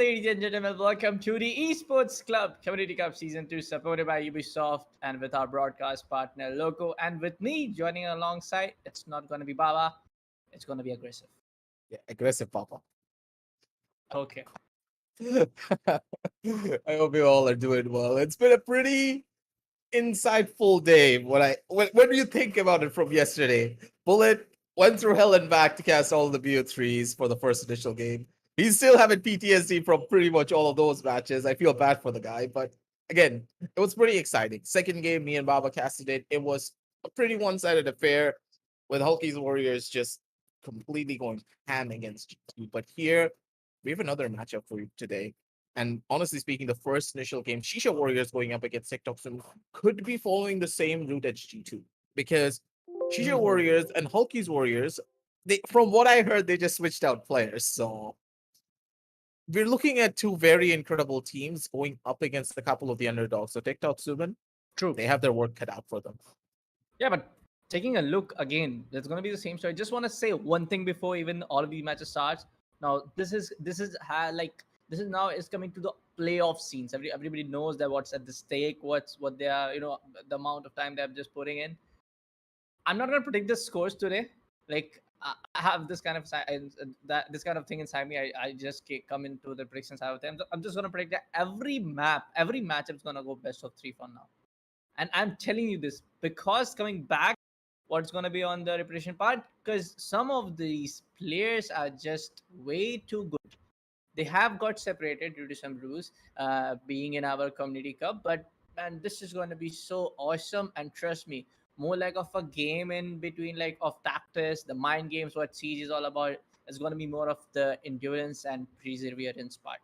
ladies and gentlemen. Welcome to the Esports Club Community Cup Season 2, supported by Ubisoft and with our broadcast partner Loco. And with me joining alongside, it's not going to be Baba, it's going to be aggressive. Yeah, aggressive Papa. Okay. I hope you all are doing well. It's been a pretty insightful day. When do you think about it from yesterday? Bullet went through hell and back to cast all the BO3s for the first initial game. He's still having PTSD from pretty much all of those matches. I feel bad for the guy, but again, it was pretty exciting. Second game, me and Baba casted it. It was a pretty one-sided affair with Hulky's Warriors just completely going ham against G2. But here, we have another matchup for you today. And honestly speaking, the first initial game, Shreesha Warriors going up against TikTok Sim could be following the same route as G2. Because Shreesha Mhm. Warriors and Hulky's Warriors, from what I heard, they just switched out players. So we're looking at two very incredible teams going up against a couple of the underdogs. So TikTok Subin, True. they have their work cut out for them. Yeah, but taking a look again, it's going to be the same story. I just want to say one thing before even all of these matches starts. Now, this is now is coming to the playoff scenes. Everybody knows that what's at the stake, what they are, the amount of time they're just putting in. I'm not gonna predict the scores today. Like I have this kind of that this kind of thing inside me. I just come into the prediction side of them. I'm just gonna predict that every matchup is gonna go best of three for now. And I'm telling you this because coming back, what's gonna be on the reputation part? Because some of these players are just way too good. They have got separated due to some rules, being in our community cup. But man, this is going to be so awesome. And trust me, more like of a game in between, like of tactics, the mind games, what Siege is all about. It's going to be more of the endurance and perseverance part.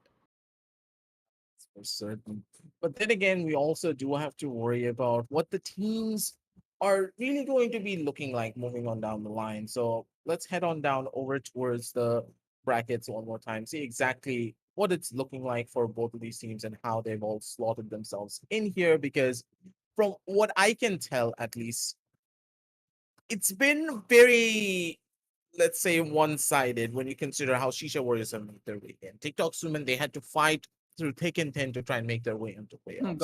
For certain. But then again, we also do have to worry about what the teams are really going to be looking like moving on down the line. So let's head on down over towards the brackets one more time, see exactly what it's looking like for both of these teams and how they've all slotted themselves in here. Because from what I can tell, at least, it's been very, let's say, one-sided when you consider how Shisha Warriors have made their way in. TikTok Suman, they had to fight through thick and thin to try and make their way into playoffs.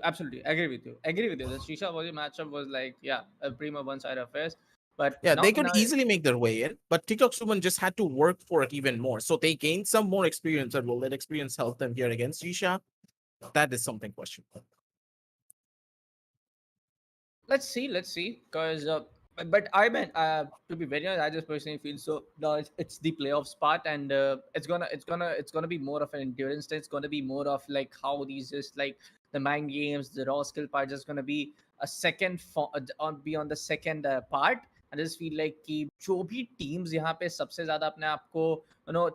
Absolutely. Agree with you. Agree with you. The Shisha Volley matchup was like, yeah, a prima one side affairs. But Yeah, now, they could easily make their way in, but TikTok Suman just had to work for it even more. So they gained some more experience, and will that experience help them here against Shisha? That is something questionable. let's see, because but I mean, to be very honest, I just personally feel so. No, it's the playoffs part, and it's gonna be more of an endurance test. It's gonna be more of like how these just like the mind games, the raw skill part, just gonna be a on the second part. I just feel like कि जो भी teams यहाँ पे सबसे ज़्यादा अपने आप को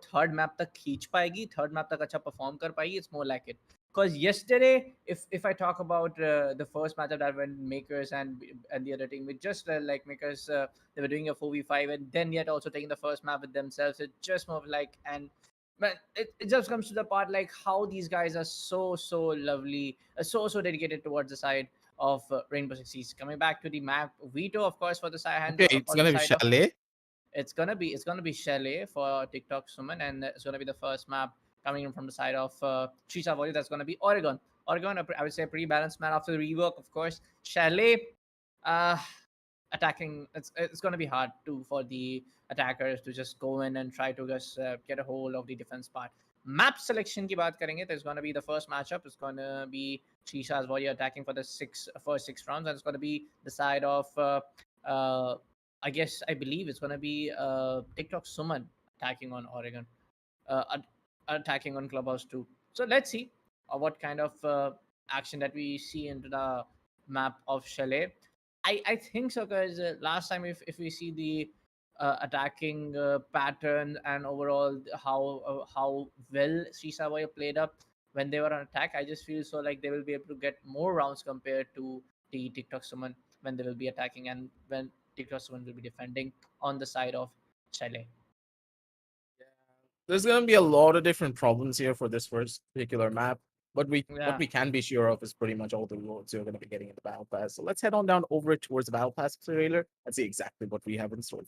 थर्ड मैप तक खींच पाएगी, थर्ड मैप तक अच्छा परफॉर्म कर पाएगी, it's more like it. Because yesterday, if I talk about the first matchup that went Makers and the other team, with just like Makers, they were doing a 4v5 and then yet also taking the first map with themselves. It just more like, and man, it just comes to the part like how these guys are so lovely, so dedicated towards the side of Rainbow Six Siege. Coming back to the map, Veto, of course, for the side Okay, handle it's for the gonna be side of Chalet. it's gonna be Chalet for TikTok Suman, and it's gonna be the first map coming in from the side of Chicha Volley. That's gonna be Oregon. Oregon, I would say a pretty balanced map after the rework, of course. Chalet, uh, attacking. It's gonna be hard to for the attackers to just go in and try to just get a hold of the defense part. Map selection की बात करेंगे, there's gonna be the first matchup. It's gonna be Chicha's Volley attacking for the first 6 rounds, and it's gonna be the side of uh, I guess I believe it's gonna be TikTok Suman attacking on Oregon, attacking on Clubhouse too. So let's see what kind of action that we see into the map of Chalet. I think so because last time if we see the attacking pattern and overall how well Sri Savoy played up when they were on attack, I just feel so like they will be able to get more rounds compared to the TikTok Suman when they will be attacking and when TikTok Suman will be defending on the side of Chalet. There's gonna be a lot of different problems here for this first particular map. But what Yeah. we can be sure of is pretty much all the rewards you're gonna be getting in the battle pass. So let's head on down over towards the battle pass trailer and see exactly what we have in store.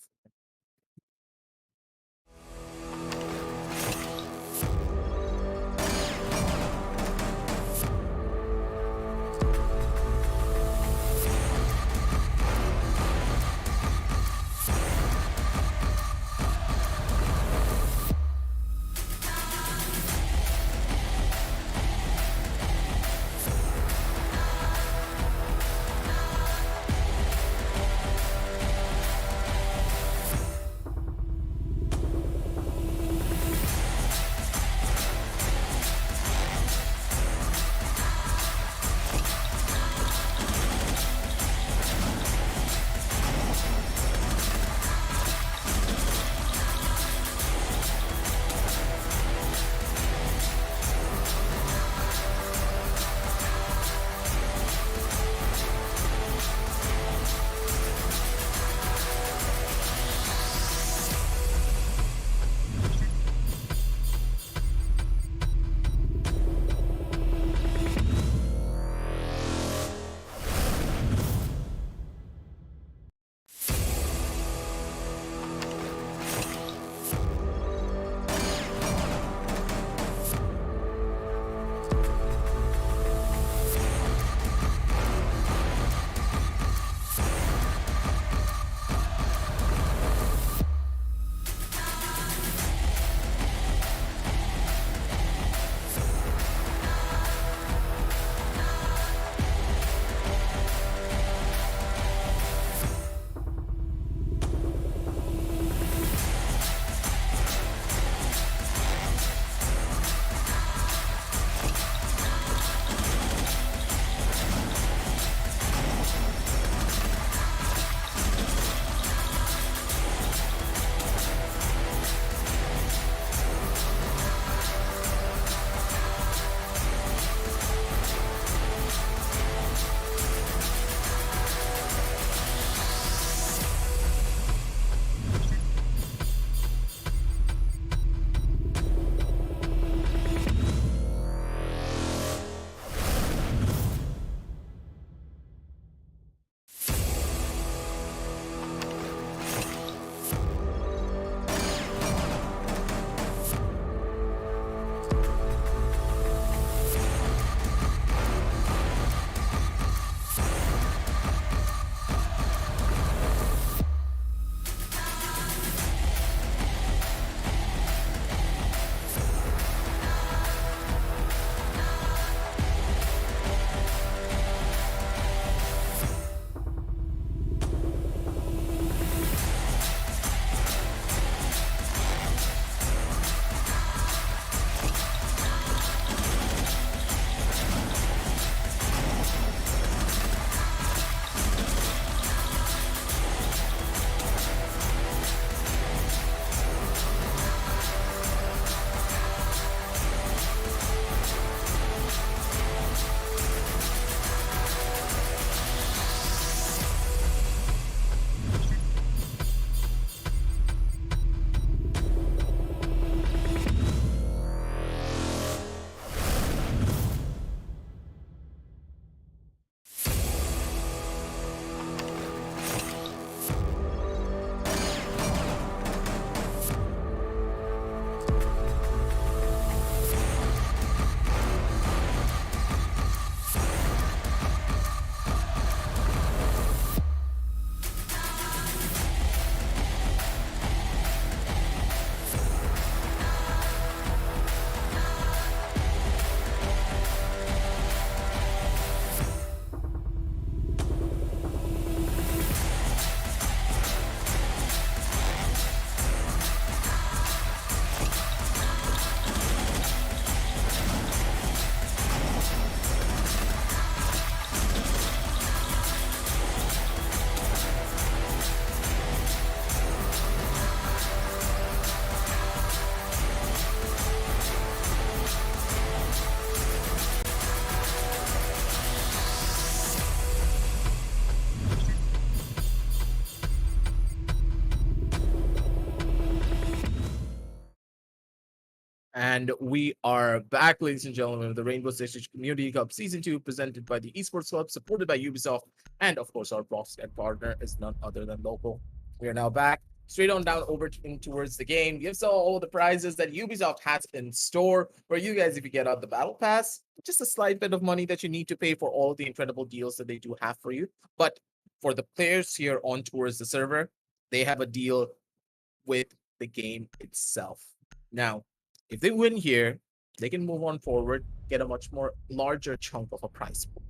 And we are back, ladies and gentlemen, with the Rainbow Six Community Cup Season 2, presented by the Esports Club, supported by Ubisoft, and of course, our broadcast partner is none other than Local. We are now back, straight on down over towards the game. Give us all the prizes that Ubisoft has in store for you guys if you get out the Battle Pass. Just a slight bit of money that you need to pay for all the incredible deals that they do have for you. But for the players here on towards the server, they have a deal with the game itself. Now, if they win here, they can move on forward, get a much more larger chunk of a prize pool.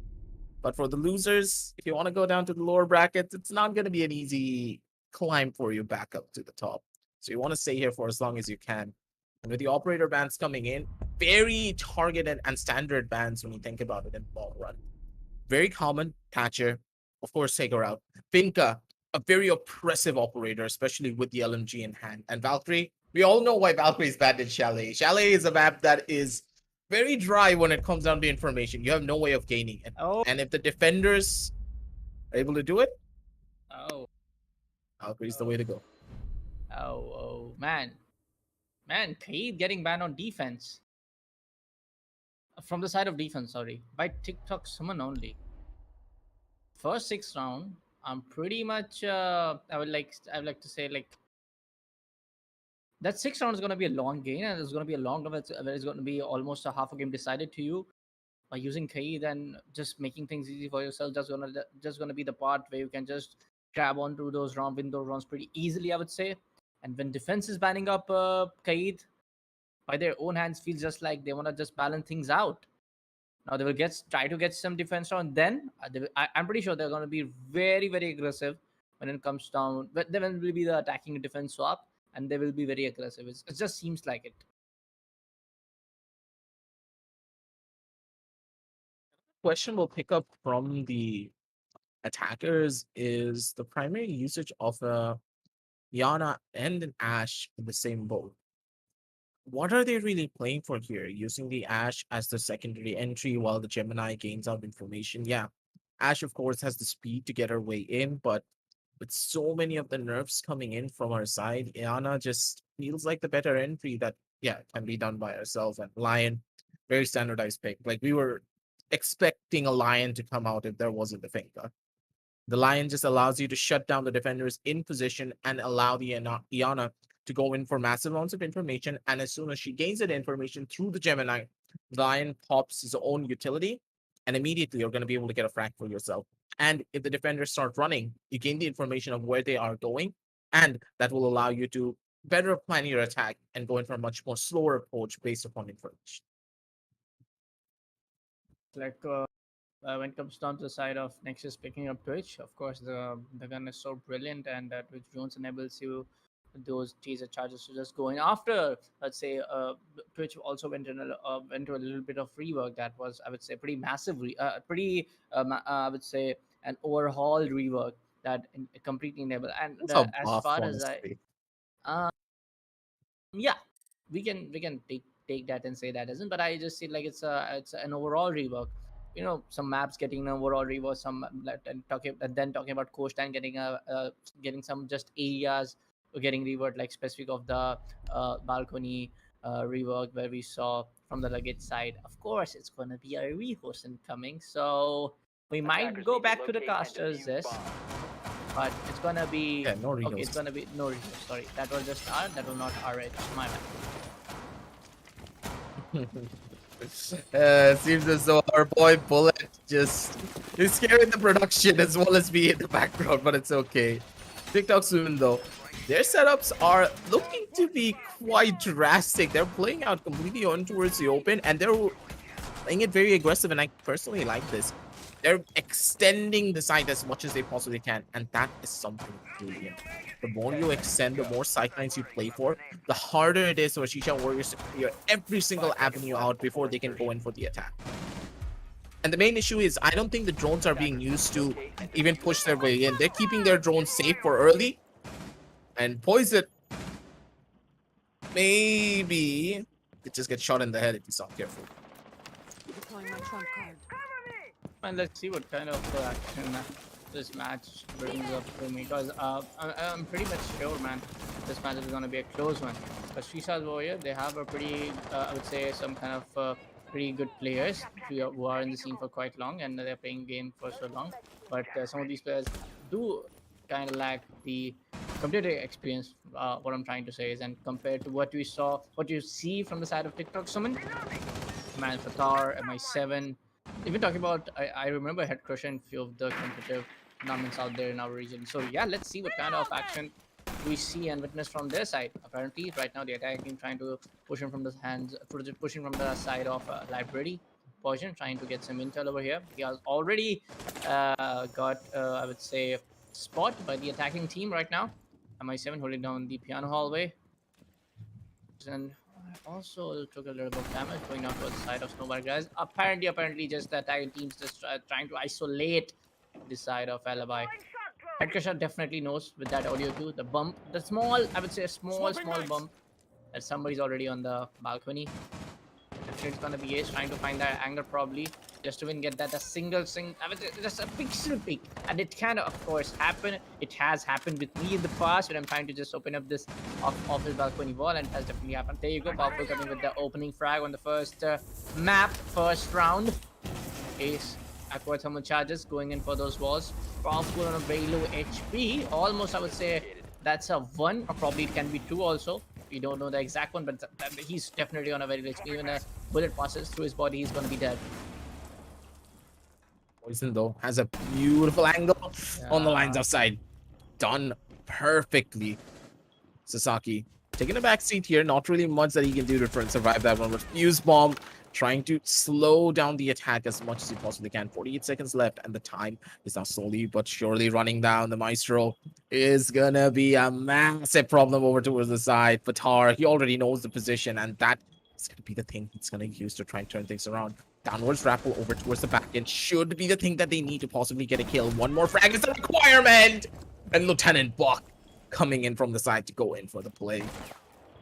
But for the losers, if you want to go down to the lower brackets, it's not going to be an easy climb for you back up to the top. So you want to stay here for as long as you can. And with the operator bans coming in, very targeted and standard bans when you think about it in the long run. Very common, Thatcher, of course, take her out. Finka, a very oppressive operator, especially with the LMG in hand. And Valkyrie, we all know why Valkyrie is bad in Chalet. Chalet is a map that is very dry when it comes down to information. You have no way of gaining it. Oh. And if the defenders are able to do it, Oh. Valkyrie's the way to go. Oh, man. Man, Kaid getting banned on defense. From the side of defense, sorry. By TikTok Sumon only. First 6 round, I'm pretty much I would like to say like that 6 round is gonna be a long game and it's gonna be a long game. It's gonna be almost a half a game decided to you by using Kaid and just making things easy for yourself. Just gonna be the part where you can just grab onto those rounds, win those rounds pretty easily, I would say. And when defense is banning up Kaid by their own hands, feels just like they wanna just balance things out. Now they will try to get some defense round. Then I'm pretty sure they're gonna be very very aggressive when it comes down. But then will be the attacking and defense swap, and they will be very aggressive. It just seems like it. Question we'll pick up from the attackers is the primary usage of a Yana and an Ashe in the same boat. What are they really playing for here? Using the Ashe as the secondary entry while the Gemini gains out information. Yeah, Ashe, of course, has the speed to get her way in, but with so many of the nerfs coming in from our side, Iana just feels like the better entry that, yeah, can be done by herself. And Lion, very standardized pick. Like, we were expecting a Lion to come out if there wasn't the Finka. The Lion just allows you to shut down the defenders in position and allow the Iana to go in for massive amounts of information. And as soon as she gains that information through the Gemini, the Lion pops his own utility, and immediately you're going to be able to get a frag for yourself. And if the defenders start running, you gain the information of where they are going, and that will allow you to better plan your attack and go in for a much more slower approach based upon information. Like when it comes down to the side of Nexus picking up Twitch, of course the gun is so brilliant, and Twitch drones enables you those teaser charges to just go in after, let's say, Twitch also went to a little bit of rework that was, I would say, pretty massive, I would say, an overhaul rework that completely enabled. And That's a as buff, far as honestly. yeah, we can take that and say that isn't, but I just see like it's an overall rework. You know, some maps getting an overall rework, some talking about Coast and getting some just areas getting reworked, like specific of the balcony rework where we saw from the luggage side. Of course, it's gonna be a rehost incoming, so we might go back to the casters this, but it's gonna be no rehost. okay. It's gonna be no rehost. Sorry, that was just R. That was not R. My bad. Seems as though our boy Bullet just is scaring the production as well as me in the background, but it's okay. TikTok soon though. Their setups are looking to be quite drastic. They're playing out completely on towards the open, and they're playing it very aggressive, and I personally like this. They're extending the site as much as they possibly can, and that is something brilliant. The more you extend, the more sidelines you play for, the harder it is for Shreesha Warriors to clear every single avenue out before they can go in for the attack. And the main issue is I don't think the drones are being used to even push their way in. They're keeping their drones safe for early. And Poison, maybe it just gets shot in the head if he's not careful. And let's see what kind of action this match brings up for me, because I'm pretty much sure, man, this match is going to be a close one. But Shreesha's Warrior, they have a pretty, I would say, some kind of pretty good players who are in the scene for quite long and they're playing game for so long. But some of these players do kind of lack the competitive experience. What I'm trying to say is, and compared to what we saw, what you see from the side of TikTok, Summon, Man Fatar, MI7, even talking about, I remember Head Crusher and few of the competitive tournaments out there in our region. So yeah, let's see what kind of action we see and witness from their side. Apparently, right now the attacking team trying to push in from the hands, pushing from the side of library. Poison trying to get some intel over here. He has already got, I would say, spot by the attacking team right now. MI7 holding down the piano hallway. And also took a little bit of damage going out towards the side of Snowball guys. Apparently, just the attacking teams just trying to isolate the side of Alibi. Headcrusher definitely knows with that audio too. The bump, the small, I would say a small bump that somebody's already on the balcony. It's gonna be Ace trying to find that angle probably just to even get that a single I would say just a pixel peak, and it can of course happen. It has happened with me in the past when I'm trying to just open up this off his balcony wall, and it has definitely happened. There you go, Powerful coming with the opening frag on the first map, first round. Ace aqua thermal charges going in for those walls. Powerful on a very low HP, almost I would say that's a 1 or probably it can be 2 also. We don't know the exact one, but he's definitely on a very low HP. Even a bullet passes through his body, he's going to be dead. Poison though has a beautiful angle on the lines outside. Done perfectly. Sasaki taking a back seat here. Not really much that he can do to survive that one. But Fuse Bomb trying to slow down the attack as much as he possibly can. 48 seconds left, and the time is now slowly but surely running down. The Maestro is gonna be a massive problem over towards the side. Fatar, he already knows the position, and that is gonna be the thing he's gonna use to try and turn things around. Downwards grapple over towards the back end should be the thing that they need to possibly get a kill. One more frag is a requirement, and Lieutenant Buck coming in from the side to go in for the play.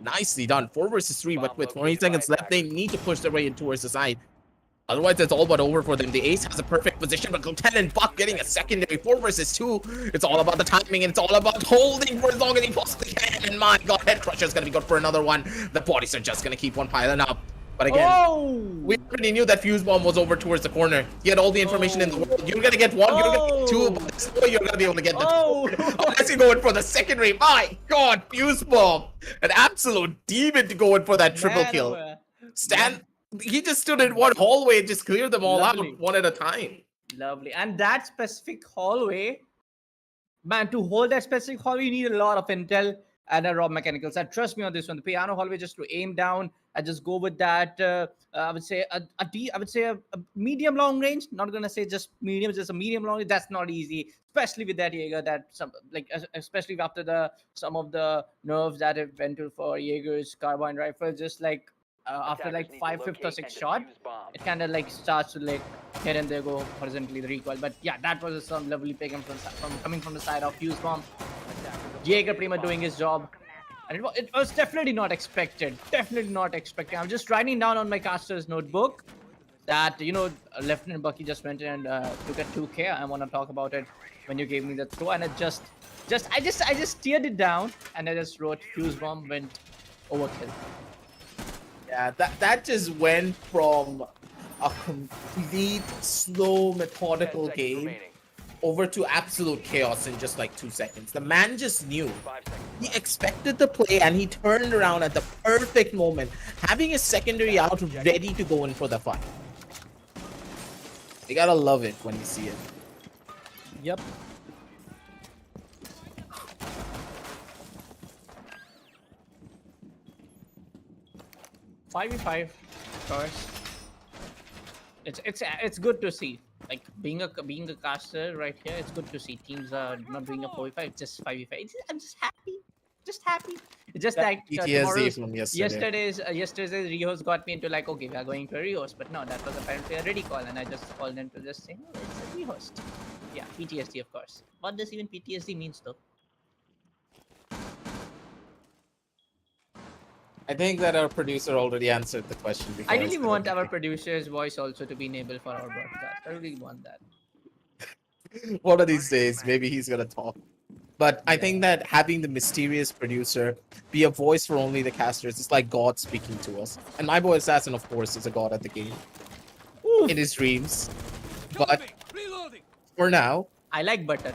Nicely done. 4 versus 3, but with 20 seconds left, they need to push their way in towards the side. Otherwise, it's all but over for them. The Ace has a perfect position, but Lieutenant Buck getting a secondary. 4 versus 2. It's all about the timing, and it's all about holding for as long as he possibly can. And my god, Head Crusher is going to be good for another one. The bodies are just going to keep on piling up. But again, we already knew that Fuse Bomb was over towards the corner. He had all the information in the world. You're going to get 1, you're going to get 2, but this way you're going to be able to get the 2. Unless you're going for the secondary. My god, Fuse Bomb. An absolute demon to go in for that triple kill. He just stood in one hallway and just cleared them all out one at a time. Lovely. And that specific hallway, man, to hold that specific hallway, you need a lot of intel and a raw mechanicals. And trust me on this one, the piano hallway, just to aim down and just go with that. I would say a medium long range. Not gonna say just medium, just a medium long range. That's not easy, especially with that Jaeger. That especially after some of the nerves that it went to for Jaeger's carbine rifle. Just like after like 5th or 6th shot, it kind of like starts to like here and there go horizontally the recoil. But yeah, that was some lovely pick from coming from the side of Fuse Bomb. Jaeger pretty much doing his job. And it was definitely not expected. Definitely not expected. I'm just writing down on my caster's notebook that, you know, Lieutenant Bucky just went in and took a 2K. I want to talk about it when you gave me the throw. And it I just teared it down and I just wrote Fuse Bomb went overkill. Yeah, that just went from a complete slow methodical game over to absolute chaos in just like 2 seconds. The man just knew. He expected the play and he turned around at the perfect moment, having his secondary out ready to go in for the fight. You gotta love it when you see it. Yep. Five v 5, of course. It's good to see. Like being a caster right here, it's good to see teams are not doing a 4v5, just 5v5. I'm just happy. It's just like yesterday's Rios got me into like, okay, we are going to a Rios, but no, that was apparently a ready call, and I just called in to just say, no, it's a Rios. Yeah, PTSD, of course. What does even PTSD means though? I think that our producer already answered the question. I really want our producer's voice also to be enabled for our broadcast. I really want that. One of these days, maybe he's gonna talk. But I think that having the mysterious producer be a voice for only the casters is like God speaking to us. And my boy Assassin, of course, is a god at the game in his dreams. But for now, I like butter.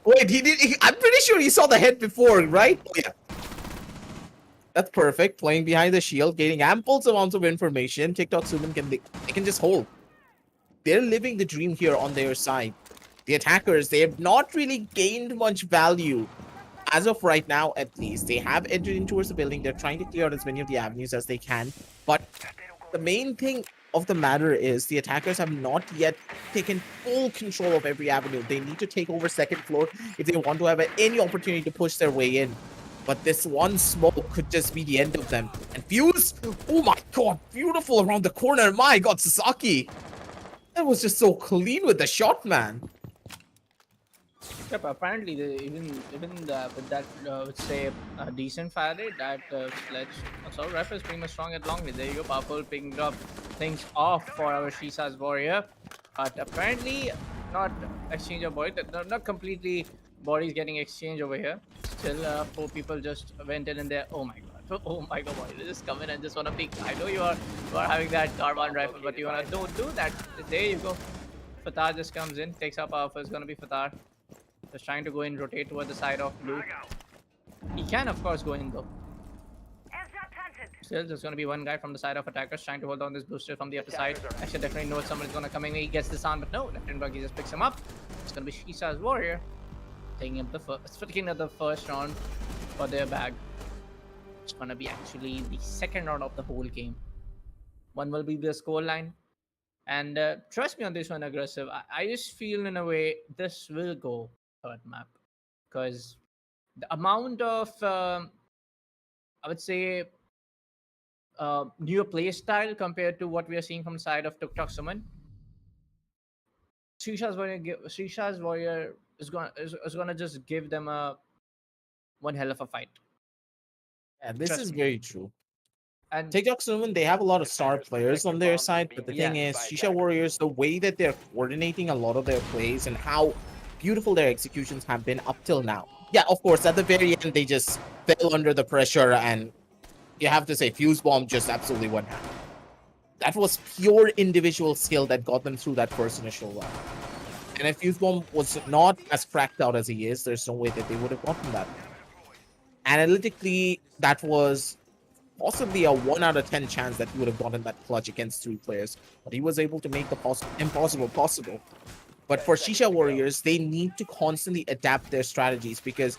wait, I'm pretty sure he saw the head before, right? Oh, yeah. That's perfect. Playing behind the shield, getting ample amounts of information. TikTok Sumon they can just hold. They're living the dream here on their side. The attackers, they have not really gained much value. As of right now, at least. They have entered in towards the building. They're trying to clear out as many of the avenues as they can. But the main thing of the matter is the attackers have not yet taken full control of every avenue. They need to take over second floor if they want to have any opportunity to push their way in. But this one smoke could just be the end of them. And Fuse, oh my god, beautiful around the corner. My god, Sasaki. That was just so clean with the shot, man. Yep, apparently with that would say a decent fire rate, that sledge assault rifle is pretty much strong at long range. There you go, Powerful picking up things off for our Shreesha's warrior, but apparently not exchange of bodies, not completely bodies getting exchanged over here. Still, 4 people just went in there. Oh my god, oh my god, boy, they just come in and just wanna pick. I know you are having that carbine rifle, but you wanna don't do that. There you go. Fatar just comes in, takes up Alpha. It's gonna be Fatar. Just trying to go in, rotate toward the side of blue. He can, of course, go in though. Still, there's going to be one guy from the side of attackers trying to hold on this booster from the upper side. Actually, definitely knows someone is going to come in. He gets the sound, but no, Lieutenant Buggy just picks him up. It's going to be Shreesha's warrior taking up the first round for their bag. It's going to be actually the second round of the whole game. One will be the scoreline. And trust me on this one, Aggressive. I just feel in a way this will go third map, because the amount of I would say newer play style compared to what we are seeing from the side of TikTok Sumon. Shreesha's warrior is gonna just give them a one hell of a fight. Yeah, this Trust is me. very true. And TikTok Sumon, they have a lot of star players on their side, but the thing is, Shreesha Warriors, the way that they're coordinating a lot of their plays and how beautiful their executions have been up till now. Yeah, of course, at the very end, they just fell under the pressure, and you have to say, Fuse Bomb just absolutely went out. That was pure individual skill that got them through that first initial run. And if Fuse Bomb was not as cracked out as he is, there's no way that they would have gotten that. Analytically, that was possibly a 1 out of 10 chance that he would have gotten that clutch against 3 players, but he was able to make the impossible possible. But for Shreesha Warriors, they need to constantly adapt their strategies, because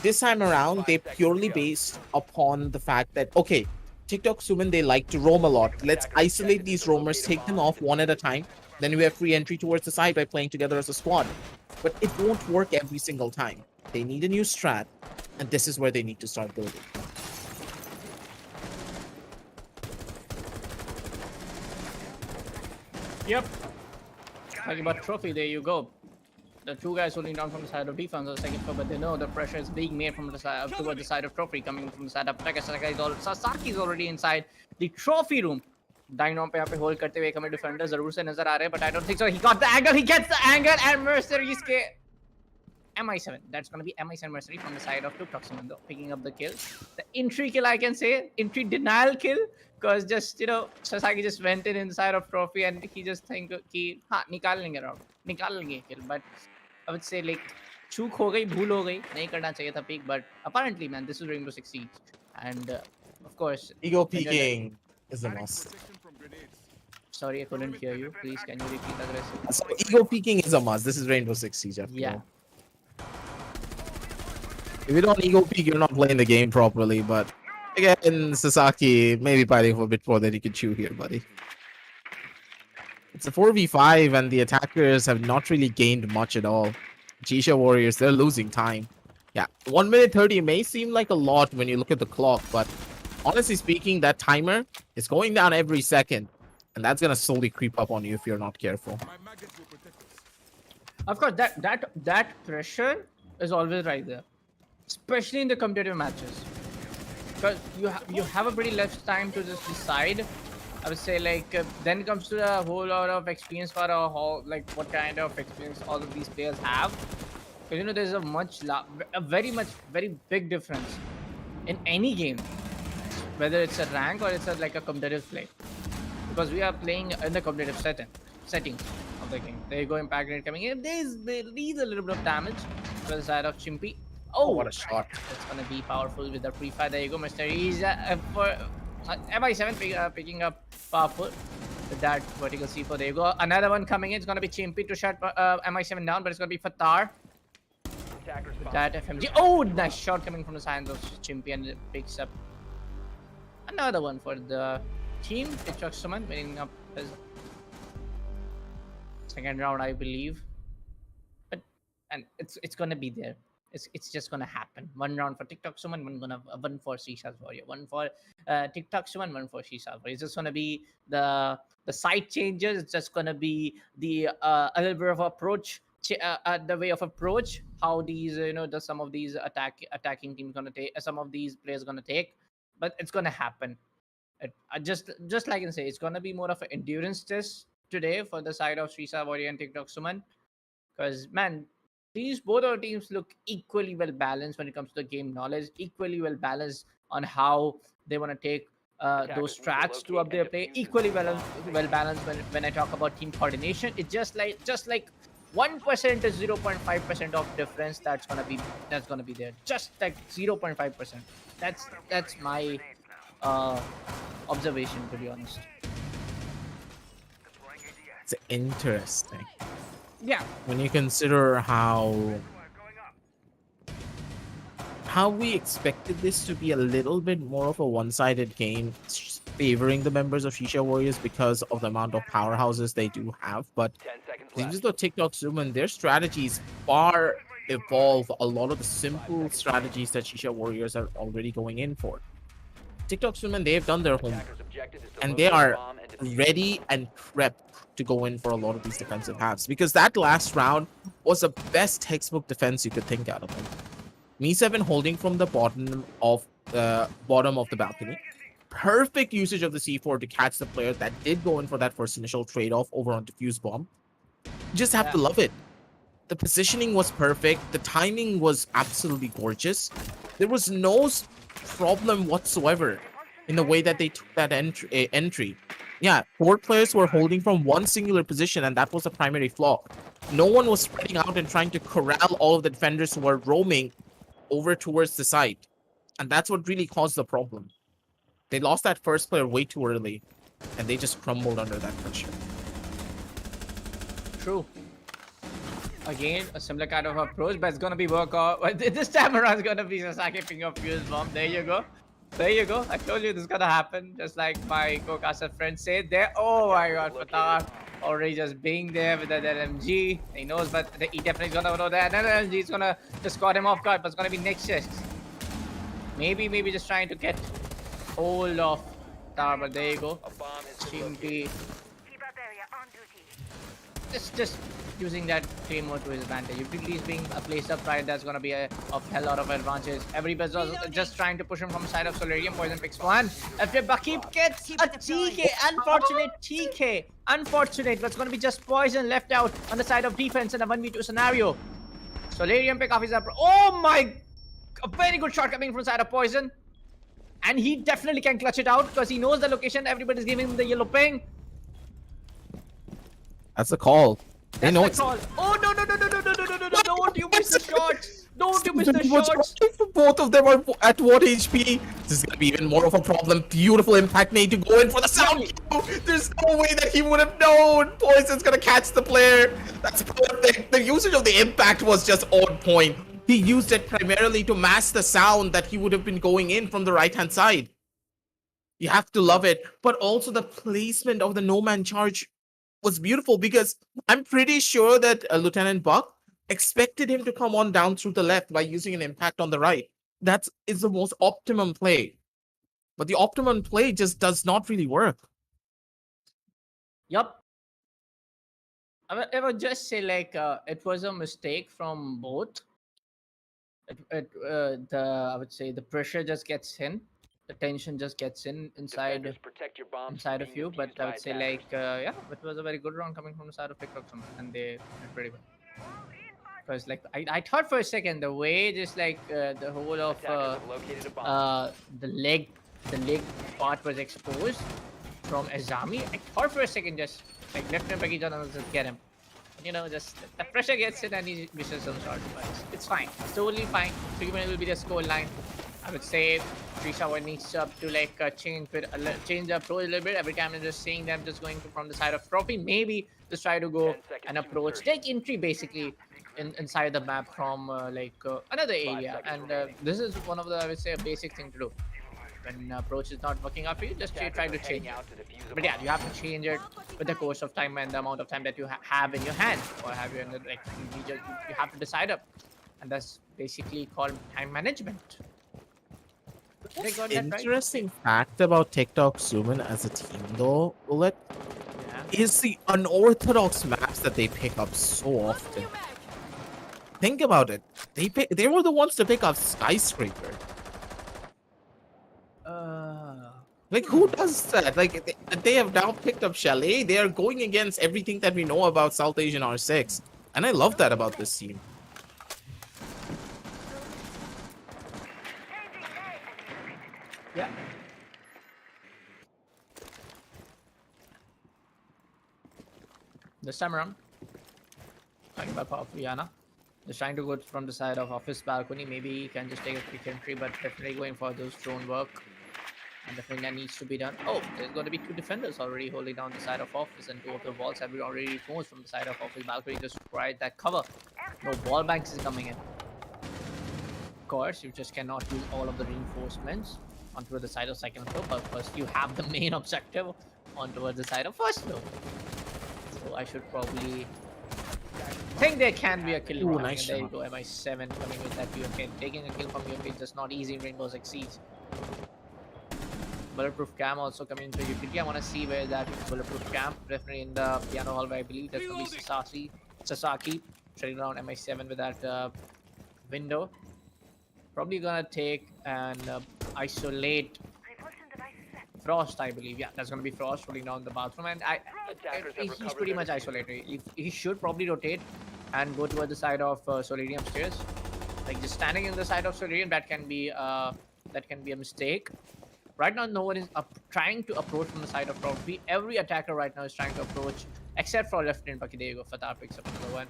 this time around, they purely based upon the fact that, okay, TikTok Sumon, they like to roam a lot. Let's isolate these roamers, take them off one at a time. Then we have free entry towards the side by playing together as a squad. But it won't work every single time. They need a new strat, and this is where they need to start building. yep, talking about trophy, there you go. The 2 guys holding down from the side of defense on the second floor, but they know the pressure is being made from the side toward the side of trophy, coming from the side of attacker. Sasaki is already inside the trophy room. Dino पे यहाँ पे hold करते हुए हमें defender जरूर से नजर आ रहे हैं, but I don't think so. He got the angle, he gets the angle, and Mercenaries के MI7. That's gonna be MI7 Mercenary from the side of TikTok Sumon though, picking up the kill. The entry kill, I can say, entry denial kill, because just Sasaki just went in inside of trophy and he just think कि हाँ निकाल लेंगे round, निकाल लेंगे kill, but I would say like चूक हो गई, भूल हो गई, नहीं करना चाहिए था peek, but apparently man, this is Rainbow Six Siege, and of course Ego peeking is a must. Sorry, I couldn't hear you. Please, can you repeat aggressive? So ego peeking is a must. This is Rainbow Six Siege. Yeah. If you don't ego peek, you're not playing the game properly. But again, Sasaki maybe fighting for a bit more than he could chew here, buddy. It's a 4v5, and the attackers have not really gained much at all. Shreesha Warriors, they're losing time. Yeah, 1 minute 30 may seem like a lot when you look at the clock, but honestly speaking, that timer is going down every second. And that's gonna slowly creep up on you if you're not careful. Of course, that pressure is always right there, especially in the competitive matches, because you have a pretty less time to just decide I would say like then comes to the whole lot of experience for a whole like what kind of experience all of these players have. Because there's a very big difference in any game, whether it's a rank or it's like a competitive play. Because we are playing in the competitive settings of the game. There you go, impact grenade coming in. There needs a little bit of damage to the side of Chimpy. Oh, what Oh, a shot. it's gonna be powerful with the pre-fire. There you go, Mr. Shreesha for MI7 picking up powerful with that vertical C4. There you go. Another one coming in. It's gonna be Chimpy to shut MI7 down, but it's gonna be Fatar with that FMG. Oh, nice shot coming from the side of Chimpy, and it picks up another one for the team. TikTok Sumon winning up his second round, I believe. But and it's gonna be there. It's just gonna happen. One round for TikTok Sumon, one for Shreesha's Warrior, one for TikTok Sumon, one for Shreesha's Warrior. It's just gonna be the side changes. It's just gonna be the a little bit of approach. The way of approach, how these some of these attacking teams gonna take, some of these players gonna take, but it's gonna happen. Just like I say, it's gonna be more of an endurance test today for the side of Shreesha Warrior and TikTok Suman. Because man, these both our teams look equally well balanced when it comes to the game knowledge, equally well balanced on how they want to take those strats to up their play, equally well balanced when I talk about team coordination. It's just like 1% to 0.5% of difference that's gonna be there. Just like 0.5%. That's my uh observation, to be honest. It's interesting Yeah, when you consider how we expected this to be a little bit more of a one-sided game, favoring the members of Shreesha Warriors because of the amount of powerhouses they do have. But 10 seconds seems left. as though TikTok Suman, their strategies far evolve a lot of the simple strategies that Shreesha Warriors are already going in for. TikTok Suman, they've done their homework, Attackers' objective is to and they locate a are bomb and defuse it. ready and prepped to go in for a lot of these defensive halves, because that last round was the best textbook defense you could think out of them. Me7 holding from the bottom of the balcony. Perfect usage of the C4 to catch the player that did go in for that first initial trade-off over on defuse bomb. You just have to love it. The positioning was perfect. The timing was absolutely gorgeous. There was no problem whatsoever in the way that they took that entry. Yeah, 4 players were holding from one singular position, and that was the primary flaw. No one was spreading out and trying to corral all of the defenders who were roaming over towards the site. And that's what really caused the problem. They lost that first player way too early, and they just crumbled under that pressure. true. Again, a similar kind of approach, but it's gonna be work out. This time around, it's gonna be Sasaki picking up fuse bomb. There you go. There you go. I told you this is gonna happen. Just like my co-caster friend said there. Oh my god, Fatar already just being there with that LMG. He knows, but he definitely gonna know that. Another LMG is gonna just caught him off guard, but it's gonna be next chest. Maybe just trying to get hold of Tar, but there you go. A bomb has been located. Chimpy just using that claymore to his advantage. If he's being placed up right, that's gonna be of hell lot of advantage. Everybody's just trying to push him from the side of Solarium. Poison picks one. After Bakib gets a TK. Unfortunate TK. Unfortunate, but it's gonna be just Poison left out on the side of defense in a 1v2 scenario. Solarium pick off his up. Oh my! A very good shot coming from the side of Poison. And he definitely can clutch it out because he knows the location. Everybody's giving him the yellow ping. That's the call. They know it's Oh no! Don't you miss the shots! Don't you miss the shots! Both of them are at what HP? This is gonna be even more of a problem. Beautiful impact made to go in for the sound. There's no way that he would have known. Poison's gonna catch the player. That's perfect. The usage of the impact was just on point. He used it primarily to mask the sound that he would have been going in from the right-hand side. You have to love it. But also the placement of the no-man charge was beautiful, because I'm pretty sure that Lieutenant Buck expected him to come on down through the left by using an impact on the right. That is the most optimum play. But the optimum play just does not really work. Yup. I would just say like it was a mistake from both. I would say the pressure just gets in the tension just gets inside of you. But I would say yeah, it was a very good round coming from the side of TikTok, and they did pretty well. Because like I thought for a second the way just like the whole of the leg part was exposed from Azami. I thought for a second just like Lieutenant Paki will just get him. Just the pressure gets it and he misses some shot. But it's fine. It's totally fine. 3-1 will be the score line. I would say Shreesha needs to change the approach a little bit. Every time I'm just seeing them just going from the side of Trophy, maybe just try to go and approach, take entry basically inside the map from another area. And this is one of the, I would say, a basic thing to do. When approach is not working out for you, just try to change it. But yeah, you have to change it with the course of time and the amount of time that you have in your hand, or have you in the you have to decide up, and that's basically called time management. Interesting fact about TikTok Sumon as a team, though, Bullet, is the unorthodox maps that they pick up so often. Think about it. They were the ones to pick up Skyscraper. Like, who does that? Like, they have now picked up Chalet. They are going against everything that we know about South Asian R6. And I love that about this team. Yeah. This time around, talking about powerful Yana, just trying to go from the side of office balcony. Maybe he can just take a quick entry, but definitely going for those drone work. And definitely that needs to be done. Oh, there's going to be 2 defenders already holding down the side of office, and 2 of the walls have been already reinforced from the side of office balcony. Just provide that cover. No wall banks is coming in. Of course, you just cannot use all of the reinforcements onto the side of second floor, but first you have the main objective onto the side of first floor. So I should probably think there can be a kill. Ooh, nice there you go, MI7 coming with that view. Okay, taking a kill from UMP is just not easy in Rainbow Six Siege. Bulletproof cam also coming into utility. I want to see where that bulletproof cam, definitely in the piano hall where I believe that's going to be Sasaki trading around MI7 with that window. Probably gonna take and isolate Frost, I believe. Yeah, that's gonna be Frost rolling down the bathroom, and he's pretty much isolated. He should probably rotate and go toward the side of Solarium stairs. Like just standing in the side of Solarium, that can be a mistake. Right now, no one is trying to approach from the side of Trophy. Every attacker right now is trying to approach, except for Lieutenant Paki. There you go. Fatah picks up another one.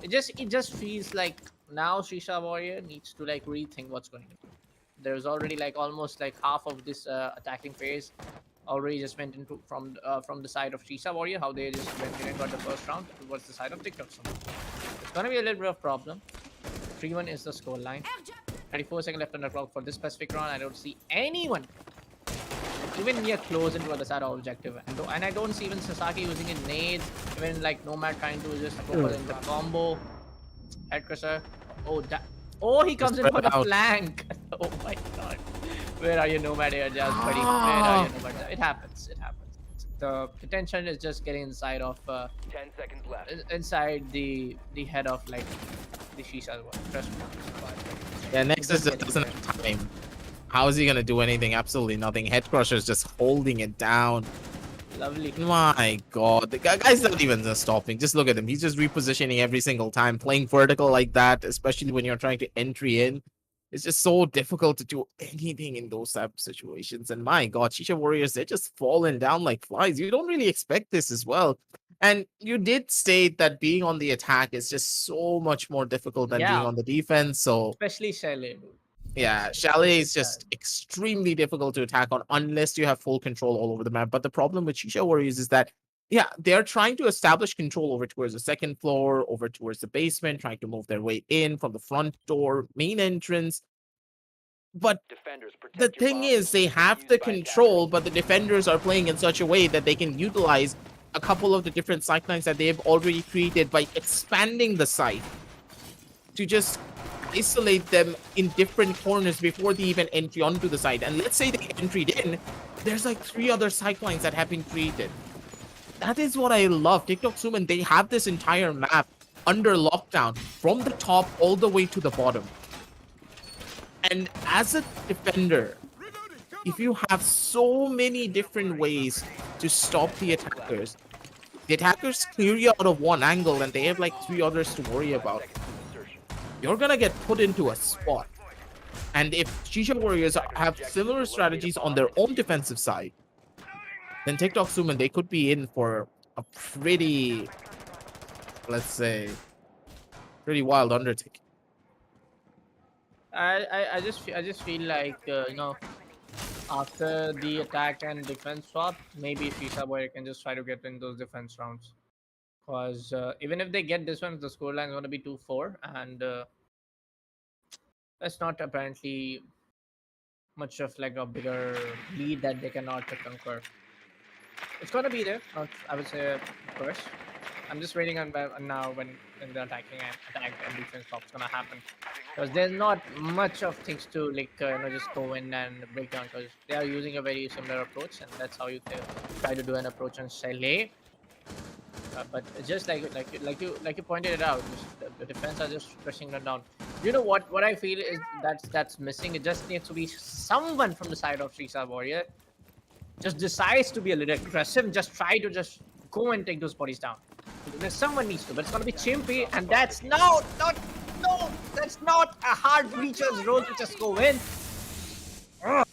It just feels like now Shreesha Warrior needs to like rethink what's going on. There's already like almost like half of this attacking phase already just went into from the side of Shreesha Warrior. How they just went in and got the first round towards the side of TikTok. It's gonna be a little bit of problem. 3-1 is the scoreline. 34 seconds left on the clock for this specific round. I don't see anyone even near close into the side of objective, and I don't see even Sasaki using a nade, even like Nomad trying to just go in the combo. Head crusher. Oh, he comes in for the flank. Oh my god. Where are you, Nomad here, just buddy? Where are you, Nomad? It happens. The tension is just getting inside of 10 seconds left. Inside the head of like the Shreesha one. Trust me. Yeah, Nexus just doesn't have time. How is he gonna do anything? Absolutely nothing. Head Crusher is just holding it down. Lovely. My god, the guy's not even just stopping. Just look at him. He's just repositioning every single time. Playing vertical like that, especially when you're trying to entry in, it's just so difficult to do anything in those type of situations. And my god, Shreesha Warriors, they're just falling down like flies. You don't really expect this as well. And you did state that being on the attack is just so much more difficult than being on the defense. So especially Chalet. Yeah, Chalet is just extremely difficult to attack on unless you have full control all over the map. But the problem with Shreesha Warriors is that, yeah, they're trying to establish control over towards the second floor, over towards the basement, trying to move their way in from the front door, main entrance. But the thing is, they have the control, but the defenders are playing in such a way that they can utilize a couple of the different sightlines that they've already created by expanding the site to just isolate them in different corners before they even entry onto the site. And let's say they entered in, there's like 3 other sightlines that have been created. That is what I love. TikTok Sumon, they have this entire map under lockdown from the top all the way to the bottom. And as a defender, if you have so many different ways to stop the attackers clear you out of one angle and they have like 3 others to worry about. You're gonna get put into a spot. And if Shreesha Warriors have similar strategies on their own defensive side, then TikTok Suman, they could be in for a pretty, let's say, pretty wild undertaking. I just feel like after the attack and defense swap, maybe Shreesha Boy can just try to get in those defense rounds. Because even if they get this one, the scoreline is going to be 2-4, and that's not apparently much of like a bigger lead that they cannot conquer. It's going to be there, I would say, of course. I'm just waiting on now when the attack and defense swap is going to happen. Because there's not much of things to like just go in and break down, because they are using a very similar approach, and that's how you try to do an approach on Shelley. But just like you pointed it out, the defense are just pushing them down. You know what I feel is that's missing. It just needs to be someone from the side of Shreesha Warrior just decides to be a little aggressive, just try to just go and take those bodies down. Someone needs to, but it's gonna be Chimpy, and that's no, that's not a hard breacher's role to just go in. Not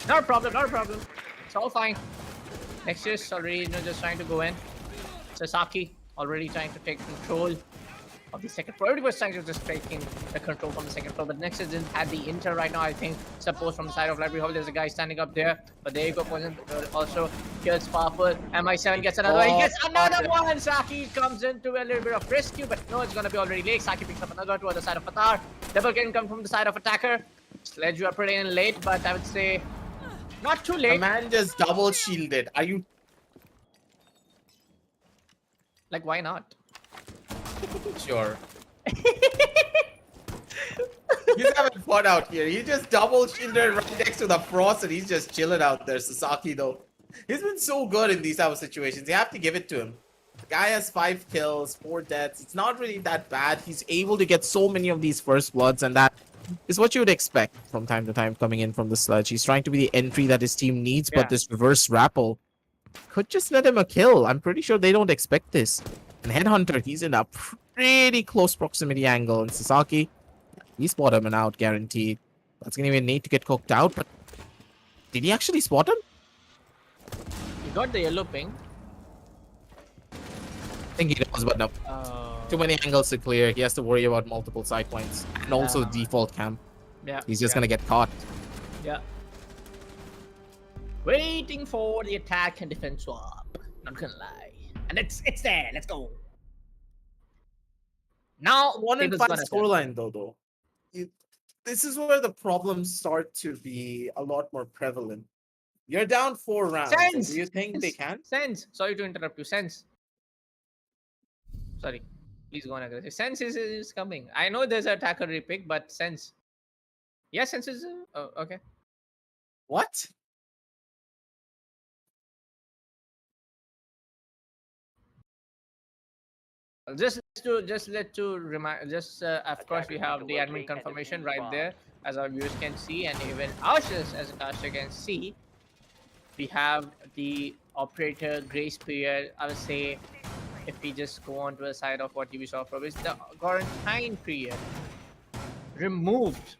a problem. It's all fine. Nexus already just trying to go in. Sasaki already trying to take control of the second floor. Everybody was trying to just taking the control from the second floor, but Nexus didn't have the inter right now. I think suppose from the side of Library Hall, there's a guy standing up there, but there you go. Poison also kills Powerful. MI7 gets another one. He gets another one. Saki comes into a little bit of rescue, but no, it's gonna be already late. Saki picks up another to the other side of Fatar. Double kill come from the side of Attacker. Sledge, you are pretty in late, but I would say not too late. A man just double shielded. Are you? Like, why not? Sure. He's having fun out here. He just double shielded right next to the Frost and he's just chilling out there. Sasaki, though. He's been so good in these type of situations. You have to give it to him. The guy has 5 kills, 4 deaths. It's not really that bad. He's able to get so many of these first bloods, and that is what you would expect from time to time coming in from the Sludge. He's trying to be the entry that his team needs, but this reverse rappel could just let him a kill. I'm pretty sure they don't expect this. And Headhunter, he's in a pretty close proximity angle. And Sasaki, he spot him and out, guaranteed. That's going to be a need to get cooked out, but did he actually spot him? He got the yellow ping. I think he does, but no. Too many angles to clear. He has to worry about multiple side points. And also the default camp. Yeah. He's just going to get caught. Yeah. Waiting for the attack and defense swap. Not gonna lie. And it's there. Let's go. Now 1 and 5 scoreline though. This is where the problems start to be a lot more prevalent. You're down 4 rounds. Sense! Do you think they can? Sense. Sorry to interrupt you. Sense. Sorry. Please go on aggressive. Sense is coming. I know there's an attacker repick, but Sense. Yeah, Sense is okay. What? Just to remind, of course we have the admin confirmation right there, as our viewers can see, and even ourselves as a caster can see. We have the operator grace period. I would say, if we just go on to the side of what Ubisoft promised, the quarantine period removed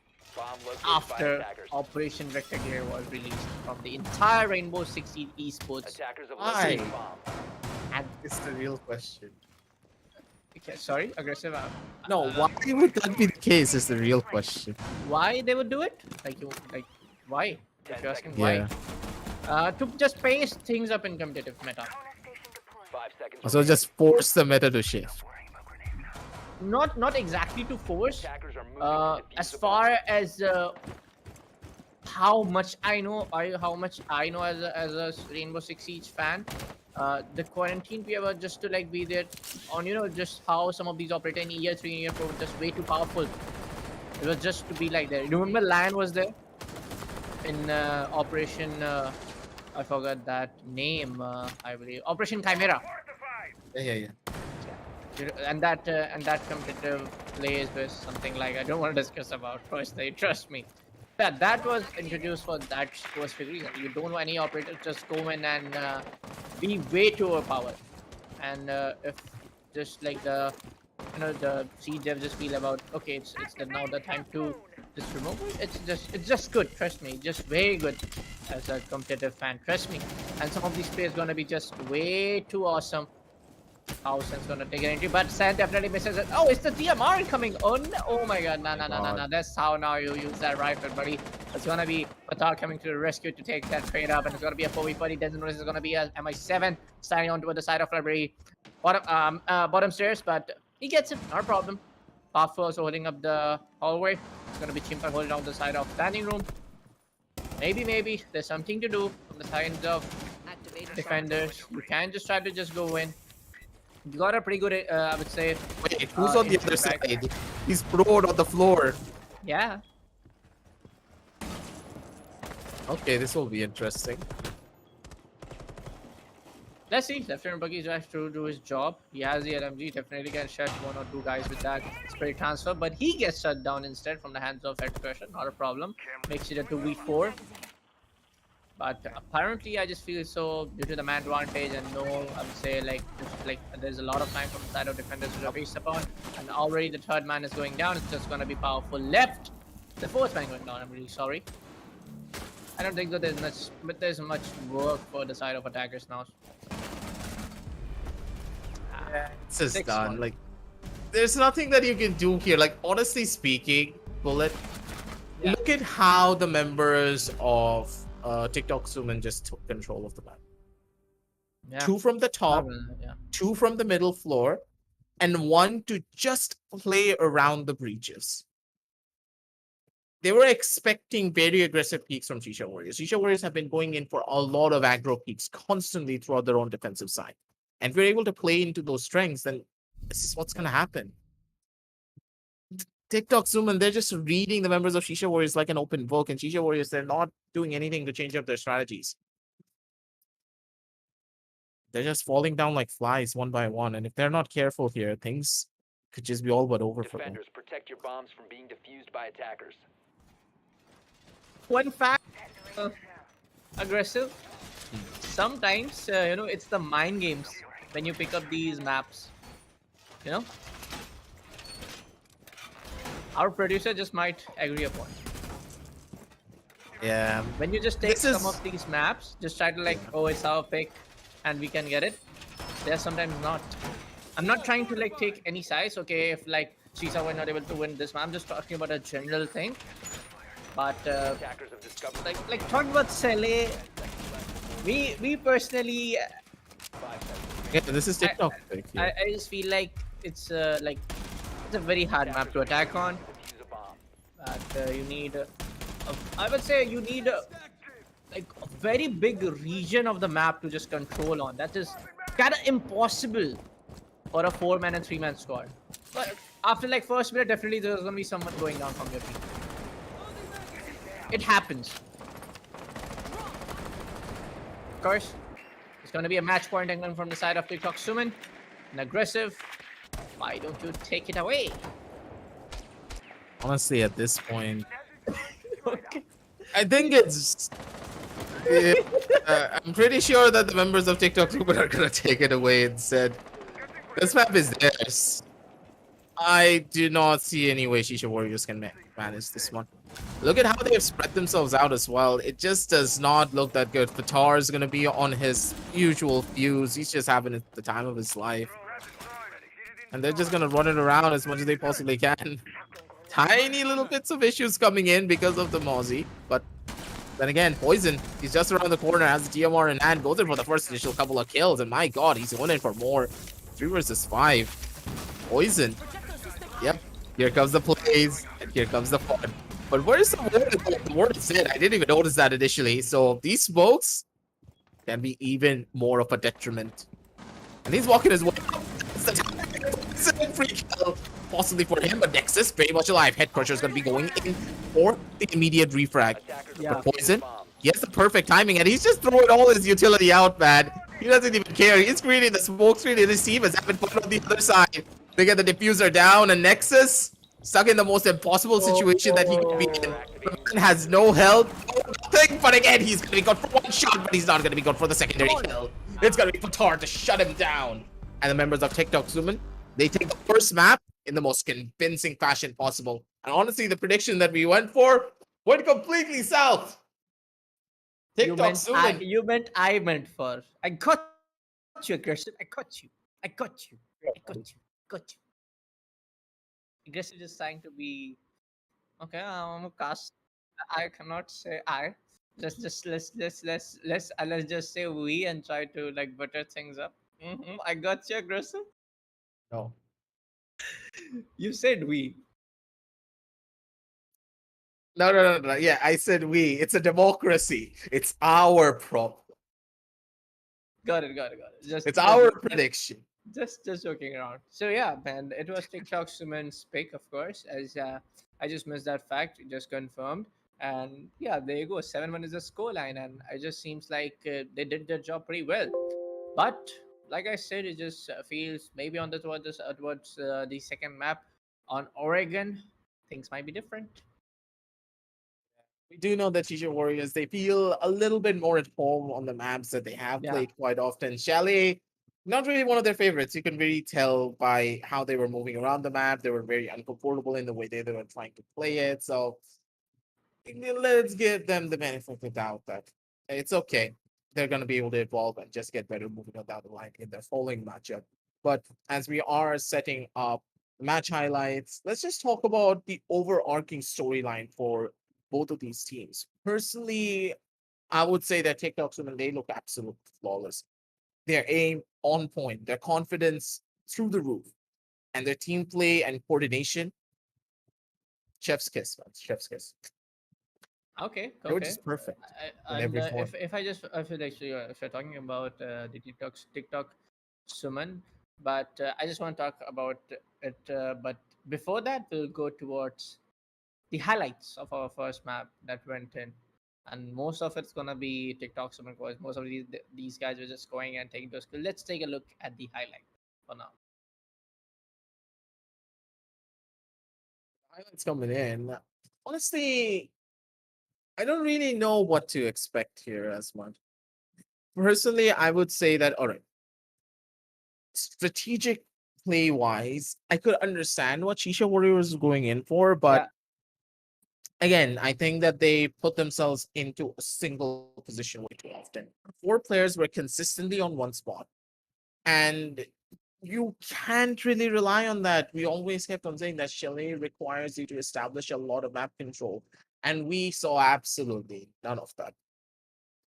after Operation Vector Gear was released from the entire Rainbow Six Siege Esports. Why? And It's the real question. okay, sorry, aggressive. No, why would that be the case is the real question. Why they would do it? Why? If you're asking why. To just pace things up in competitive meta. So just force the meta to shift. Not exactly to force. As far as how much I know as a Rainbow Six Siege fan, the quarantine period was just to like be there on just how some of these operate in year 3 and year 4 were just way too powerful. It was just to be like there. Remember Lion was there in Operation I forgot that name, I believe Operation Chimera. Yeah. And that competitive plays was something like I don't want to discuss about personally, trust me. that was introduced for that specific reason. You don't want any operator just go in and be way too overpowered. And if just like the the siege dev just feel about okay, it's now the time to just remove it. It's just good. Trust me, just very good as a competitive fan. Trust me. And some of these players gonna be just way too awesome. Howson's gonna take it into, but San definitely misses it. Oh, it's the DMR coming on. Oh my god, no. That's how now you use that rifle, buddy. It's gonna be Patar coming to the rescue to take that trade up, and it's gonna be a 4v40. Doesn't know this is gonna be a MI7 standing on to the side of library. Bottom stairs, but he gets it, not a problem. Powerful also holding up the hallway. It's gonna be Chimpa holding down the side of standing room. Maybe there's something to do on the sides of defenders. You can't just try to just go in. You got a pretty good, I would say. Wait, who's on the other side? He's prone on the floor. Yeah. Okay, this will be interesting. Let's see. Lieutenant Buggy has to do his job. He has the LMG. Definitely can shut one or two guys with that spray transfer, but he gets shut down instead from the hands of Expression. Not a problem. Makes it a 2v4. But apparently, I just feel so due to the man advantage and no, I would say like there's a lot of time from the side of defenders to face upon, and already the third man is going down. It's just gonna be powerful left. The fourth man going down. I'm really sorry. I don't think that there's much work for the side of attackers now. It's just done. Like, there's nothing that you can do here. Like, honestly speaking, Bullet, look at how the members of TikTok Sumon just took control of the map. Yeah. 2 from the top, 2 from the middle floor, and 1 to just play around the breaches. They were expecting very aggressive peaks from Shreesha Warriors. Shreesha Warriors have been going in for a lot of aggro peaks constantly throughout their own defensive side. And if we're able to play into those strengths, then this is what's going to happen. TikTok Sumon, they're just reading the members of Shreesha Warriors like an open book, and Shreesha Warriors, they're not doing anything to change up their strategies. They're just falling down like flies one by one, and if they're not careful here, things could just be all but over for them. Protect your bombs from being defused by attackers. One fact, aggressive. Sometimes, it's the mind games when you pick up these maps. Our producer just might agree upon. Yeah. When you just take some of these maps, just try to oh, it's our pick and we can get it. They're sometimes not. I'm not trying to take any size. Okay, if Shreesha were not able to win this map, I'm just talking about a general thing. But talking about Sele, we personally. Yeah, this is TikTok. I just feel like it's it's a very hard map to attack on. But you need, I would say, you need a very big region of the map to just control on. That is kind of impossible for a 4-man and 3-man squad. But after first minute, definitely there's gonna be someone going down from your team. It happens. Of course, it's gonna be a match point angle from the side of TikTok Sumon. An aggressive. Why don't you take it away? Honestly, at this point, Okay. I think it's. I'm pretty sure that the members of TikTok Sumon are gonna take it away instead. This map is theirs. I do not see any way Shreesha Warriors can manage this one. Look at how they have spread themselves out as well. It just does not look that good. Fatar is going to be on his usual fuse. He's just having the time of his life. And they're just going to run it around as much as they possibly can. Tiny little bits of issues coming in because of the Mozzie. But then again, Poison, he's just around the corner, has the GMR in hand, goes in for the first initial couple of kills. And my god, he's going in for more. 3 versus 5. Poison. Yep. Here comes the plays. And here comes the fun. But where's the word? The word is in. I didn't even notice that initially. So these smokes can be even more of a detriment. And he's walking his way. It's a free kill, possibly for him. But Nexus very much alive. Head Crusher is going to be going in for the immediate refrag. Yeah. But Poison, he has the perfect timing, and he's just throwing all his utility out, man. He doesn't even care. He's creating the smoke screen, and his team is having fun on the other side. They get the diffuser down, and Nexus stuck in the most impossible situation that he could be in. has no health, no nothing, but again, he's gonna be good for one shot, but he's not gonna be good for the secondary kill. It's gonna be Fatar to shut him down. And the members of TikTok Sumon, they take the first map in the most convincing fashion possible. And honestly, the prediction that we went for went completely south. TikTok Sumon. I meant for. I got you, aggressive. I got you. I got you. I got you. Got you. Aggressive is trying to be okay. I'm a cast. I cannot say I. Just let's just say we and try to like butter things up. I got you, aggressive. No. You said we. No. Yeah, I said we. It's a democracy. It's our problem. Got it. It's our prediction. Just joking around. So yeah, man, it was TikTok Suman's pick, of course. As I just missed that fact, it just confirmed. And yeah, there you go. 7-1 is the scoreline, and it just seems like they did their job pretty well. But like I said, it just feels maybe on the towards the second map on Oregon, things might be different. We do know that Shisha Warriors, they feel a little bit more at home on the maps that they have Yeah. played quite often. Chalet, not really one of their favorites. You can really tell by how they were moving around the map. They were very uncomfortable in the way they were trying to play it. So let's give them the benefit of the doubt that it's okay. They're going to be able to evolve and just get better moving on down the line in their following matchup. But as we are setting up match highlights, let's just talk about the overarching storyline for both of these teams. Personally, I would say that TikTok Women, they look absolutely flawless. Their aim on point, their confidence through the roof, and their team play and coordination. Chef's kiss, man. Chef's kiss. Okay. They were just perfect in And every form. if I just if it actually if you're talking about the TikTok Suman, but I just want to talk about it. But before that, we'll go towards the highlights of our first map that went in, and most of it's gonna be TikTok Suman because most of these guys were just going and taking those kills. Let's take a look at the highlight for now. Highlights coming in. Honestly, I don't really know what to expect here as much. Personally, I would say that, all right, strategic play wise, I could understand what Shisha Warriors is going in for, but again, I think that they put themselves into a single position way too often. 4 players were consistently on one spot, and you can't really rely on that. We always kept on saying that Chalet requires you to establish a lot of map control, and we saw absolutely none of that.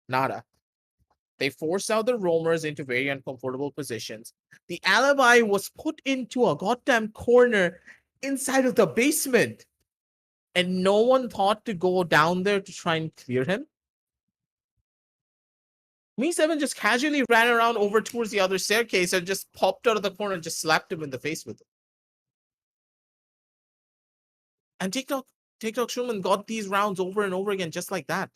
Nada. They forced out the roamers into very uncomfortable positions. The alibi was put into a goddamn corner inside of the basement, and no one thought to go down there to try and clear him. Me7 just casually ran around over towards the other staircase and just popped out of the corner and just slapped him in the face with it. And TikTok Schumann got these rounds over and over again just like that.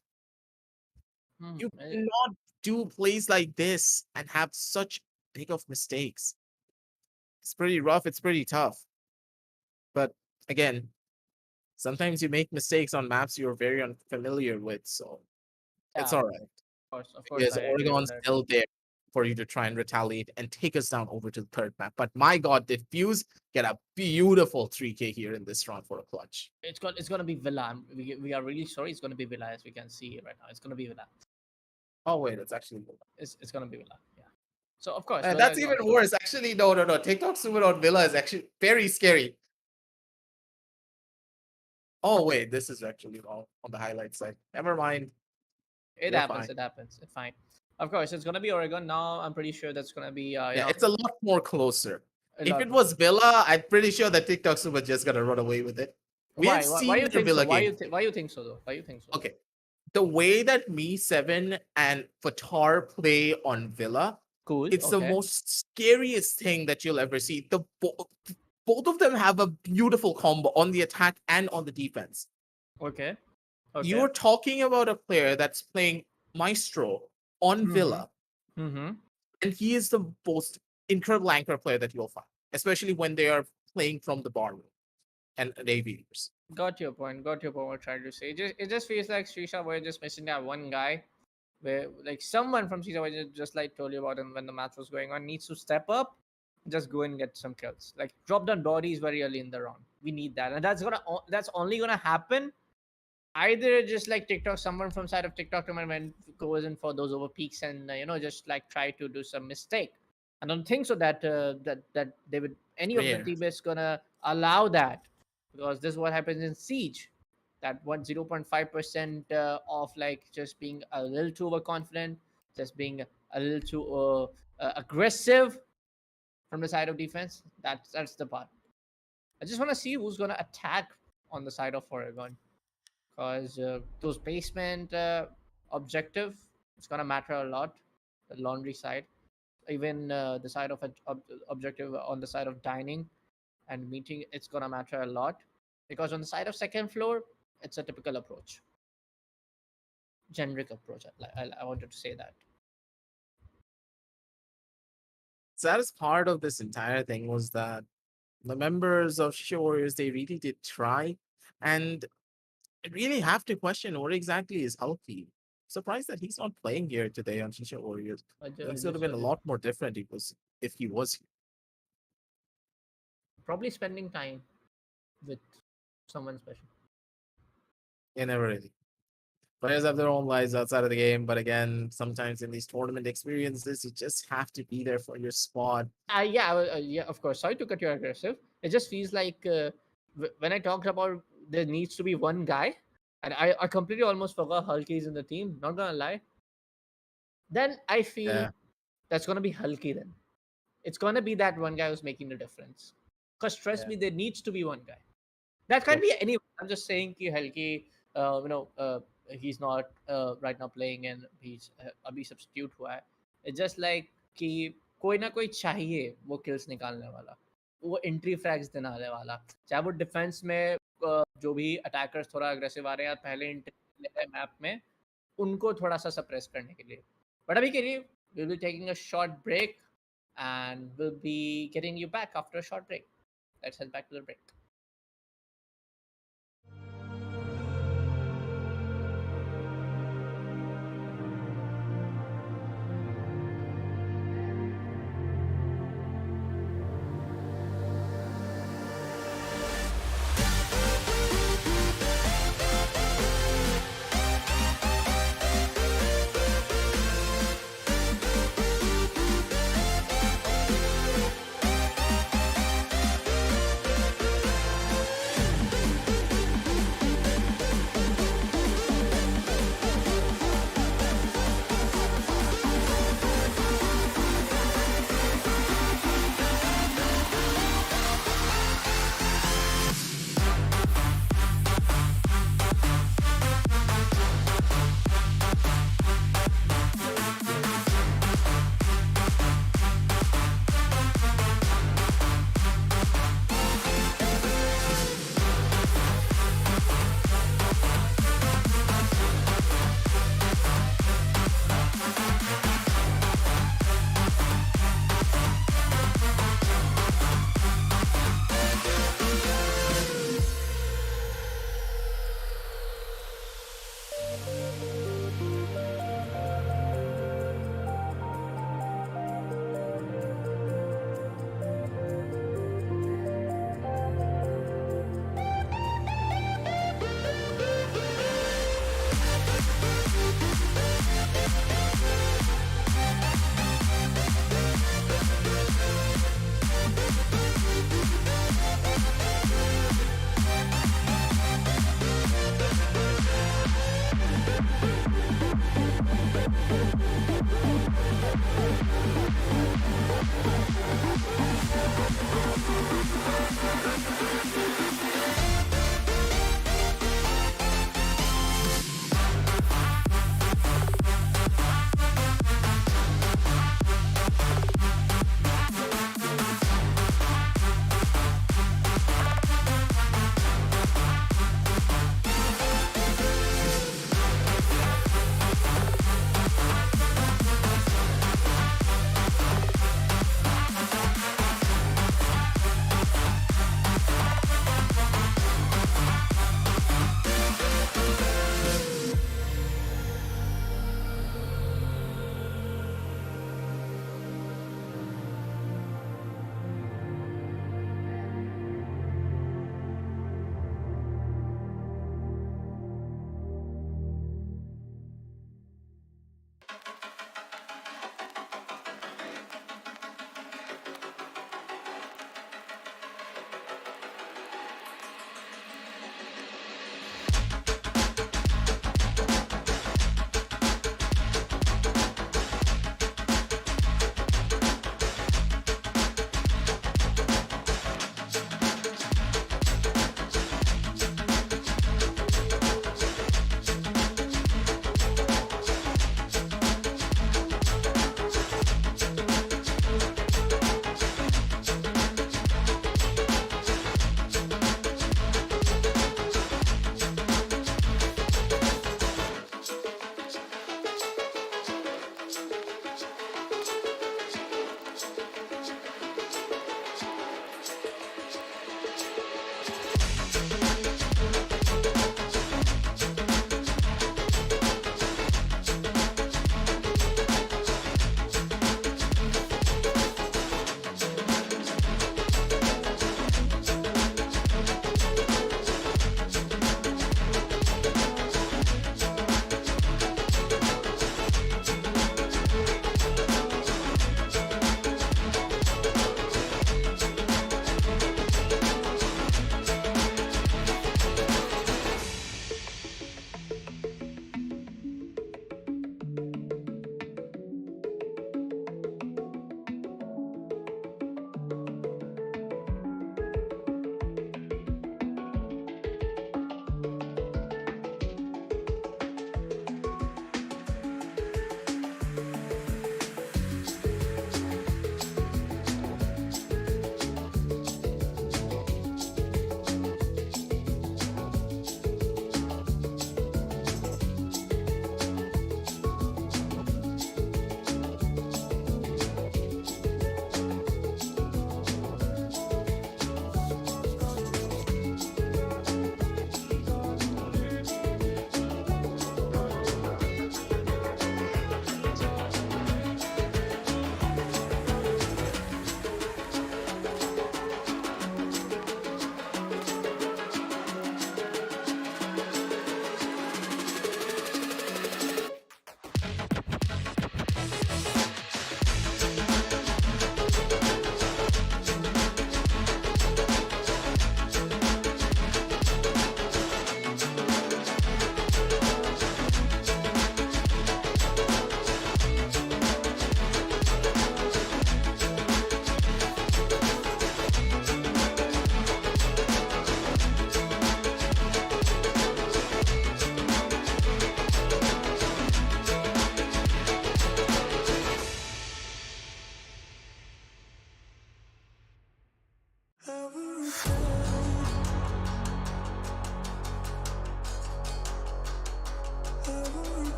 You cannot do plays like this and have such big of mistakes. It's pretty rough. It's pretty tough. But again, sometimes you make mistakes on maps you're very unfamiliar with, so it's all right. Of course, Because I agree with Oregon's that. still there for you to try and retaliate and take us down over to the third map. But my God, did Fuse get a beautiful 3K here in this round for a clutch. It's gonna be Villa. We are really sorry. It's gonna be Villa, as we can see right now. It's gonna be Villa. Oh wait, it's actually It's gonna be Villa. Yeah. So of course, and Villa that's is even also- worse. Actually, no. TikTok Super on Villa is actually very scary. Oh wait, this is actually wrong on the highlight side. Never mind. It You're happens. fine. It happens. It's fine. Of course, it's gonna be Oregon now. I'm pretty sure that's gonna be. Yeah, it's a lot more closer. If lot it more. was Villa, I'm pretty sure that TikTok Super just gonna run away with it. We Why? have Why seen you their think Villa so? Why game. you think so though? Why you think so? Okay. The way that Me7 and Fatar play on Villa, Cool. it's the most scariest thing that you'll ever see. Both of them have a beautiful combo on the attack and on the defense. Okay. You're talking about a player that's playing Maestro on Villa, Mm-hmm. and he is the most incredible anchor player that you'll find, especially when they are playing from the bar room. and aviators. Got your point. Got your point. What I'm trying to say. It just feels like Shreesha were just missing that one guy, where like someone from Shreesha were just like told you about him when the match was going on needs to step up, just go and get some kills. Like drop down bodies very early in the round. We need that, and that's only gonna happen either just like TikTok, someone from side of TikTok tournament goes in for those over peaks and just like try to do some mistake. I don't think so that that they would any of the Rare. teammates gonna allow that, because this is what happens in Siege. That 0.5% of like just being a little too overconfident, just being a little too aggressive from the side of defense. That's the part. I just want to see who's gonna attack on the side of Oregon, because those basement objective, it's gonna matter a lot. The laundry side, even the side of objective on the side of dining and meeting, it's gonna matter a lot, because on the side of second floor, it's a typical approach, generic approach. I wanted to say that. Saddest part of this entire thing was that the members of Shisha Warriors, they really did try, and I really have to question what exactly is Hulky. Surprised that he's not playing here today on Shisha Warriors. Things would have been a lot more different if he was here. Probably spending time with someone special. Yeah, never really. Players have their own lives outside of the game, but again, sometimes in these tournament experiences, you just have to be there for your squad. Yeah, of course. Sorry to cut you aggressive. It just feels like when I talked about there needs to be one guy, and I completely almost forgot Hulky is in the team. Not gonna lie. Then I feel Yeah. that's gonna be Hulky. Then it's gonna be that one guy who's making the difference. Because trust Yeah. me, there needs to be one guy. That can't be anyone. I'm just saying कि Hulky, he's not right now playing and he's अभी substitute हुआ है. It's just like कि कोई ना कोई चाहिए वो kills निकालने वाला, वो entry frags देने वाला, चाहे वो defense में जो भी attackers थोड़ा aggressive आ रहे हैं या पहले entry ले रहे हैं map में, उनको थोड़ा सा suppress करने के लिए. But अभी के लिए we'll be taking a short break and we'll be getting you back after a short break. Let's head back to the break.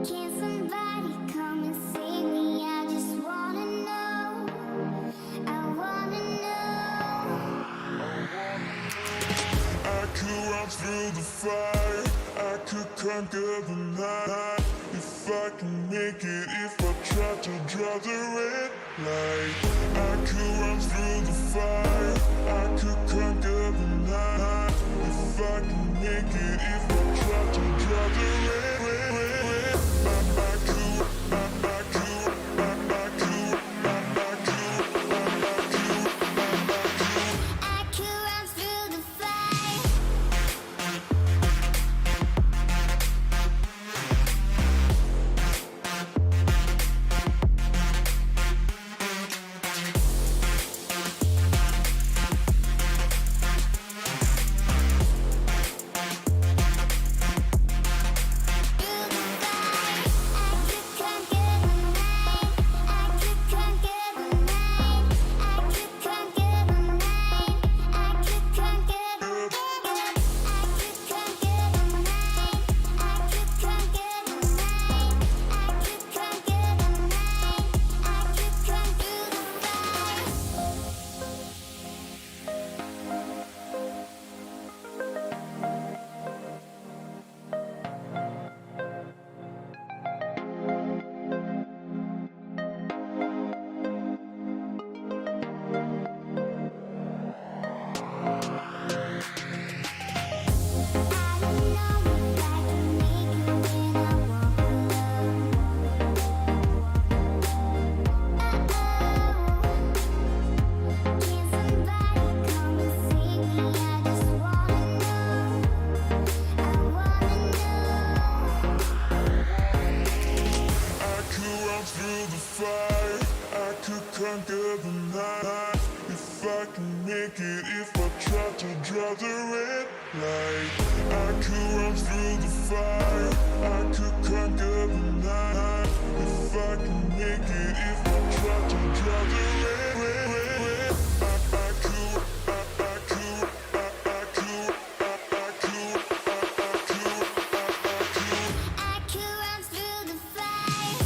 Can somebody come and save me? I just wanna know. I wanna know. I could run through the fire, I could conquer the night. If I can make it, if I try to draw the red light. I could run through the fire, I could conquer the night. If I can make it, if I try to draw the red. I could run through the fire. Conquer the night. If I can make it, if I try to draw the red light. I could run through the fire, I could conquer the night. If I can make it, if I try to draw the red. I could run through the fire.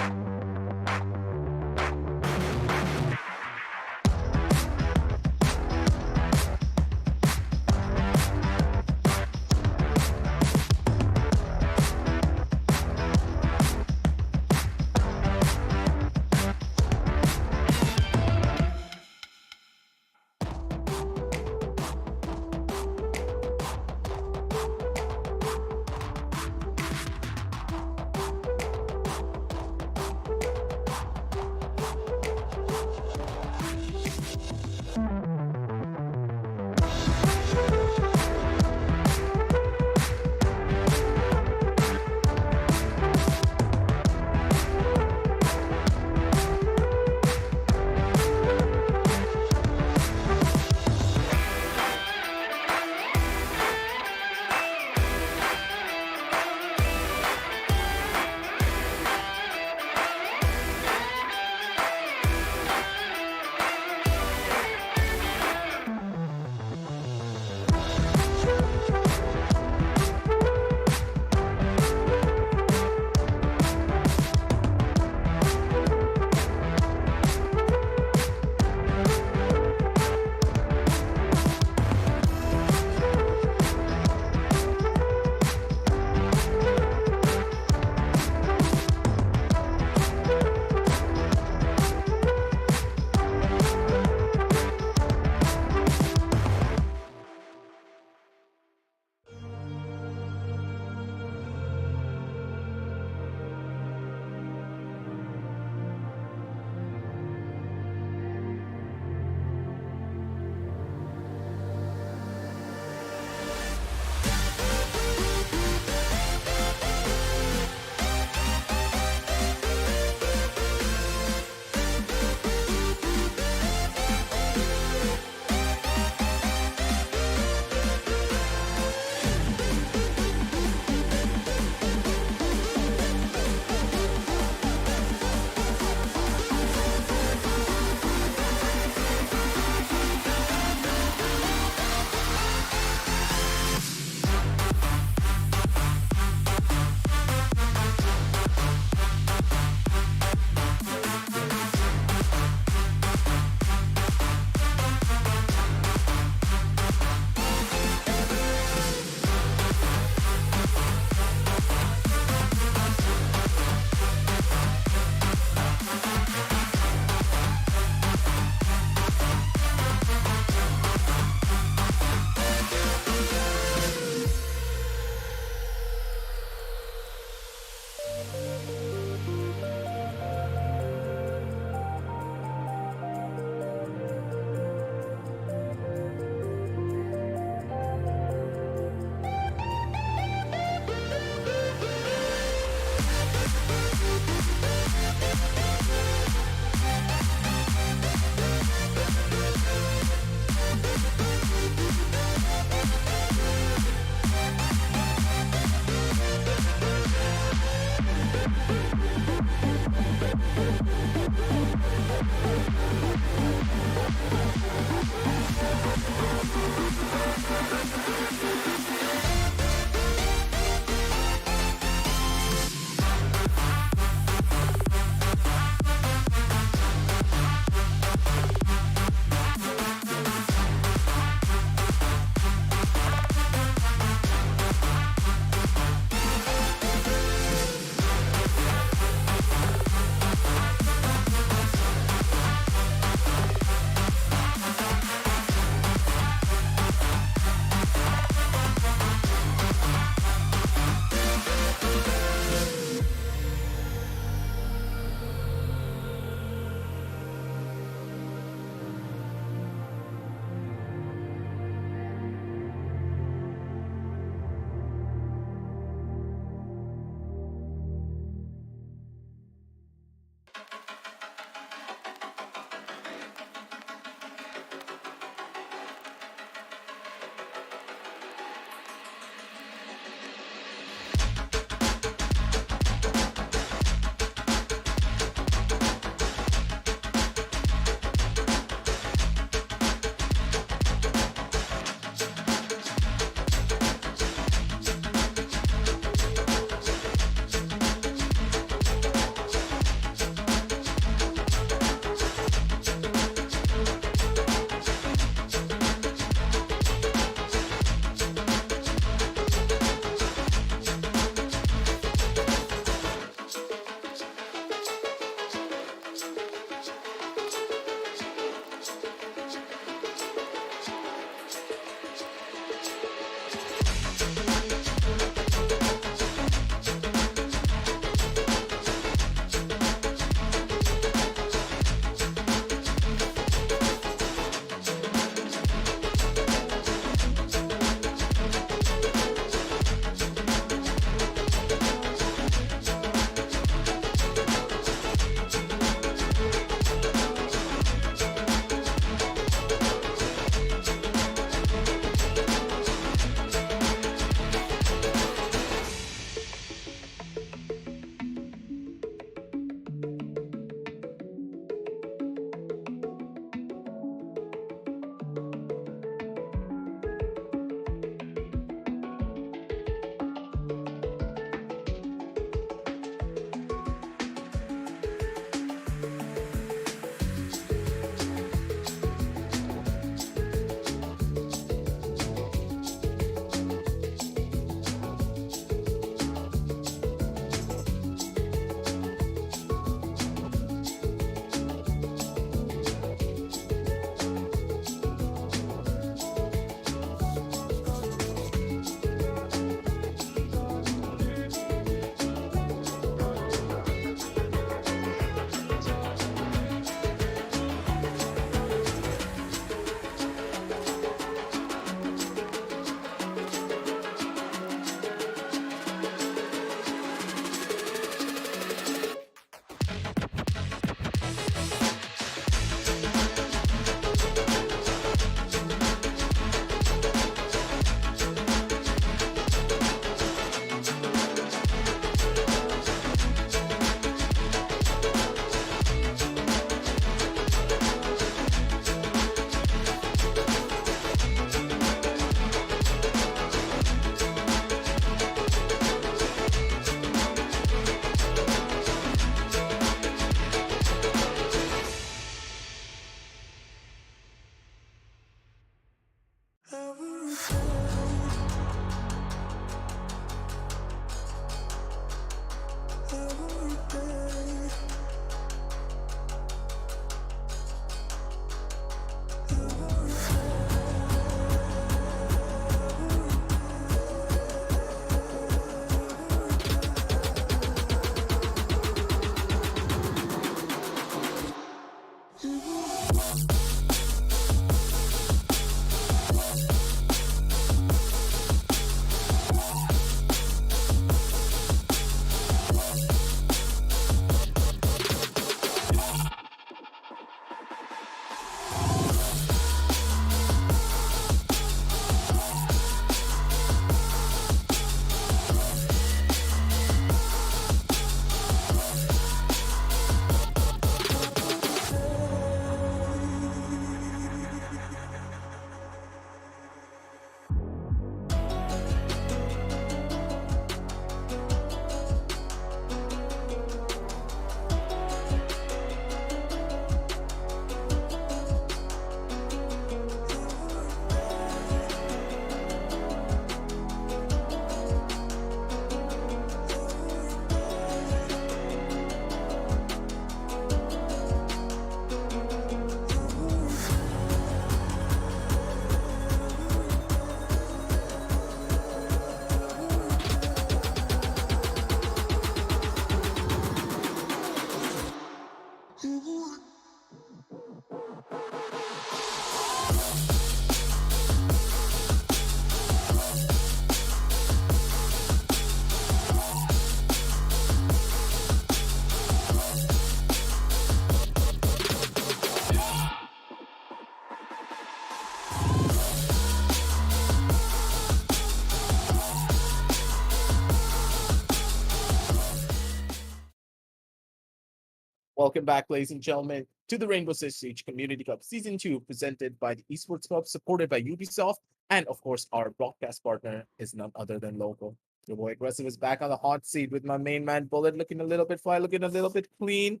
Welcome back, ladies and gentlemen, to the Rainbow Six Siege Community Cup Season 2, presented by the Esports Club, supported by Ubisoft. And of course, our broadcast partner is none other than Local. Your boy Aggressive is back on the hot seat with my main man Bullet, looking a little bit fly, looking a little bit clean.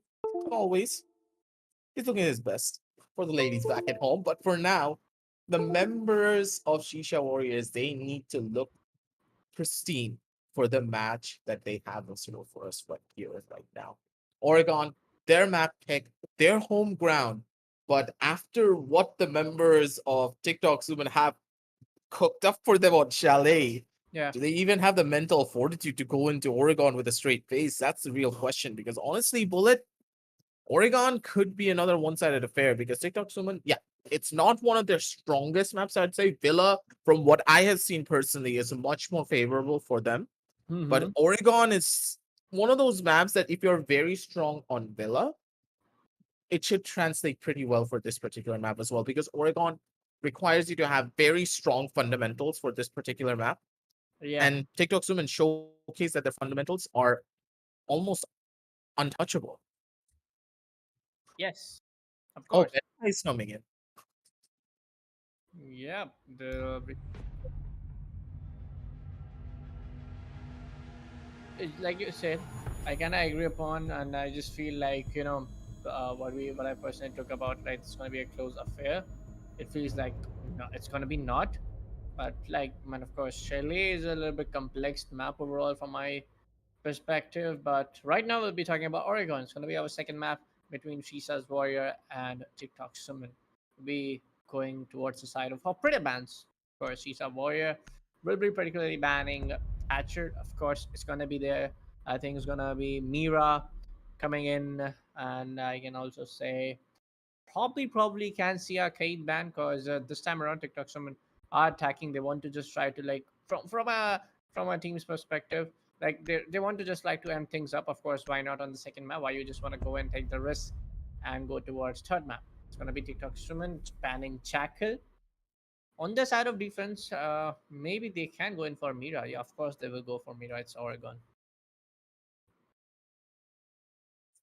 Always. He's looking his best for the ladies back at home. But for now, the members of Shisha Warriors, they need to look pristine for the match that they have in store for us right here right now. Oregon, their map pick, their home ground. But after what the members of TikTok Sumon have cooked up for them on Chalet, Yeah. do they even have the mental fortitude to go into Oregon with a straight face? That's the real question. Because honestly, Bullet, Oregon could be another one-sided affair because TikTok Summon, yeah, it's not one of their strongest maps. I'd say Villa, from what I have seen personally, is much more favorable for them. But Oregon is one of those maps that if you're very strong on Villa, it should translate pretty well for this particular map as well because Oregon requires you to have very strong fundamentals for this particular map. Yeah. And TikTok Summon showcase that their fundamentals are almost untouchable. Yes. Of Oh, course. that is coming in. Yeah. The like you said, I kind of agree upon, and I just feel like what I personally took about, like it's gonna be a close affair. It feels like no, it's gonna be not, but like man, of course, Shelley is a little bit complex map overall from my perspective. But right now we'll be talking about Oregon. It's gonna be our second map between Shreesha's Warrior and TikTok Summon. We'll be going towards the side of our pretty bans for Shreesha Warrior. We'll be particularly banning Hatcher. Of course, it's gonna be there. I think it's gonna be Mira coming in, and I can also say probably can see Arcade ban because this time around TikTok someone are attacking. They want to just try to like from a team's perspective, like they want to just like to end things up. Of course, why not on the second map? Why you just want to go and take the risk and go towards third map? It's gonna be TikTok instrument banning Jackal. On the side of defense, maybe they can go in for Mira. Yeah, of course they will go for Mira. It's Oregon.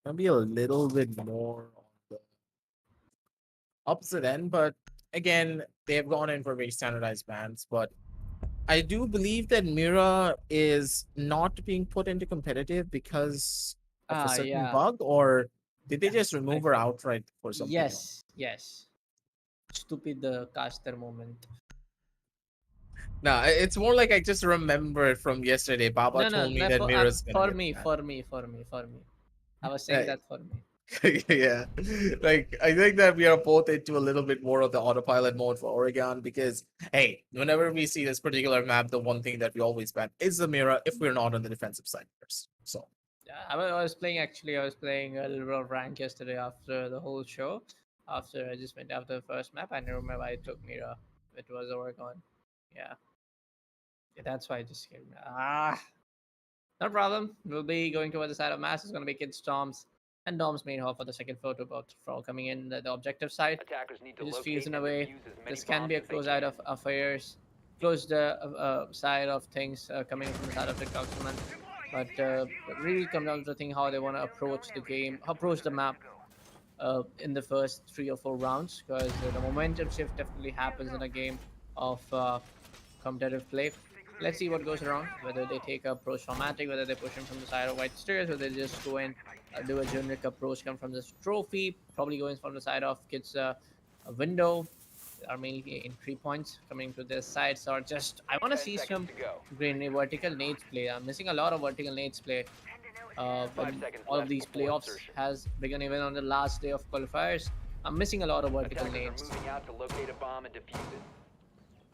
Gonna be a little bit more on the opposite end, but again, they have gone in for very standardized bans. But I do believe that Mira is not being put into competitive because of a Ah, certain yeah. bug, or did they just I remove her outright for something else? yes. Stupid caster moment. No, it's more like I just remember from yesterday. Baba No, no, told me no, that Mira's gonna for get me, that. for me, for me, for me. I was saying Uh, that for me. yeah, like I think that we are both into a little bit more of the autopilot mode for Oregon because hey, whenever we see this particular map, the one thing that we always ban is the mirror if we're not on the defensive side first. So Yeah, I was playing actually. I was playing a little bit of rank yesterday after the whole show. After I just went after the first map, I don't remember why it took me to. It was Oregon. Yeah, yeah, that's why I just came. No problem. We'll be going to the side of mass. It's going to be Kid Storms and Dom's main hall for the second photo boat for coming in the objective side. Attackers need to It just locate feels in a and way defuse as many this can bombs be a as they close out can. of affairs, closed side of things coming from the side of the Coxman. But it really comes down to the thing how they want to approach the game, approach the map in the first 3 or 4 rounds, because the momentum shift definitely happens in a game of competitive play. Let's see what goes around, whether they take a approach traumatic, whether they push him from the side of white stairs, whether they just go in, do a generic approach, come from this trophy, probably going from the side of kids a window, are mainly in 3 points coming to their sides, or just I want to 10 see seconds some to go. vertical nades play. I'm missing a lot of vertical nades play 5 when seconds all of left these before playoffs insertion. has begun even on the last day of qualifiers. I'm missing a lot of vertical Attackers nades. are moving out to locate a bomb and defuse it.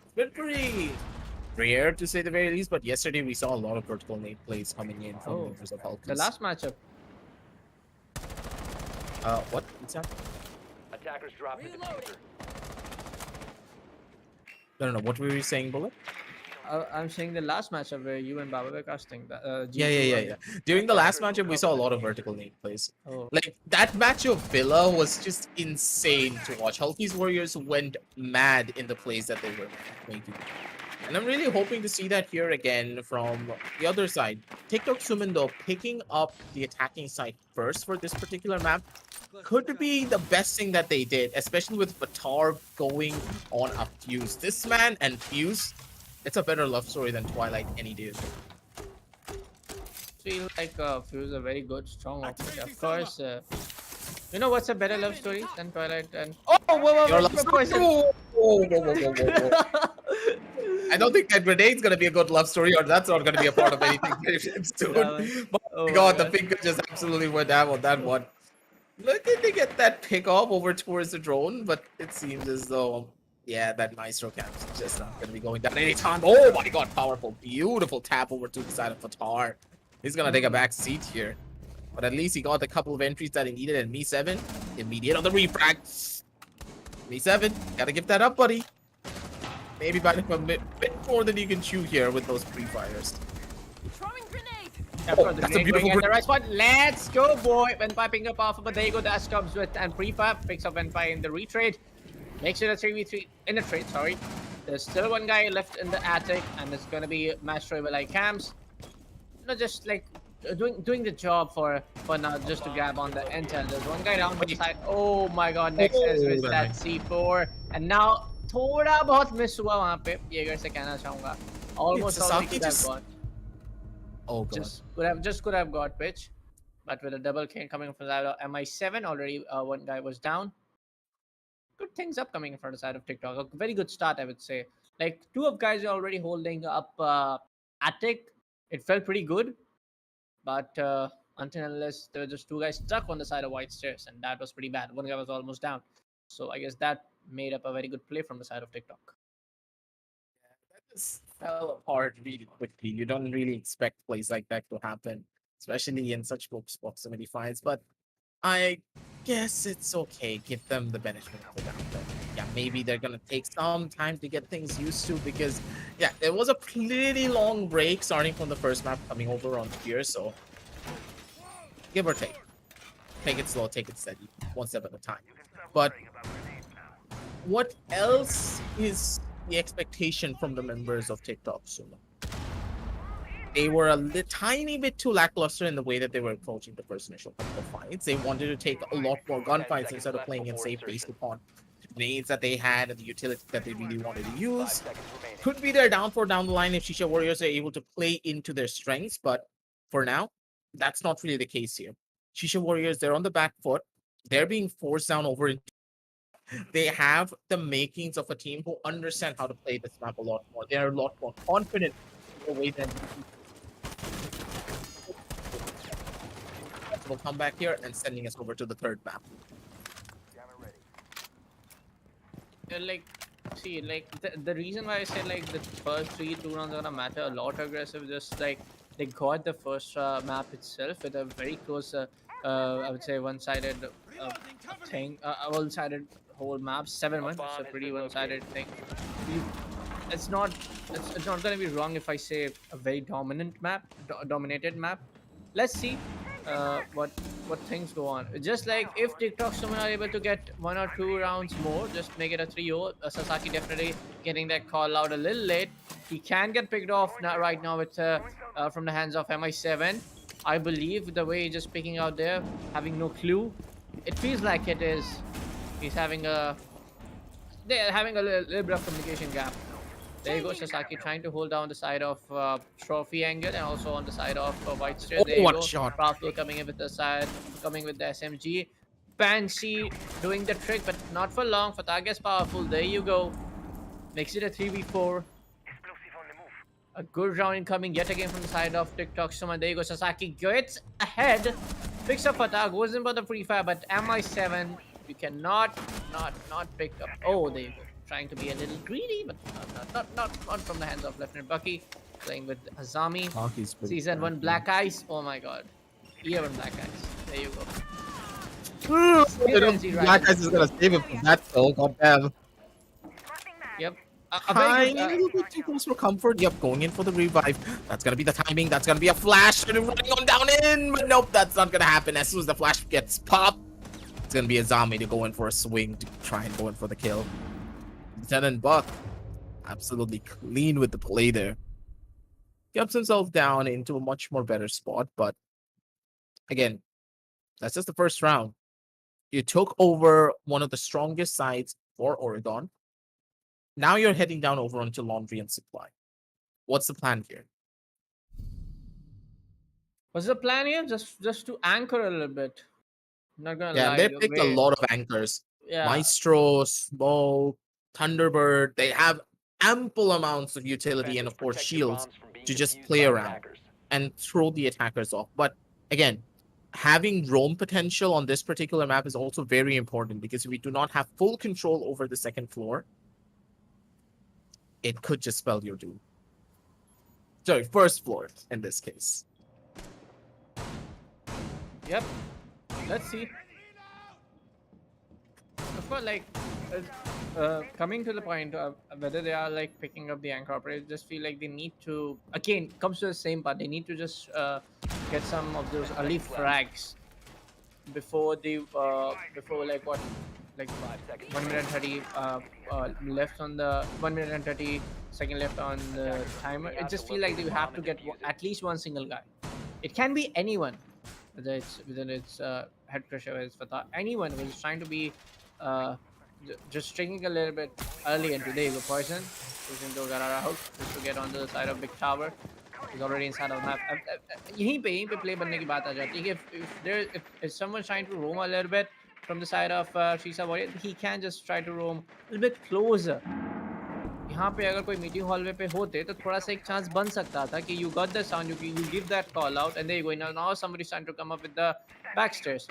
it's been pretty rare to say the very least. But yesterday we saw a lot of vertical nade plays coming in from Oh, members of the Falcons. last matchup. What? What's that? Attackers drop the diffuser. No, no, no. What were you saying, Bullet? I'm saying the last matchup where you and Baba were casting that Yeah, G2. yeah, yeah, yeah. During the last matchup, we saw a lot of vertical nade plays. Oh, Like that match of Villa was just insane to watch. Hulky's Warriors went mad in the plays that they were making. And I'm really hoping to see that here again from the other side. TikTok Suman though picking up the attacking side first for this particular map could be the best thing that they did, especially with Batar going on a Fuse. This man and Fuse, it's a better love story than Twilight any day. feel like Fuse a very good, strong opponent. Of course, you know what's a better love story than Twilight and oh, Your love story. poison. Whoa, whoa, whoa, whoa, whoa, whoa. I don't think that grenade's gonna be a good love story, or that's not gonna be a part of anything very soon. But Oh my my God, the God. finger just absolutely went down on that one. Looking to get that pick off over towards the drone, but it seems as though, yeah, that Maestro camp is just not gonna be going down anytime. Oh my God, powerful, beautiful tap over to the side of Fatar. He's gonna take a back seat here, but at least he got a couple of entries that he needed. And Me7, immediate on the refrag. Me7, gotta give that up, buddy. Maybe biting a bit more than you can chew here with those pre-fires. Yeah, Oh, of course, the that's a grenade beautiful going at the right spot. Let's go, boy. When piping up off, but there you go. Dash comes with and prefab picks up Venfi in the retrade. Makes it a 3v3 in the trade. Sorry, there's still one guy left in the attic, and it's gonna be Master with like cams. You know, just like doing the job for now, just to grab on the intel. There's one guy down the side. Oh my God, next is with Oh, that nice. C4, and now थोड़ा बहुत miss हुआ वहाँ पे. Jaeger से कहना चाहूँगा. Almost all Sasaki he could have just- got. Oh God. Just could have got pitch, but with a double kill coming from the side of MI7 already, one guy was down. Good things up coming from the side of TikTok. A very good start, I would say. Like two of guys are already holding up attic. It felt pretty good, but until and unless there were just two guys stuck on the side of white stairs, and that was pretty bad. One guy was almost down, so I guess that made up a very good play from the side of TikTok. Just fell apart really quickly. You don't really expect plays like that to happen, especially in such close proximity fights. But I guess it's okay. Give them the benefit of the doubt. But yeah, maybe they're gonna take some time to get things used to because yeah, it was a pretty long break starting from the first map coming over on here. So give or take. Take it slow, take it steady, one step at a time. But what else is the expectation from the members of TikTok Sumo? They were a tiny bit too lackluster in the way that they were approaching the first initial couple of fights. They wanted to take a lot more gunfights instead of playing it safe based upon nades that they had and the utility that they really wanted to 5 use. seconds remaining. Could be their downfall down the line if Shreesha Warriors are able to play into their strengths, but for now, that's not really the case here. Shreesha Warriors, they're on the back foot. They're being forced down over into They have the makings of a team who understand how to play this map a lot more. They are a lot more confident in the way that will come back here and sending us over to the third map. Like, see, like the reason why I said like the first 2 rounds are gonna matter a lot aggressive, just like they got the first map itself with a very close, I would say one-sided thing, one-sided whole map, 7-1. It's a pretty one-sided thing. You, it's not, it's not gonna be wrong if I say a very dominant map, dominated map. Let's see what things go on. Just like if TikTok Sumon are able to get 1 or 2 rounds more, just make it a 3-0. Sasaki definitely getting that call out a little late. He can get picked off now, right now with from the hands of MI7. I believe the way he's just picking out there, having no clue. It feels like it is. He's having a. They're having a little bit of communication gap. There you go, Sasaki trying to hold down the side of Trophy Angle and also on the side of White Stairs. There you what go. shot. Raflo coming in with the side, coming with the SMG. Pansy doing the trick, but not for long. Fatag is powerful. There you go. Makes it a 3v4. A good round incoming yet again from the side of TikTok Sumon. There you go. Sasaki gets ahead. Picks up Fatag. Goes in for the free fire, but MI7, you cannot not pick up. Oh, there you go. Trying to be a little greedy, but not from the hands of Lieutenant Bucky. Playing with Azami. Season 1 Black Ice. Oh my god. Year 1 Black Ice. There you go. Black Ice is gonna save him from that kill. Goddamn. Yep. Tiny little bit too close for comfort. Yep, going in for the revive. That's gonna be the timing. That's gonna be a flash. And running on down in. But nope, that's not gonna happen. As soon as the flash gets popped, it's gonna be a zombie to go in for a swing to try and go in for the kill. Lieutenant Buck, absolutely clean with the play there. Gets himself down into a much more better spot. But again, that's just the first round. You took over one of the strongest sides for Oregon. Now you're heading down over onto Laundry and Supply. What's the plan here? What's the plan here? Just to anchor a little bit. Not gonna Yeah, lie. they the picked a way- lot of anchors. Yeah. Maestro, Smoke, Thunderbird. They have ample amounts of utility and, of course, shields to just play around and throw the attackers off. But again, having roam potential on this particular map is also very important because if we do not have full control over the second floor, it could just spell your doom. Sorry, first floor in this case. Yep. Let's see. Of course, like coming to the point of whether they are like picking up the anchor operators, just feel like they need to, again, comes to the same part. They need to just get some of those early frags before they before like what, like 1 minute and 30 left on the 1 minute and 30 second left on the timer. It just feel like they have to get at least one single guy. It can be anyone, whether it's head crusher, whether it's Fatah, anyone who is trying to be just stringing a little bit early. And today the Poison is into Garara hook just to get onto the side of Big Tower. He's already inside of the map. यहीं पे play बनने की बात आ जाती है कि if someone's trying to roam a little bit from the side of Shreesha Warrior, he can just try to roam a little bit closer. यहाँ पे अगर कोई मीटिंग हॉल पे होते तो थोड़ा सा एक चांस बन सकता था कि you got the sound, you give that call out, and there you go. Now somebody's trying to come up with the backstairs,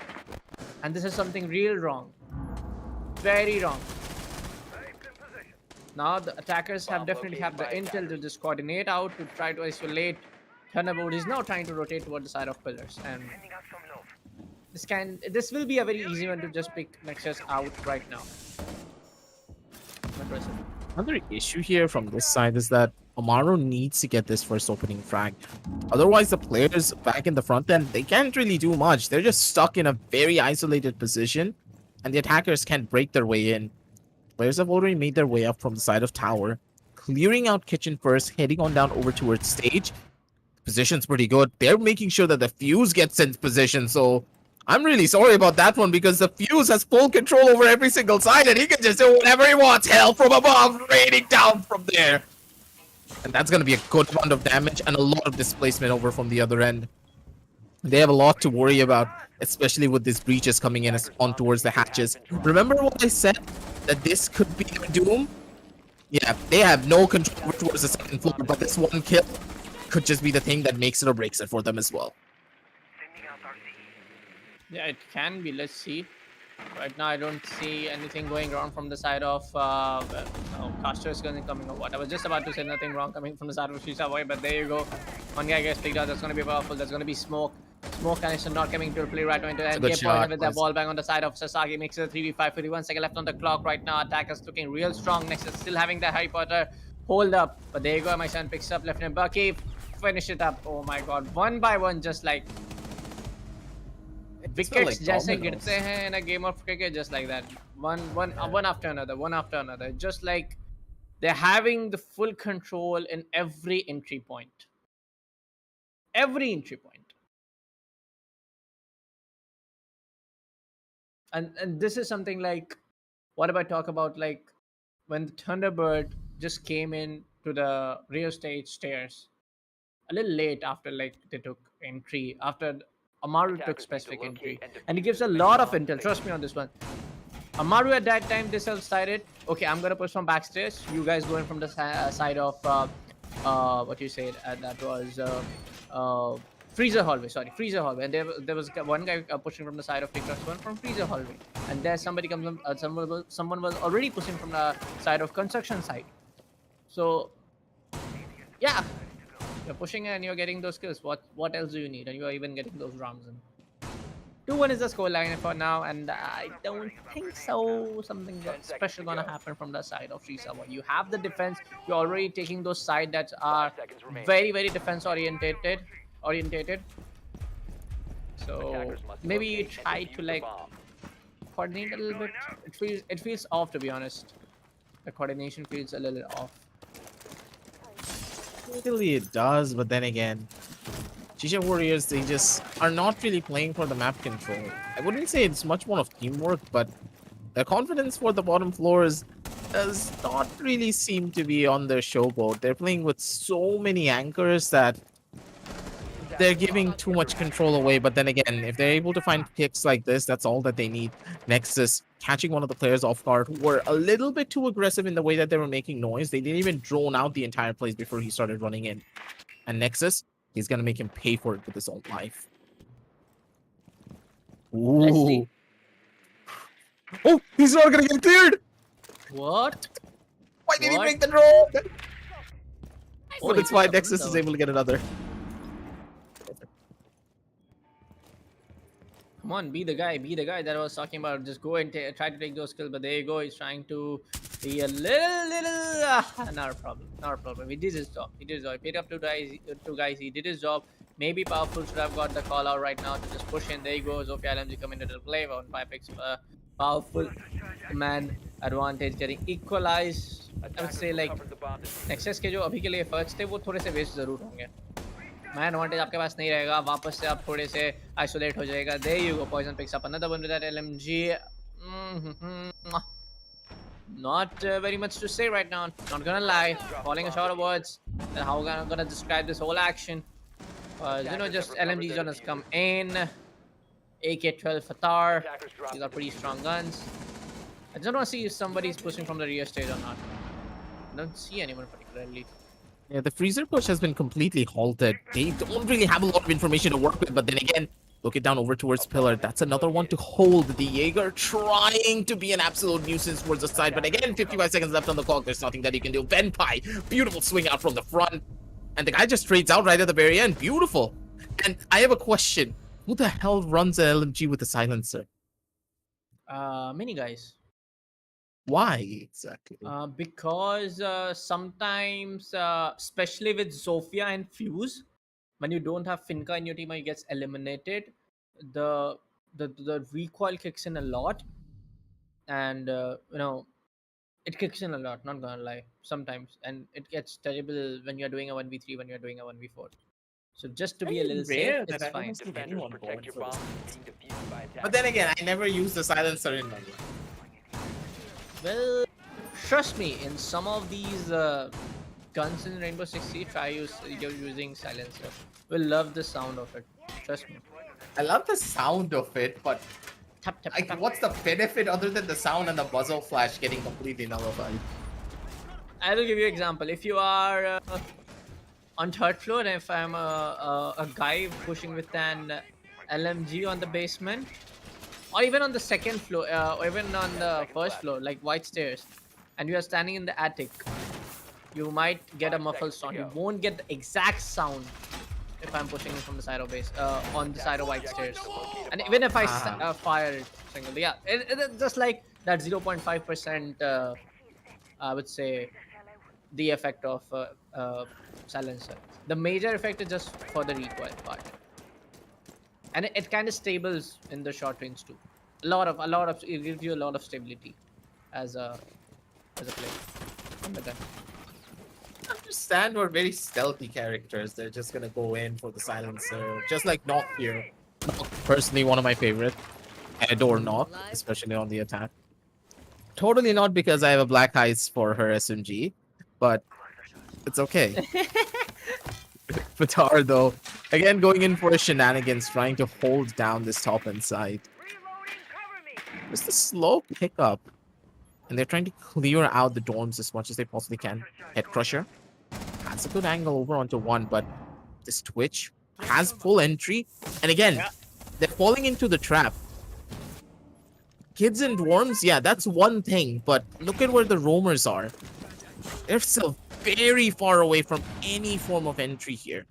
and this is something real wrong, very wrong. Now the attackers have definitely have the intel to just coordinate out to try to isolate. Thunderbolt is now trying to rotate toward the side of pillars, and this will be a very easy one to just pick Nexus out right now. Another issue here from this side is that Amaro needs to get this first opening frag. Otherwise, the players back in the front end, they can't really do much. They're just stuck in a very isolated position, and the attackers can't break their way in. Players have already made their way up from the side of tower, clearing out kitchen first, heading on down over towards stage. Position's pretty good. They're making sure that the fuse gets in position, so I'm really sorry about that one because the fuse has full control over every single side and he can just do whatever he wants. Hell from above, raining down from there. And that's going to be a good amount of damage and a lot of displacement over from the other end. They have a lot to worry about, especially with these breaches coming in on towards the hatches. Remember what I said? That this could be their doom? Yeah, they have no control towards the second floor, but this one kill could just be the thing that makes it or breaks it for them as well. Yeah, it can be. Let's see. Right now, I don't see anything going wrong from the side of Caster is going to coming or what. I was just about to say nothing wrong coming from the side of Shreesha boy, but there you go. One guy gets picked out. That's going to be powerful. That's going to be smoke. Smoke canister not coming to play right now into the NK point with that ball bang on the side of Sasagi. Makes it a 3v5. 51 seconds left on the clock right now. Attackers looking real strong. Nexus still having that Harry Potter hold up. But there you go. My son picks up Lieutenant Bucky. Finish it up. Oh my god. One by one, just like wickets जैसे गिरते हैं in a game of cricket, just like that. One after another. Just like they're having the full control in every entry point. Every entry point. And this is something like, what if I talk about like when the Thunderbird just came in to the rear stage stairs a little late after like they took entry, after Amaru took specific entry, and it gives a lot of intel. Trust me on this one. Amaru at that time decided, okay, I'm gonna push from backstairs. You guys go in from the side of what you said. That was freezer hallway. Sorry, freezer hallway. And there was one guy pushing from the side of TikTok's one from freezer hallway, and there somebody comes. Someone was already pushing from the side of construction site. So yeah. You're pushing and you're getting those kills. What else do you need? And you're even getting those rounds in. 2-1 is the scoreline for now, and I don't think so. Something special gonna happen from the side of Shreesha. You have the defense. You're already taking those sides that are very, very defense orientated. So maybe you try to like coordinate a little bit. It feels off, to be honest. The coordination feels a little off. Really it does, but then again, Shisha Warriors, they just are not really playing for the map control. I wouldn't say it's much more of teamwork, but the confidence for the bottom floors does not really seem to be on their showboat. They're playing with so many anchors that they're giving too much control away. But then again, if they're able to find picks like this, that's all that they need. Nexus catching one of the players off guard who were a little bit too aggressive in the way that they were making noise. They didn't even drone out the entire place before he started running in. And Nexus, he's going to make him pay for it with his own life. Ooh. Oh, he's not going to get cleared. What? Why did he break the drone? Oh, But it's fine. Nexus is able to get another. Come on, be the guy that I was talking about. Just go and try to take those kills. But there you go. He's trying to be a little. Not a problem. He did his job. He paid up two guys. He did his job. Maybe Powerful should have got the call out right now to just push in. There he goes. Okay, LMG coming into the play. 1-5 picks. Powerful man advantage getting equalized. I would say like Nexus के जो अभी के लिए first थे वो थोड़े से waste जरूर होंगे. Man advantage आपके पास नहीं रहेगा. वापस से आप थोड़े से isolate हो जाएगा. There you go. Poison picks up another one with that LMG. Not very much to say right now. Not gonna lie. Falling short of words. And how I'm gonna describe this whole action. You know, just LMG's gonna come in. AK-12 Fatar. These are pretty strong guns. I just want to see if somebody's pushing from the rear stage or not. I don't see anyone particularly. Yeah, the freezer push has been completely halted. They don't really have a lot of information to work with, but then again, look it down over towards Pillar. That's another one to hold. The Jaeger trying to be an absolute nuisance towards the side, but again, 55 seconds left on the clock. There's nothing that he can do. Venpai, beautiful swing out from the front. And the guy just trades out right at the very end. Beautiful. And I have a question. Who the hell runs an LMG with a silencer? Many guys. Why exactly? Because sometimes, especially with Zofia and Fuse, when you don't have Finka in your team and he gets eliminated, the recoil kicks in a lot, and you know, it kicks in a lot. Not gonna lie, sometimes, and it gets terrible when you're doing a 1v3, when you're doing a 1v4. So just to be a little safe, it's fine. But then again, I never use the silencer in my game. Well, trust me, in some of these guns in Rainbow Six Siege, try using silencer. We'll love the sound of it. Trust me. I love the sound of it, but Tap, tap, like, tap. what's the benefit other than the sound and the muzzle flash getting completely nullified? I will give you an example. If you are on third floor, and if I'm a guy pushing with an LMG on the basement, or even on the second floor, or even on the first floor, like white stairs, and you are standing in the attic, you might get a 5 muffled seconds to sound. You go. won't get the exact sound if I'm pushing you from the side of base, on the side of white stairs. And even if I fire it singly, yeah, it's just like that 0.5%, I would say, the effect of silencer. The major effect is just for the recoil part, and it kind of stables in the short range too. A lot of it gives you a lot of stability as a player on the gun. I understand we're very stealthy characters. They're just gonna go in for the silencer, just like Knock here. Knock, personally, one of my favorite. I adore Knock, especially on the attack. Totally not because I have a black eyes for her SMG, but it's okay. Fatar, though, again going in for a shenanigans, trying to hold down this top end side. Just a slow pickup, and they're trying to clear out the dorms as much as they possibly can. Head crusher has a good angle over onto one, but this Twitch has full entry, and again, they're falling into the trap. Kids and dwarves, yeah, that's one thing, but look at where the roamers are. They're still very far away from any form of entry here.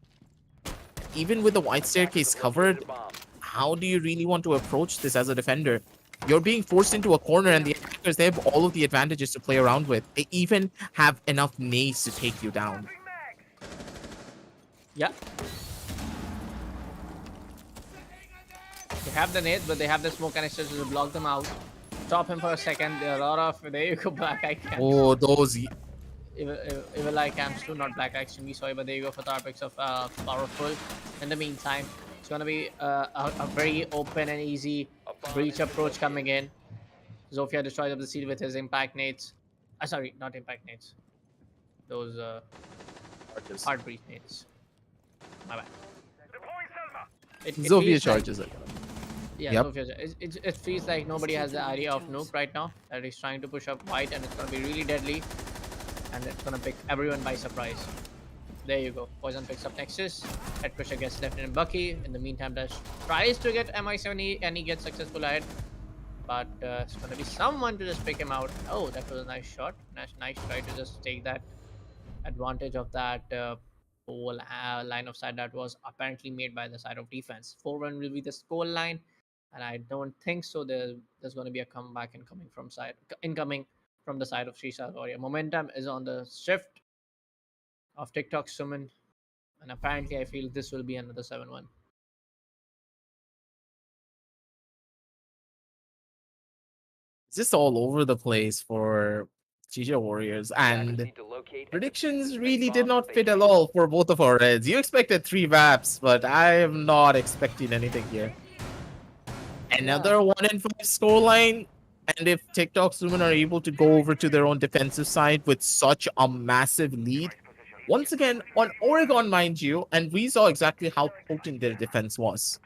Even with the white staircase covered, how do you really want to approach this as a defender? You're being forced into a corner, and the attackers, they have all of the advantages to play around with. They even have enough nades to take you down. Yeah. They have the nades, but they have the smoke canisters to block them out. Stop him for a second. There are a lot of, there you go, black eye cams. Oh, those... Evil eye cams too, not black eye we saw it, but there you go for the picks of powerful. In the meantime, it's gonna be a very open and easy breach approach coming in. Zofia destroys up the seed with his impact nades. Sorry, not impact nades. Those hard breach nades. My bad. Zofia feels charges like, it. Yeah, Yep. Zofia, it feels like nobody has the idea of Nuke right now. That he's trying to push up white, and it's gonna be really deadly. And it's gonna pick everyone by surprise. There you go. Poison picks up Nexus. Head pressure gets left in Bucky. In the meantime, Dash tries to get MI70 and he gets successful ahead. But it's gonna be someone to just pick him out. Oh, that was a nice shot. Nice try to just take that advantage of that whole line of sight that was apparently made by the side of defense. 4-1 will be the score line, and I don't think so. There's gonna be a comeback incoming from the side of Shreesha Warrior. Momentum is on the shift of TikTok Sumon, and apparently I feel this will be another 7-1. It's just all over the place for Shreesha Warriors, and predictions really did not fit at all for both of our heads. You expected 3 VAPs, but I am not expecting anything here. Another 1-5 scoreline. And if TikTok Sumon are able to go over to their own defensive side with such a massive lead, once again, on Oregon, mind you, and we saw exactly how potent their defense was.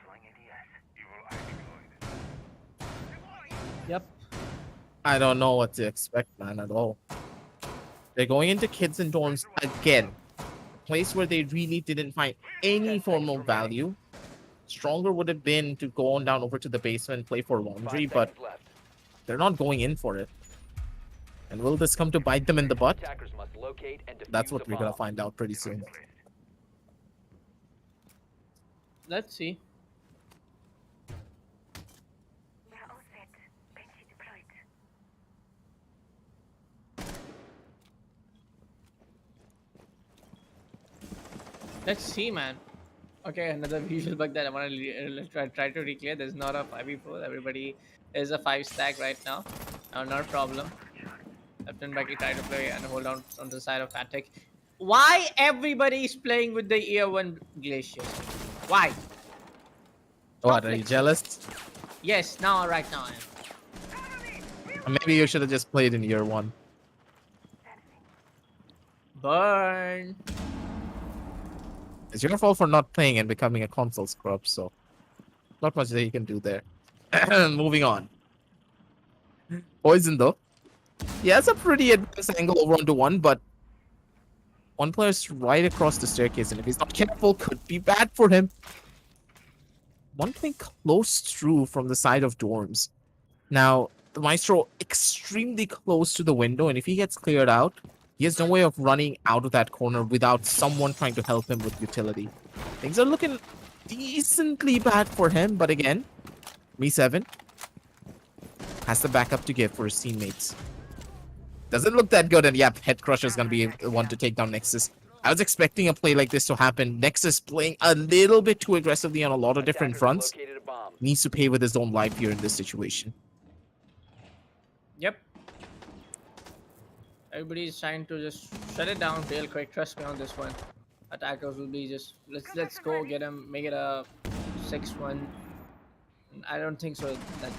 Yep. I don't know what to expect, man, at all. They're going into kids and dorms again. A place where they really didn't find any form of value. Stronger would have been to go on down over to the basement and play for laundry, but they're not going in for it. And will this come to bite them in the butt? That's what we're going to find out pretty soon. Let's see. Let's see, man. Okay, another visual bug that I want to try to recreate. There's not a 5v4. Everybody is a 5 stack right now. Not a problem. Captain Becky try to play and hold on the side of Attic. Why everybody is playing with the Year 1 Glacier? Why? What, are you jealous? Yes, right now I am. Maybe you should have just played in year 1. Burn. It's your fault for not playing and becoming a console scrub, so Not much that you can do there. Moving on. Poison though. He has a pretty advanced angle over onto one, but one player's right across the staircase, and if he's not careful, could be bad for him. One playing close through from the side of dorms. Now, the Maestro extremely close to the window, and if he gets cleared out, he has no way of running out of that corner without someone trying to help him with utility. Things are looking decently bad for him, but again, Me7 has the backup to give for his teammates. Doesn't look that good, and yeah, Head Crusher is going to be the one to take down Nexus. I was expecting a play like this to happen. Nexus playing a little bit too aggressively on a lot of different fronts. Located a bomb. Needs to pay with his own life here in this situation. Yep. Everybody's trying to just shut it down real quick. Trust me on this one. Attackers will be just let's go get him, make it a 6-1. I don't think so that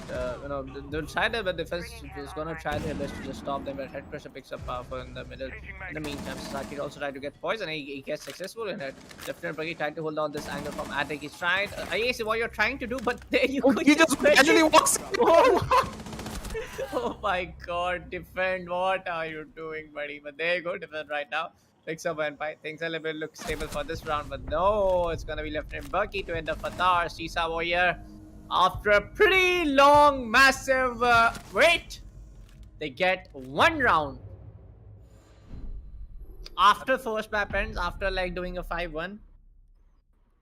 they'll try their best. Defense is gonna try their best to just stop them, but Head Crusher picks up power in the middle. In the meantime, Sasaki also tried to get poison. He gets successful in it. Definitely tried to hold on this angle from Attic. He's tried. I see what you're trying to do, but there you go. He just casually walks. Oh my god, defend. What are you doing, buddy? But there you go, defend right now. Picks up and fight. Things a little bit look stable for this round, but no, it's gonna be Lieutenant Bucky to end up Fatar. Shreesha Warrior, after a pretty long, massive wait, they get one round. After first map ends, after like doing a 5-1.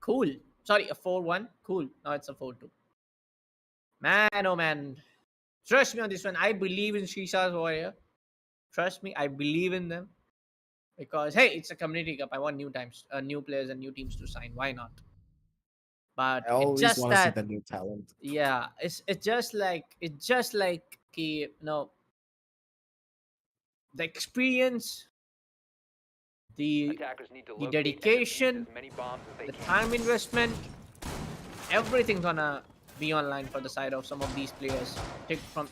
Cool. Sorry, a 4-1. Cool. Now it's a 4-2. Man, oh man. Trust me on this one. I believe in Shreesha's Warrior. Trust me, I believe in them. Because hey, it's a community cup. I want new players and new teams to sign. Why not? But I always it's just want to see that the new talent. yeah, it's just like the experience, the Attackers need to locate and defuse dedication, as many bombs as they the can. time investment, everything's gonna be online for the side of some of these players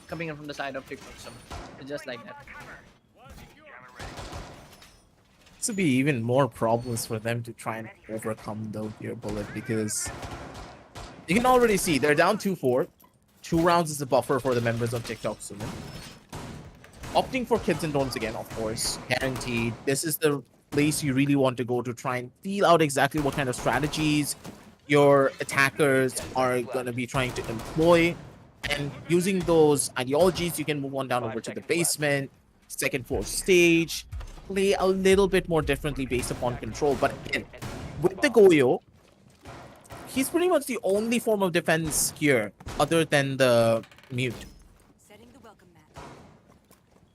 coming in from the side of TikTok. It's just like that. This would be even more problems for them to try and overcome though here, Bullet, because you can already see they're down 2-4. 2 rounds is a buffer for the members of TikTok Sumon. Opting for kids and dorms again, of course, guaranteed. This is the place you really want to go to try and feel out exactly what kind of strategies your attackers are going to be trying to employ. And using those ideologies, you can move on down over to the basement, second floor stage, play a little bit more differently based upon control. But again, with the Goyo, he's pretty much the only form of defense here other than the mute. Setting the welcome mat.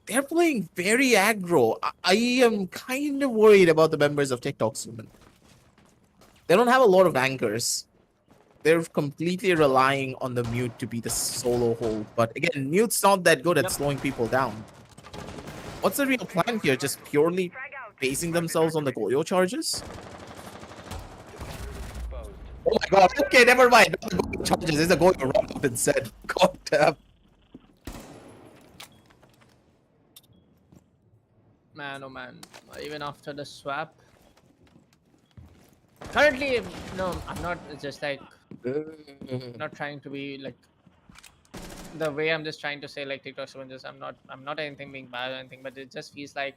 They're playing very aggro. I am kind of worried about the members of TikTok Sumon. They don't have a lot of anchors. They're completely relying on the mute to be the solo hold. But again, mute's not that good at slowing people down. What's the real plan here? Just purely basing themselves on the Goyo charges? Oh my god, okay, never mind. Not the Goyo charges, it's a Goyo run up instead. God damn. Man, oh man. Even after the swap. Currently, no, I'm not. It's just like not trying to be like the way I'm just trying to say like TikTok someone just I'm not anything being bad or anything, but it just feels like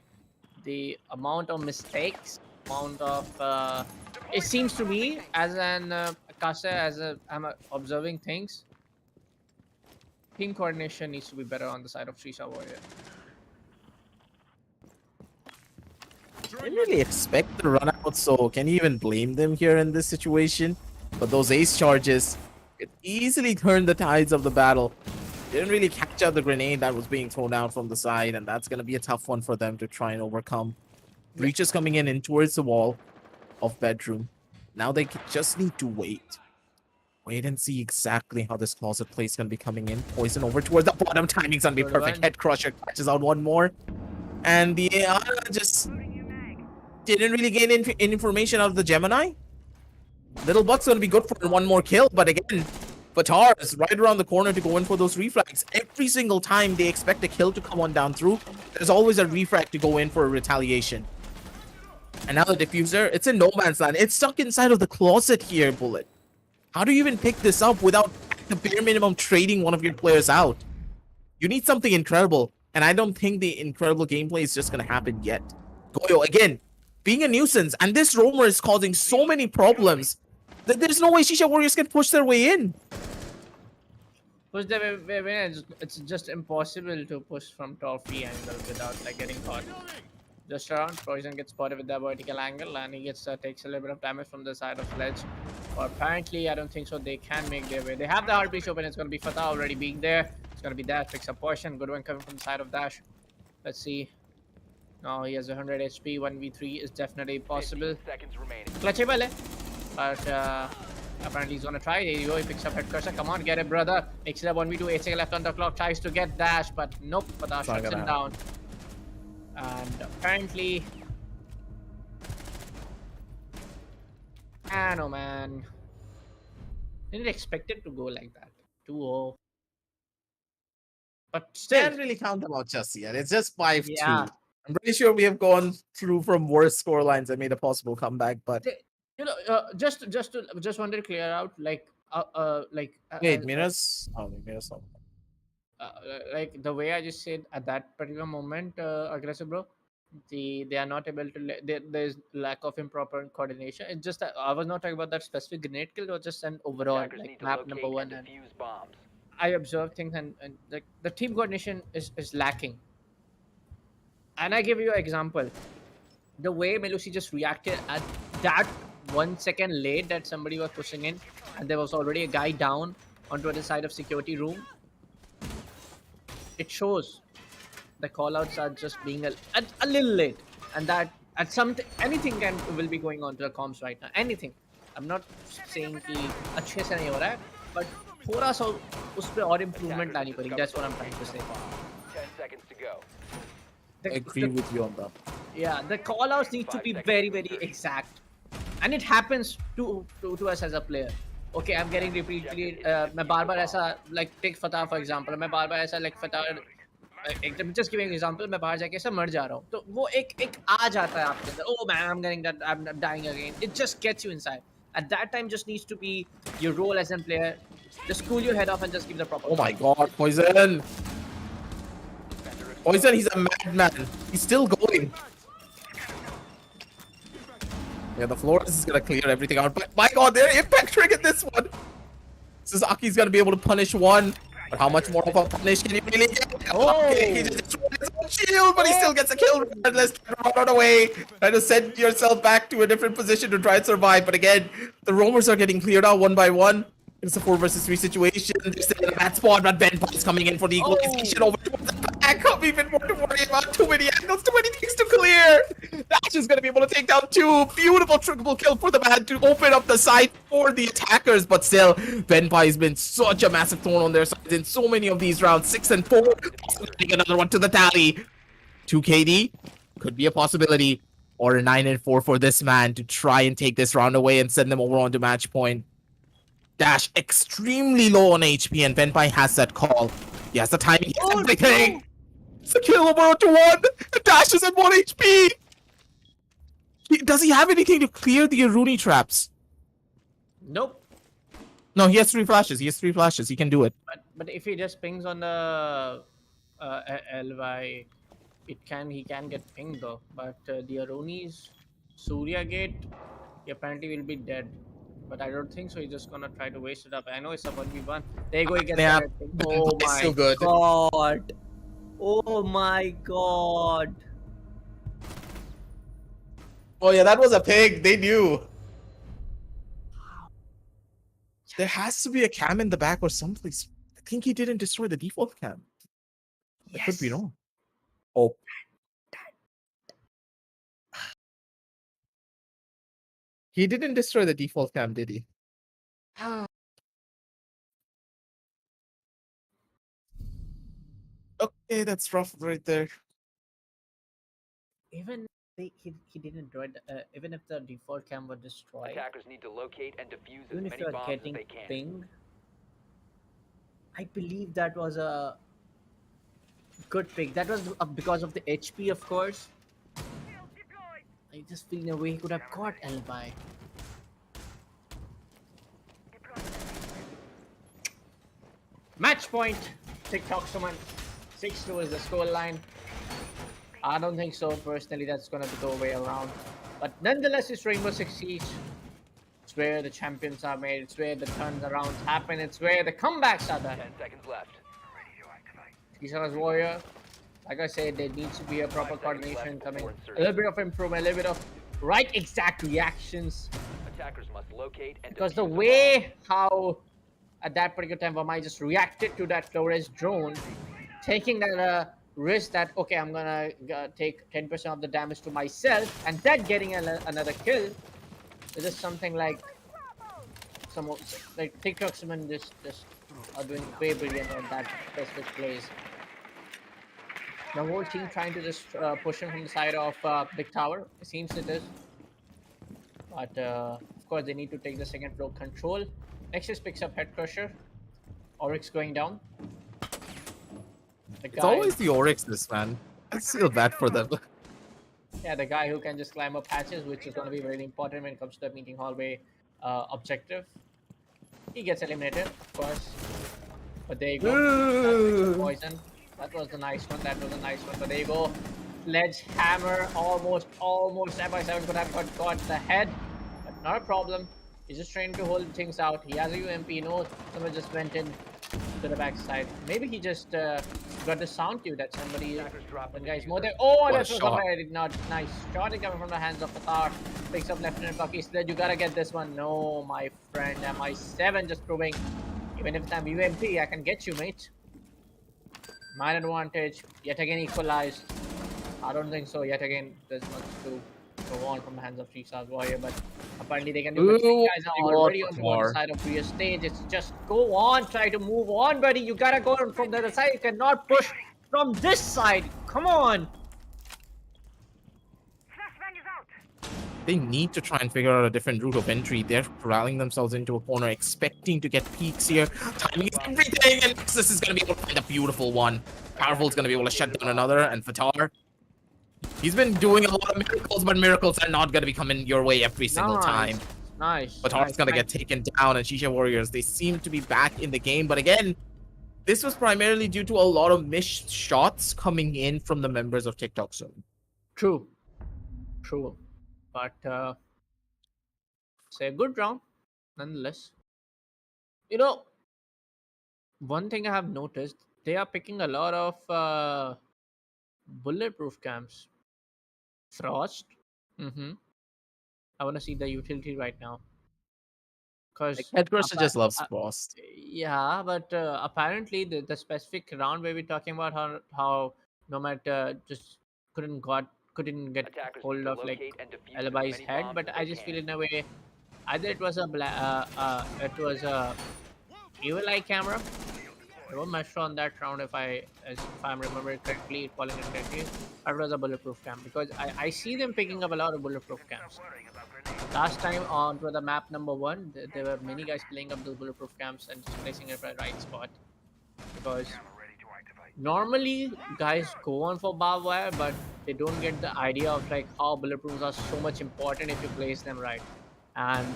the amount of mistakes, amount of it seems to me as an caster, I'm observing things. Team coordination needs to be better on the side of Shreesha Warrior. I didn't really expect the run out, so can you even blame them here in this situation? But those ace charges could easily turn the tides of the battle. Didn't really catch out the grenade that was being thrown out from the side, and that's going to be a tough one for them to try and overcome. Breaches coming in towards the wall of bedroom. Now they just need to wait. Wait and see exactly how this closet play is going to be coming in. Poison over towards the bottom. Timing's going to be perfect. Head Crusher catches out one more. And the just didn't really gain information out of the Gemini. Little Buck's going to be good for one more kill, but again, Fatar is right around the corner to go in for those refrags. Every single time they expect a kill to come on down through, there's always a refrag to go in for a retaliation. And now the diffuser, it's in no man's land. It's stuck inside of the closet here, Bullet. How do you even pick this up without at the bare minimum trading one of your players out? You need something incredible, and I don't think the incredible gameplay is just gonna happen yet. Goyo again, being a nuisance, and this roamer is causing so many problems that there's no way Shreesha Warriors can push their way in. Push the way, it's just impossible to push from top free angle without like getting caught. Just around, Poison gets spotted with that vertical angle, and he gets takes a little bit of damage from the side of ledge. But apparently, I don't think so. They can make their way. They have the hard breach open. It's going to be Fatah already being there. It's going to be Dash picks up portion. Good one coming from the side of Dash. Let's see. No, he has 100 HP. 1v3 is definitely possible. 15 seconds remaining. Clutchable, eh? But apparently he's gonna try. There you go. He picks up head cursor. Come on, get it, brother. Makes it a 1v2. 8 seconds left on the clock. Tries to get Dash, but nope. Fatah It's not shuts him gonna down. And apparently, I know, man. Didn't expect it to go like that. 2-0. But still, Can't really count them out just yet. It's just 5-2. Yeah. I'm pretty sure we have gone through from worse score lines and made a possible comeback, but you know, just wanted to clear out, like, wait, Miras? Oh, Miras. like the way I just said at that particular moment, aggressive bro. They are not able to. There's lack of improper coordination. It's just that I was not talking about that specific grenade kill, or just an overall Attackers need like to map locate number one. and And defuse bombs. I observed things, and the team coordination is lacking. And I give you an example. The way Melusi just reacted at that 1 second late that somebody was pushing in, and there was already a guy down onto the side of security room. It shows the callouts are just being a little late, and that at something anything will be going on to the comms right now. Anything. I'm not saying कि अच्छे से नहीं हो रहा है, but थोड़ा सा उस पे और improvement लानी पड़ेगी. That's what I'm trying to say. 10 seconds to go. I agree with you on that. Yeah, the callouts need to be 5 very, seconds. very exact, and it happens to us as a player. Okay, I'm getting repeatedly. मैं बार-बार ऐसा like take Fatah for example. मैं बार-बार ऐसा like Fatah. Just giving an example, मैं बाहर जाके ऐसा मर जा रहा हूँ, तो वो एक आ जाता है आपके अंदर. Oh man, I'm getting that. I'm dying again. It just gets you inside. At that time, just needs to be your role as a player. Just cool your head off and just give the proper. Oh my god, Poison! Poison, he's a madman. He's still going. Yeah, the Flores is gonna clear everything out. But my god, they're impact triggered this one. Suzuki's gonna be able to punish one. But how much more of a punish can you really get? Okay, he just destroyed his own shield, but he still gets a kill regardless. Run away. Try to send yourself back to a different position to try and survive. But again, the roamers are getting cleared out one by one. It's a 4 versus 3 situation. They're still in a bad spot, but Benpa is coming in for the equalization over towards the back. Even more to worry about. Too many angles, too many things to clear. Dash is going to be able to take down 2. Beautiful triple kill for the man to open up the side for the attackers. But still, Benpa has been such a massive thorn on their sides in so many of these rounds. 6 and 4. Adding another one to the tally. 2 KD could be a possibility. Or a 9 and 4 for this man to try and take this round away and send them over onto match point. Dash extremely low on HP, and Benpai has that call. He has the timing, he has everything. It's a kill over to 1. And Dash is at 1 HP. Does he have anything to clear the Aruni traps? Nope. No, he has 3 flashes. He has 3 flashes. He can do it. But if he just pings on the LY, he can get pinged though. But the Aruni's Surya Gate, he apparently will be dead. But I don't think so. He's just gonna try to waste it up. I know it's a 1v1. There you go. He gets Yeah, that ping. Oh it's my still good. god. Oh my god. Oh yeah, that was a pig. They knew. There has to be a cam in the back or someplace. I think he didn't destroy the default cam. I could be wrong. Oh. He didn't destroy the default cam, did he? Okay, that's rough right there. Even he didn't do it. Even if the default cam was destroyed, Attackers need to locate and defuse as even if many you're bombs as getting they can. pinged, I believe that was a good pick. That was because of the HP, of course. I just feel in a way he could have got Elby. Match point. TikTok Summon. 6-2 is the scoreline. I don't think so. Personally, that's going to be the way around. But nonetheless, it's Rainbow Six Siege. It's where the champions are made. It's where the turnarounds happen. It's where the comebacks are done. 10 seconds left. Shreesha's Warrior. Like I said, there needs to be a proper 5 seconds coordination left coming. before A insertion. little bit of improvement, a little bit of right exact reactions. Attackers must locate and Because defuse the a bomb. way how at that particular time Vamai just reacted to that Flores drone, taking that risk that, okay, I'm gonna take 10% of the damage to myself and then getting another kill. Is just something like like TikTok Summon just are doing way brilliant on that specific plays. The whole team trying to just push him from the side of Big Tower. It seems it is. But of course, they need to take the second floor control. Nexus picks up Head Crusher. Oryx going down. The It's always the Oryxes, man. I feel bad for them. Yeah, the guy who can just climb up hatches, which is going to be very important when it comes to the meeting hallway objective. He gets eliminated, of course. But there you go. That's poison. That was a nice one. That was a nice one. But there you go. Sledgehammer almost 7x7 could have got the head. But not a problem. He's just trying to hold things out. He has a UMP. No, someone just went in to the backside. Maybe he just got the sound cue that somebody. One guy's more there. Oh, What a that's shot. somebody did not. Nice shot coming from the hands of Qatar. Picks up Lieutenant Bucky. Sledge, you gotta get this one. No, my friend. MI7 just proving. Even if I'm UMP, I can get you, mate. Man advantage. Yet again equalized. I don't think so. Yet again, there's much to go on from the hands of Shreesha's Warrior, but apparently they can do it. Ooh, You guys are already on the more. other side of rear stage. It's just go on, try to move on, buddy. You gotta go on from the other side. You cannot push from this side. Come on. They need to try and figure out a different route of entry. They're corralling themselves into a corner, expecting to get peaks here. Timing is everything, and Nexus is going to be able to find a beautiful one. Powerful's going to be able to shut down another, and Fatar, he's been doing a lot of miracles, but miracles are not going to be coming your way every single time. Nice. Fatar's going to get taken down, and Shisha Warriors, they seem to be back in the game. But again, this was primarily due to a lot of missed shots coming in from the members of TikTok Zone. True. But it's a good round, nonetheless. You know, one thing I have noticed, they are picking a lot of bulletproof camps. Frost. I want to see the utility right now. Because Head Crusher just loves Frost. yeah, but apparently the specific round where we're talking about how Nomad just couldn't get Attackers hold need to of like locate and defuse as Alibi's many head, bombs but as I they just can. feel in a way either it was a evil eye camera. I was not sure on that round if I'm remembering correctly, calling it correctly. Or it was a bulletproof camp because I see them picking up a lot of bulletproof camps. Last time on to the map number 1, there were many guys playing up those bulletproof camps and just placing it at the right spot. Because normally guys go on for barbed wire, but they don't get the idea of like how bulletproofs are so much important if you place them right. And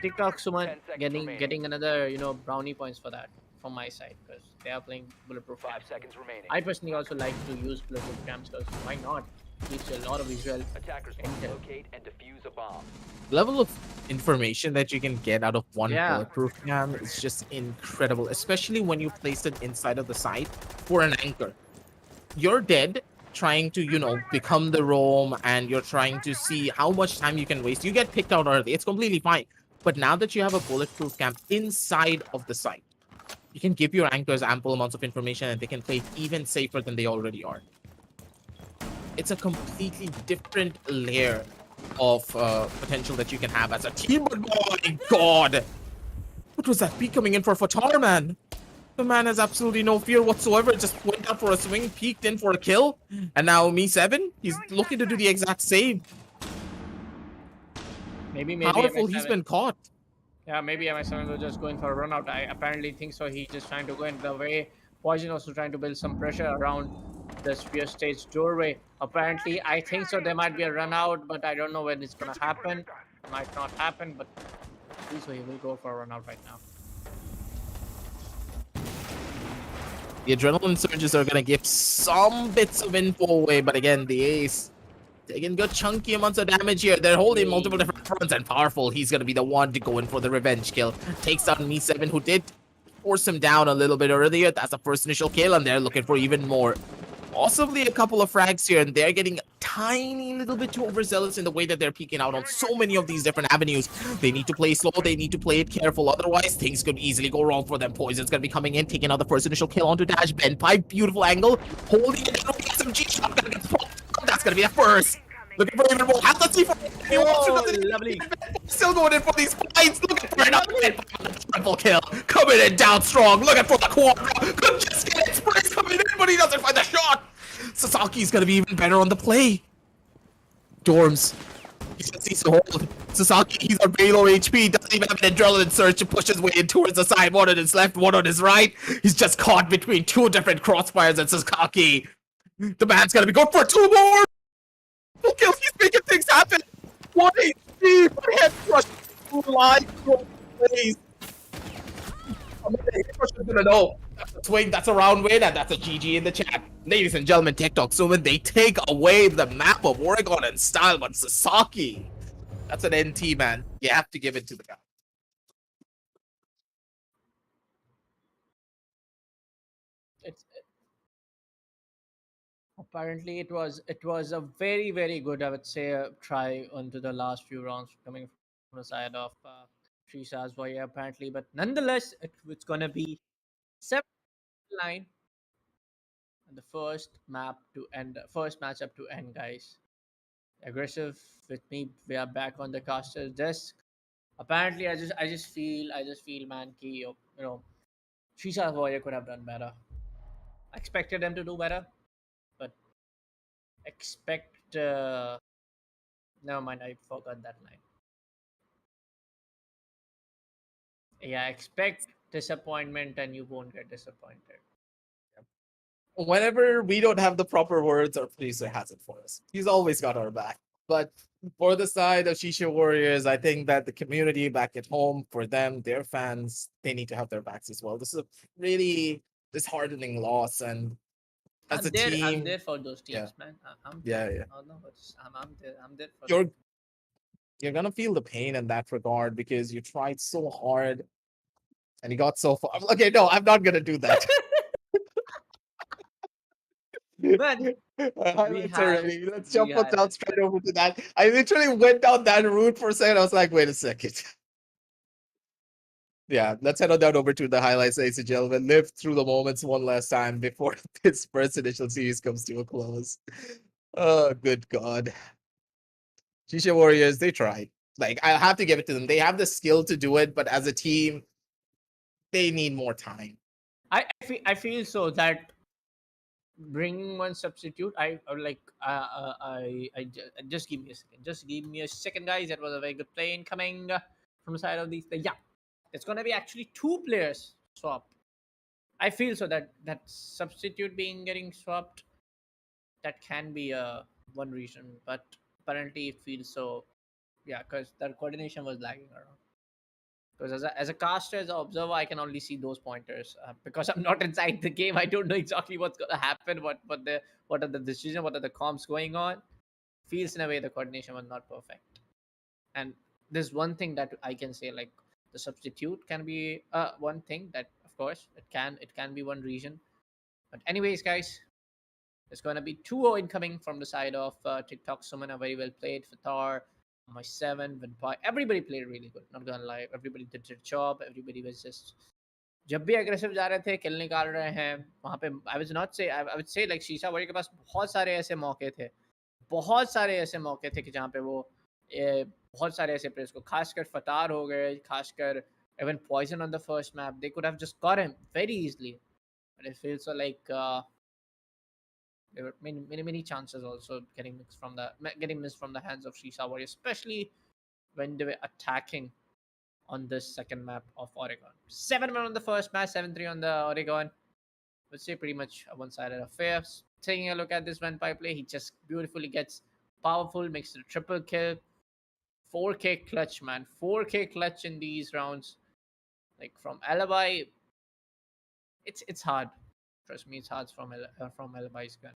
TikTok Suman 10 seconds getting another brownie points for that from my side because they are playing bulletproof 5 camps. seconds remaining. I personally also like to use bulletproof camps because why not? Gives you a lot of visual. Attackers must Intel. locate and defuse a bomb. Level of information that you can get out of one Yeah. bulletproof cam is just incredible, especially when you place it inside of the site for an anchor. You're dead trying to, become the roam, and you're trying to see how much time you can waste. You get picked out early. It's completely fine. But now that you have a bulletproof camp inside of the site, you can give your anchors ample amounts of information and they can play even safer than they already are. It's a completely different layer of potential that you can have as a team. But my God, what was that peek coming in for Fatar, man? The man has absolutely no fear whatsoever. Just went out for a swing, peeked in for a kill, and now Me7, he's looking to do the exact same. Maybe Powerful, MI7 he's been caught. Yeah, maybe MI7 was just going for a run out. I apparently think so. He's just trying to go in the way. Poison also trying to build some pressure around the sphere stage doorway. Apparently, I think so. There might be a run out, but I don't know when it's gonna happen. It might not happen, but at least he will go for a run out right now. The adrenaline surges are gonna give some bits of info away, but again, the ace taking good chunky amounts of damage here. They're holding multiple different fronts, and Powerful, he's gonna be the one to go in for the revenge kill. Takes down Me7, who did force him down a little bit earlier. That's the first initial kill, and they're looking for even more. Possibly a couple of frags here, and they're getting a tiny little bit too overzealous in the way that they're peeking out on so many of these different avenues. They need to play slow, they need to play it careful, otherwise things could easily go wrong for them. Poison's gonna be coming in, taking out the first initial kill onto Dash. Ben Pipe, beautiful angle, holding it down, SMG shot, gonna get popped. That's gonna be the first. Looking for even more. Let's see for Lovely. Still going in for these fights. Looking for another triple kill. Coming in down strong. Looking for the quad. Could just get it. Sprays coming in, but he doesn't find the shot. Sasaki's gonna be even better on the play. Dorms. He just needs to hold. Sasaki, he's on very low HP. Doesn't even have an adrenaline surge to push his way in towards the side. One on his left, one on his right. He's just caught between two different crossfires and Sasaki. The man's gonna be going for two more. Kills, he's making things happen. 1 HP, head crush, live plays. I'm gonna know. That's a swing, that's a round win, and that's a GG in the chat. Ladies and gentlemen, TikTok Sumon, they take away the map of Oregon in style, but Sasaki, that's an NT, man. You have to give it to the guy. It's apparently it was a very good, I would say, try onto the last few rounds coming from the side of Shreesha's warrior apparently, but nonetheless it's gonna be 7-9 and the first matchup to end, guys. Aggressive with me. We are back on the caster's desk. Apparently, I just feel, man, ki, you know, Shreesha's warrior could have done better. I expected them to do better, but expect. Never mind, I forgot that line. Yeah, expect disappointment, and you won't get disappointed. Whenever we don't have the proper words, our producer has it for us. He's always got our back. But for the side of Shisha Warriors, I think that the community back at home, for them, their fans, they need to have their backs as well. This is a really disheartening loss, and as a team, I'm there for those teams, yeah. man. I'm Yeah, there. yeah. Oh, no, I'm there for. You're gonna feel the pain in that regard because you tried so hard and you got so far. Okay, no, I'm not gonna do that. Man, Highlights already. Let's we jump had down straight over to that. I literally went down that route for a second. I was like, wait a second. Yeah, let's head on down over to the highlights, ladies and gentlemen. Live through the moments one last time before this first initial series comes to a close. Oh, good God. Shisha Warriors, they tried. Like, I have to give it to them. They have the skill to do it, but as a team, they need more time. I feel so that bringing one substitute, just give me a second. Just give me a second, guys. That was a very good play incoming from the side of these. Yeah, it's gonna be actually two players swap. I feel so that substitute getting swapped, that can be one reason, but apparently it feels so. Yeah, because that coordination was lagging around. Because as a caster, as an observer, I can only see those pointers. Because I'm not inside the game, I don't know exactly what's gonna happen. What are the decisions? What are the comps going on? Feels in a way the coordination was not perfect. And there's one thing that I can say, like the substitute can be one thing that, of course, it can be one reason. But anyways, guys, it's gonna be 2-0 incoming from the side of TikTok. Someone very well played. Fatar, my 7, Vinpai. Everybody played really good. Not gonna lie, everybody did their job. Everybody was just जब भी aggressive जा रहे थे, kill निकाल रहे हैं वहाँ पे. I would say like शीशा वर्ल्ड के पास बहुत सारे ऐसे मौके थे. बहुत सारे ऐसे मौके थे कि जहाँ पे वो बहुत सारे ऐसे प्लेयर्स को, खासकर फतार हो गए, खासकर even Poison on the first map, they could have just got him very easily. But it feels so like there were many chances also getting missed from the hands of Shreesha Warrior, especially when they were attacking on this second map of Oregon. 7-1 on the first match, 7-3 on the Oregon. Let's say pretty much a one-sided affair. Taking a look at this Venpai play, he just beautifully gets powerful, makes it a triple kill. 4K clutch, man. 4K clutch in these rounds. Like from Alibi, it's hard. Trust me, it's hard from Elbai's gun.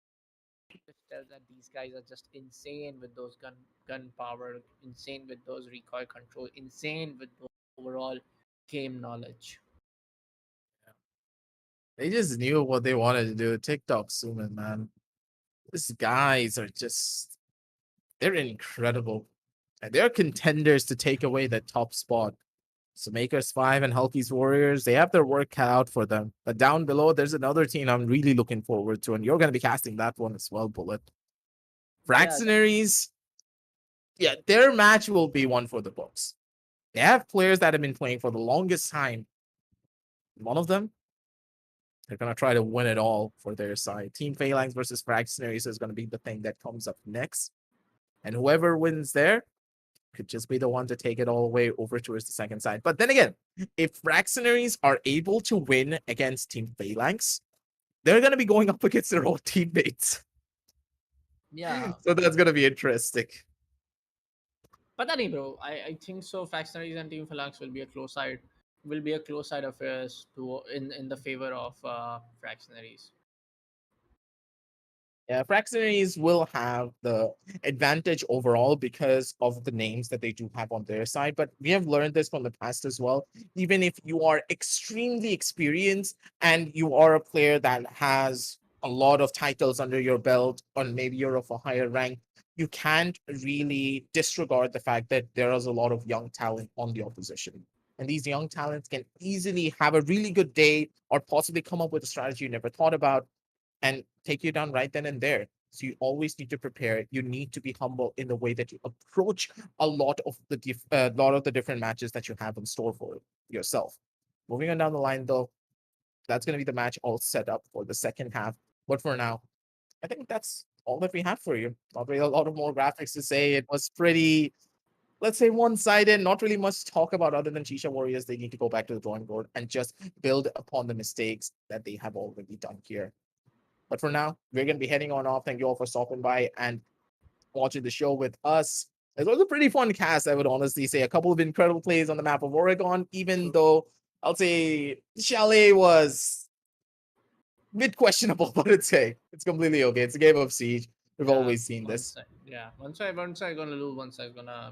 Just tells that these guys are just insane with those gun power, insane with those recoil control, insane with those overall game knowledge. They just knew what they wanted to do. TikTok Suman, man. These guys are just they're incredible. And they're contenders to take away that top spot. So Makers 5 and Hulky's Warriors, they have their work cut out for them. But down below, there's another team I'm really looking forward to, and you're going to be casting that one as well, Bullet. FragcenarieZ, yeah, their match will be one for the books. They have players that have been playing for the longest time. One of them, they're going to try to win it all for their side. Team Phalanx versus FragcenarieZ is going to be the thing that comes up next. And whoever wins there could just be the one to take it all the way over towards the second side. But then again, if FragcenarieZ are able to win against Team Phalanx, they're going to be going up against their own teammates. Yeah, So that's going to be interesting. but then, bro, I think so. Fractionaries and Team Phalanx will be a close side affairs to in the favor of Fractionaries. Yeah, FragcenarieZ will have the advantage overall because of the names that they do have on their side. But we have learned this from the past as well. Even if you are extremely experienced and you are a player that has a lot of titles under your belt, or maybe you're of a higher rank, you can't really disregard the fact that there is a lot of young talent on the opposition. And these young talents can easily have a really good day or possibly come up with a strategy you never thought about and take you down right then and there. So you always need to prepare. You need to be humble in the way that you approach a lot of the different matches that you have in store for yourself. Moving on down the line, though, that's going to be the match all set up for the second half. But for now, I think that's all that we have for you. Not really a lot of more graphics to say. It was pretty, let's say, one-sided. Not really much to talk about other than Shreesha Warriors. They need to go back to the drawing board and just build upon the mistakes that they have already done here. But for now, we're going to be heading on off. Thank you all for stopping by and watching the show with us. It was a pretty fun cast, I would honestly say. A couple of incredible plays on the map of Oregon, even though I'll say Chalet was a bit questionable, but it's completely okay. It's a game of Siege. We've always seen this. One side gonna lose, one side gonna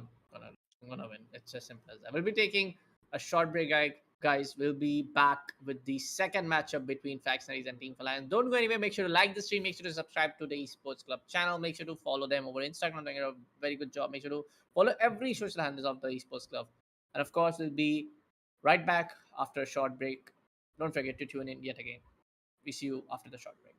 win. It's as simple as that. We'll be taking a short break, guys. We'll be back with the second matchup between Fractionaries and Team Phalanx. Don't go anywhere. Make sure to like the stream. Make sure to subscribe to the Esports Club channel. Make sure to follow them over Instagram. They're doing a very good job. Make sure to follow every social handles of the Esports Club. And of course, we'll be right back after a short break. Don't forget to tune in yet again. We see you after the short break.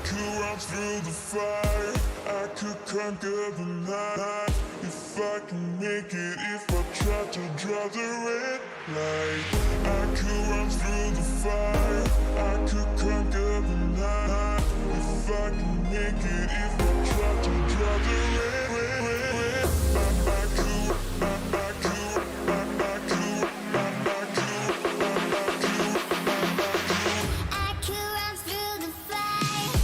could run through the fire, I could conquer the night. If I can make it, if I try to draw the red light. I could run through the fire, I could conquer the night. If I can make it, if I try to draw the red, I could, I could, I could, I could run through the fire.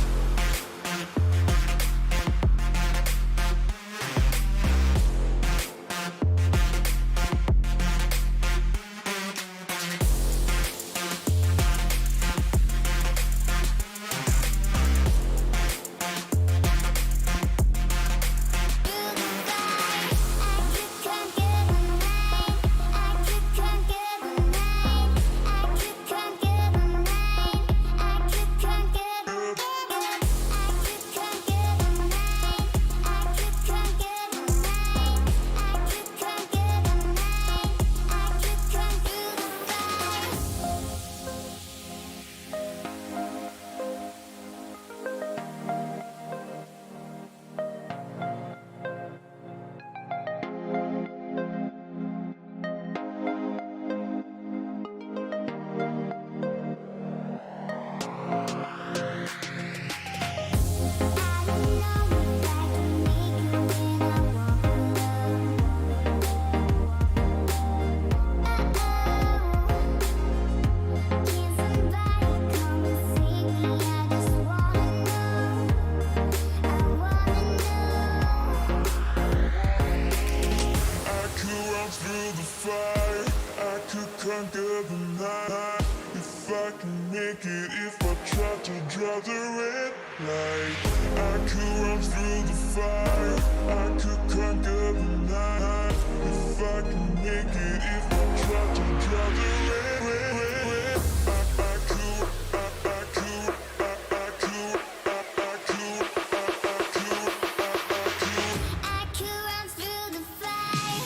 conquer the night. If I can make it, if I try to draw the red light. I could run through the fire, I could conquer the night. If I can make it, if I try to draw the red, I could, I could, I could, I could, I could run through the fire.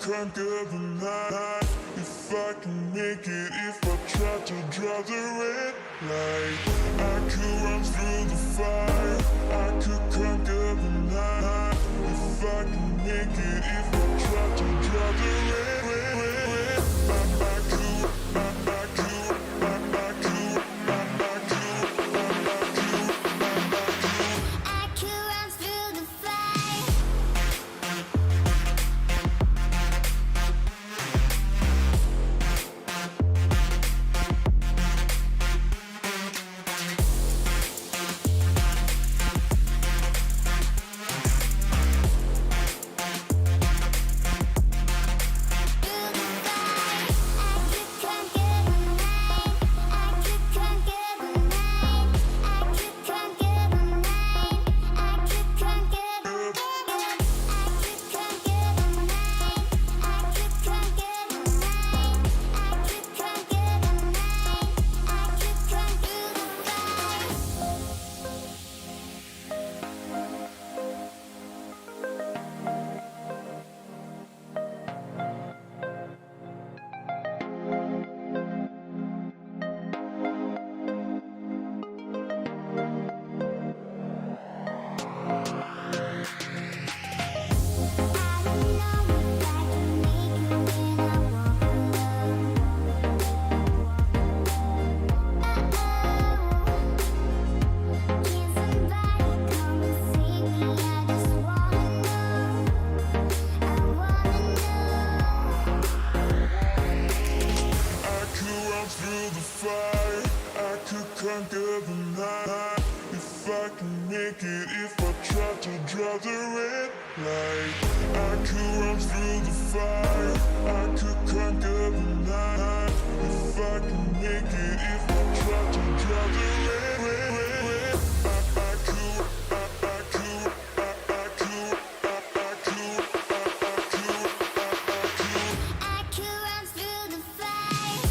conquer the night. If I can make it, if I try to draw the red light, I could run through the fire. I could conquer the night. If I can make it, if I try to draw the red, I could, I could, I could, I could run through the fire. Conquer the night. If I can make it, if I try to draw the red light, I could run through the fire. I could conquer the night. If I can make it, if I try to draw the red, I could, I could, I could, I could, I could run through the fire.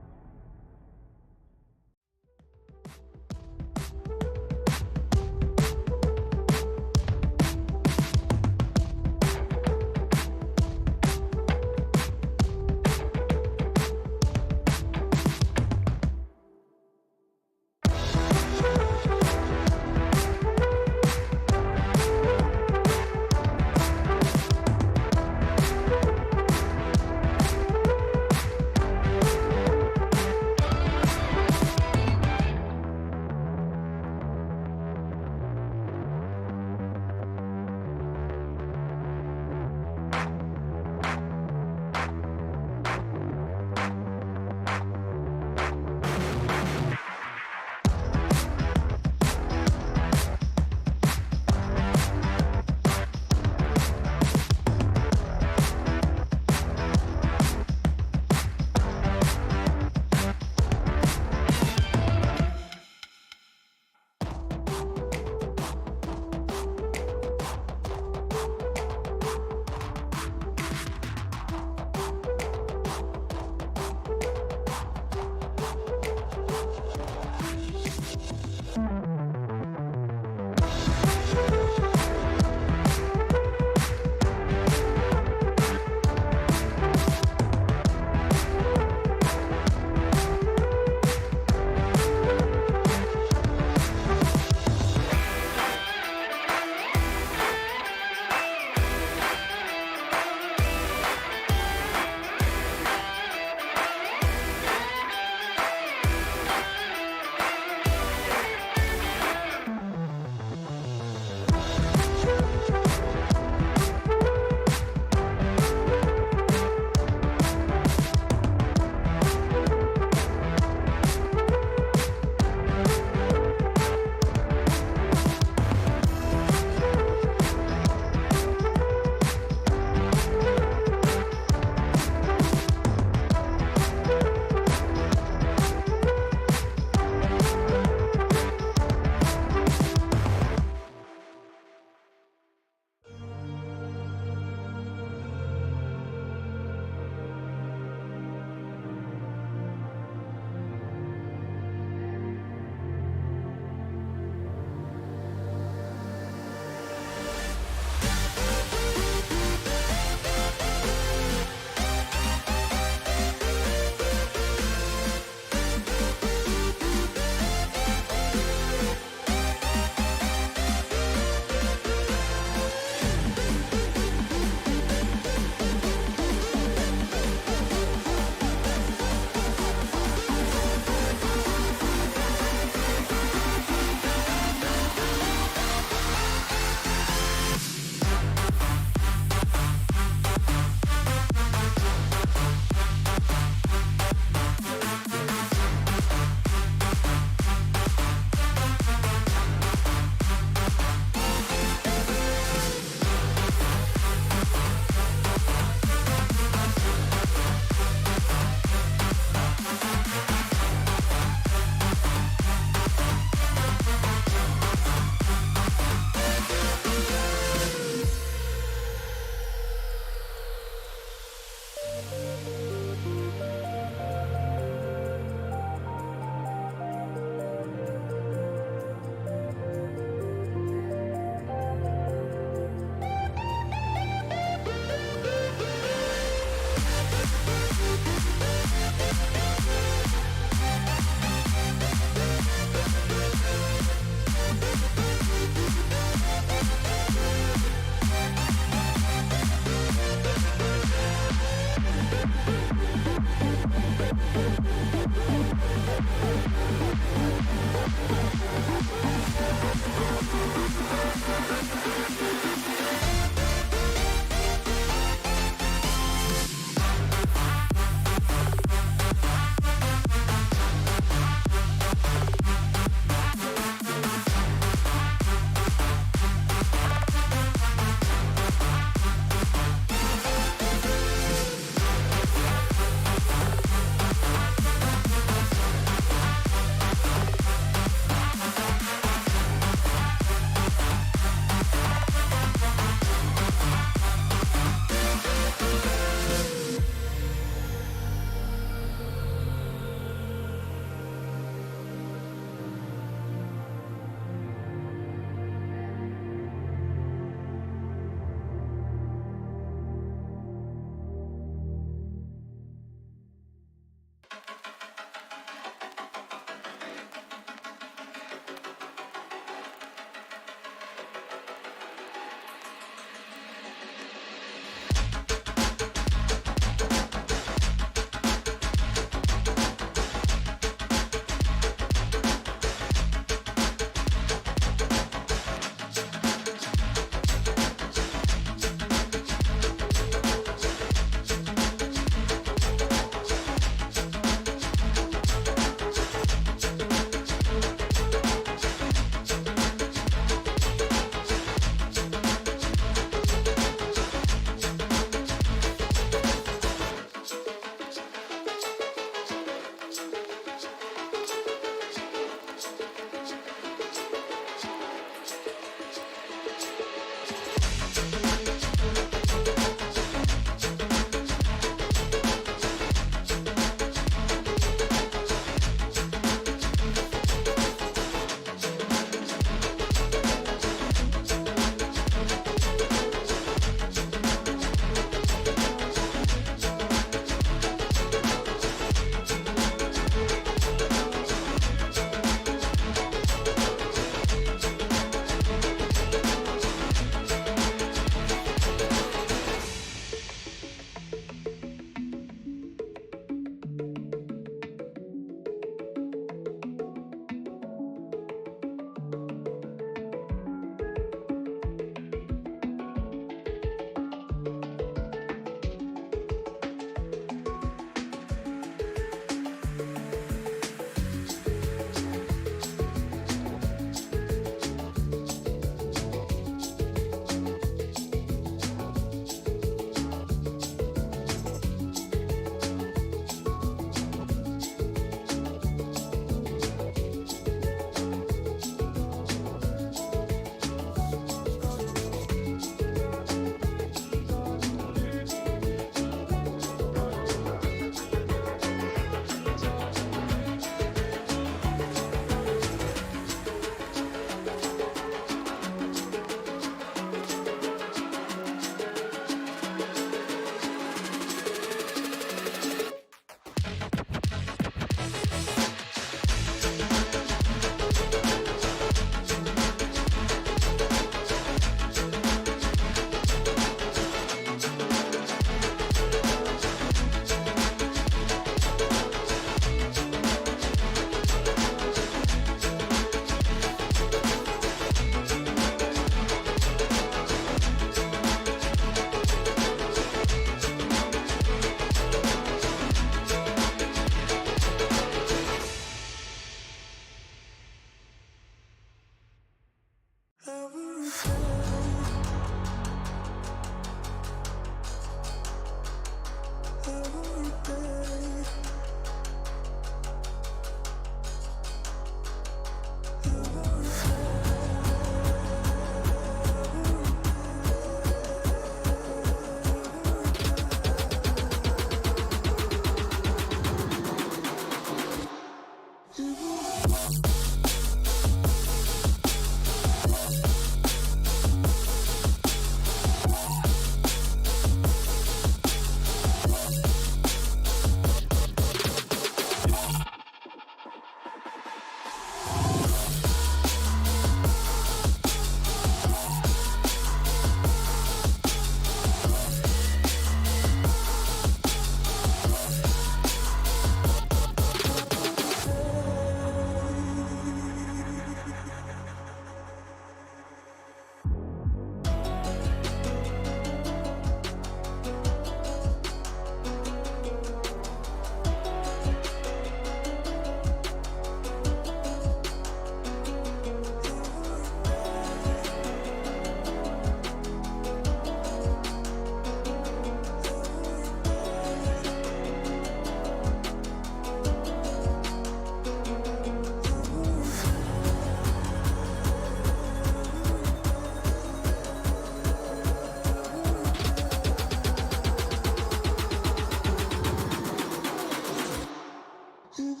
I don't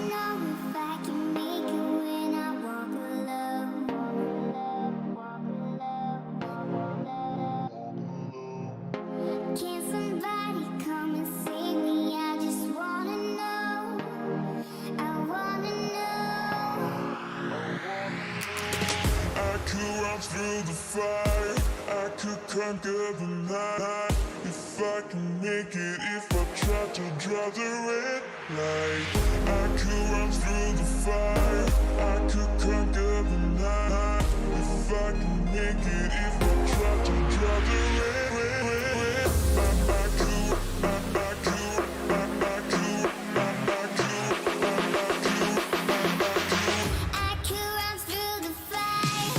know if I can make it when I walk alone. Can somebody come and save me? I just wanna know. I wanna know. I could run through the fire, I could conquer the night. If I can make it, if I try to draw the red light. I could run through the fire, I could conquer the night. If I can make it, if I try to draw the red. I could run through the fire.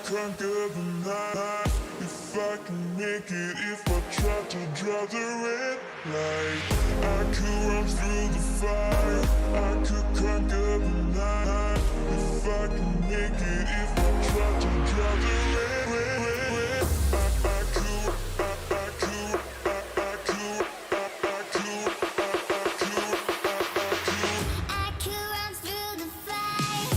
Conquer the night. If I can make it, if I try to draw the red light. I could run through the fire, I could conquer the night. If I can make it, if I try to draw the red. I could run through the fire.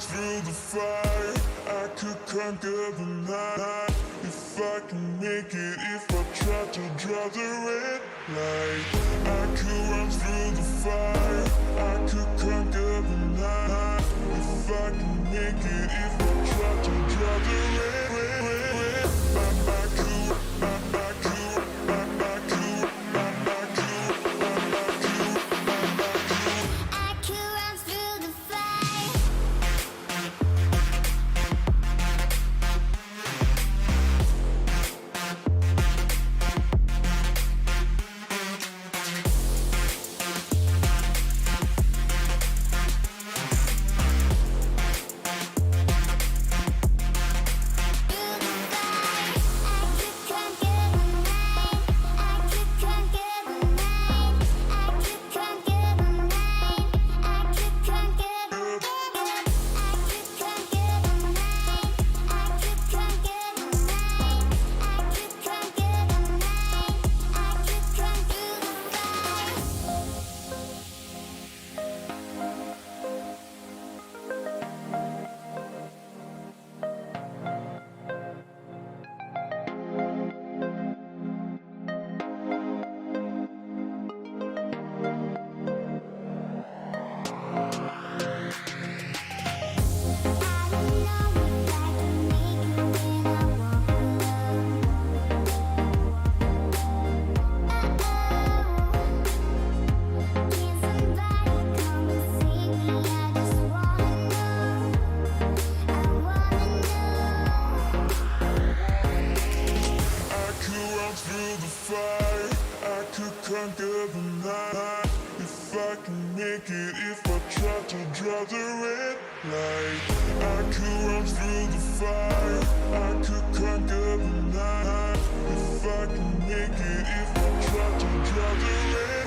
through the fire, I could conquer the night. If I can make it, if I try to draw the red light, I could run through the fire, I could conquer the night. If I can make it, if I try to draw the red, I could, I could, I could, I could, I could run through the fire. Conquer the night. If I can make it, if I try to draw the red light, I could run through the fire, I could conquer the night. If I can make it, if I try to draw the red,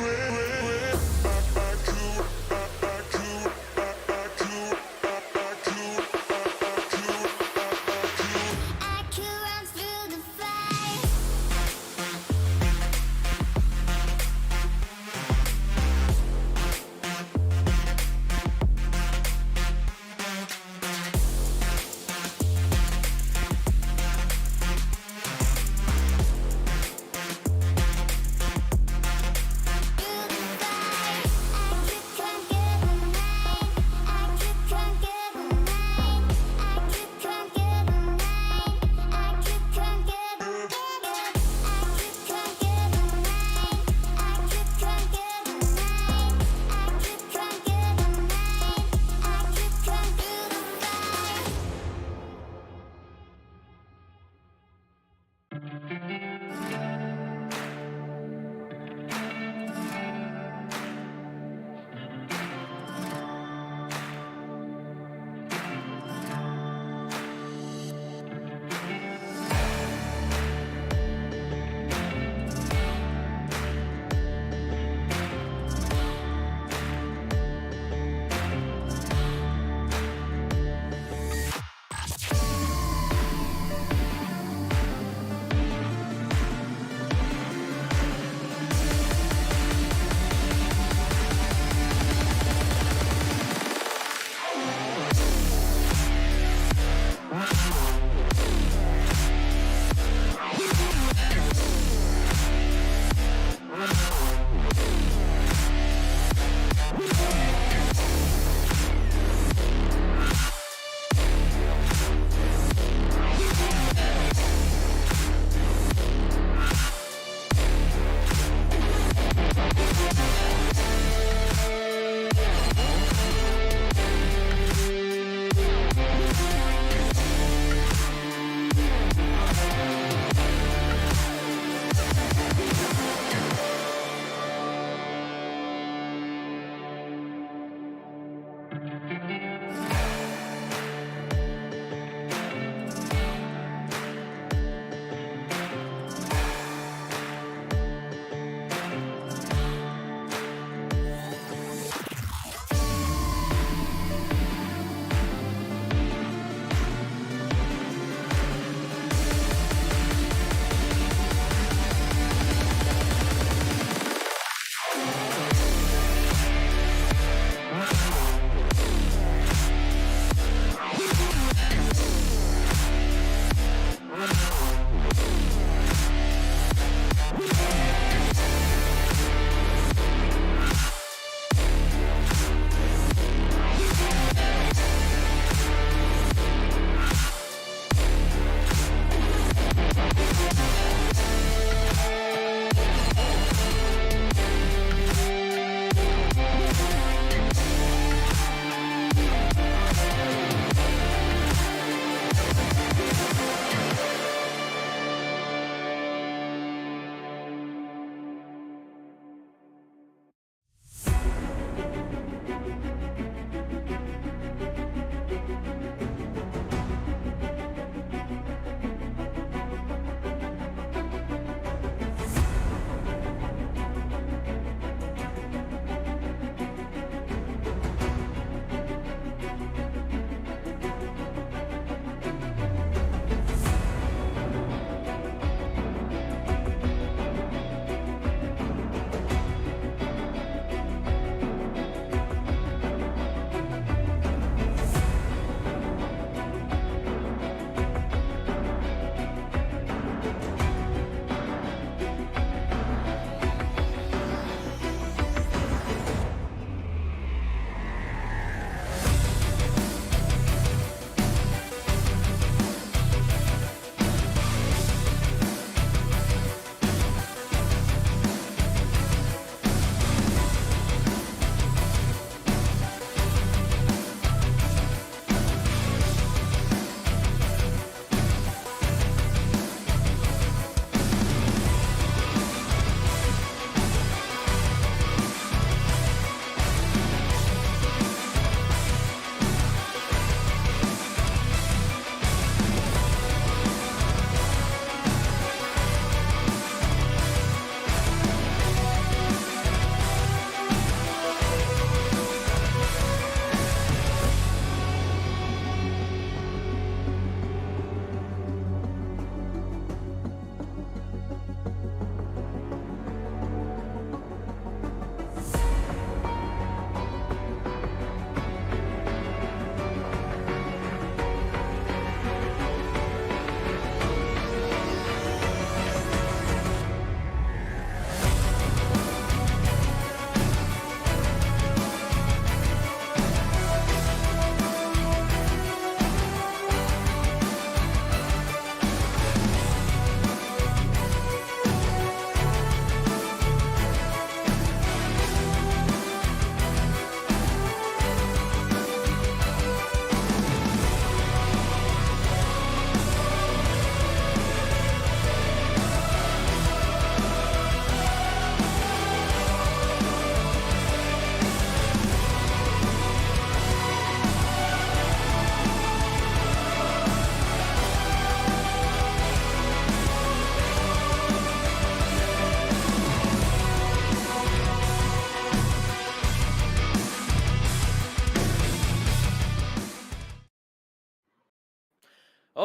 I could, I could, I could, I could, I could. I could run through the fire.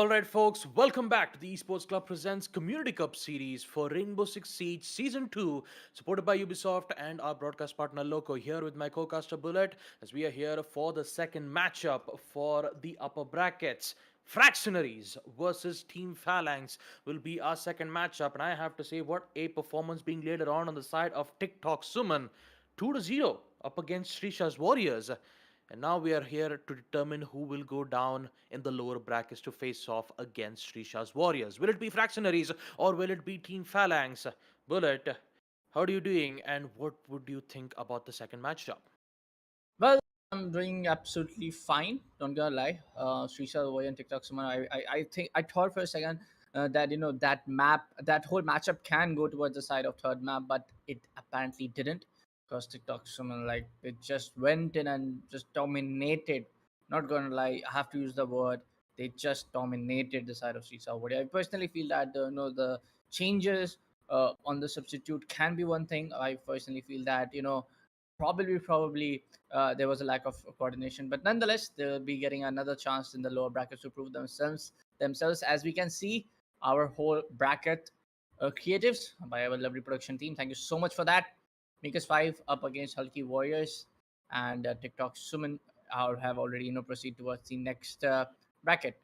All right, folks, welcome back to the Esports Club presents Community Cup series for Rainbow Six Siege Season 2, supported by Ubisoft and our broadcast partner Loco. Here with my co-caster Bullet, as we are here for the second matchup for the upper brackets. Fractionaries versus Team Phalanx will be our second matchup, and I have to say, what a performance being laid on the side of TikTok Sumon. 2-0 up against Shreesha's Warriors. And now we are here to determine who will go down in the lower brackets to face off against Shreesha's Warriors. Will it be Fractionaries or will it be Team Phalanx? Bullet, how are you doing and what would you think about the second matchup? Well, I'm doing absolutely fine. Don't gonna lie. Shreesha Voy and TikTok Suman. I think I thought for a second that that map, that whole matchup can go towards the side of third map, but it apparently didn't, because TikTok Suman, like, it just went in and just dominated. Not gonna lie, I have to use the word. They just dominated the side of Shreesha Voy. I personally feel that the changes on the substitute can be one thing. I personally feel that probably there was a lack of coordination, but nonetheless they'll be getting another chance in the lower brackets to prove themselves. As we can see, our whole bracket creatives by our lovely production team, thank you so much for that. Makers 5 up against Hulky Warriors, and TikTok Suman have already proceed towards the next bracket.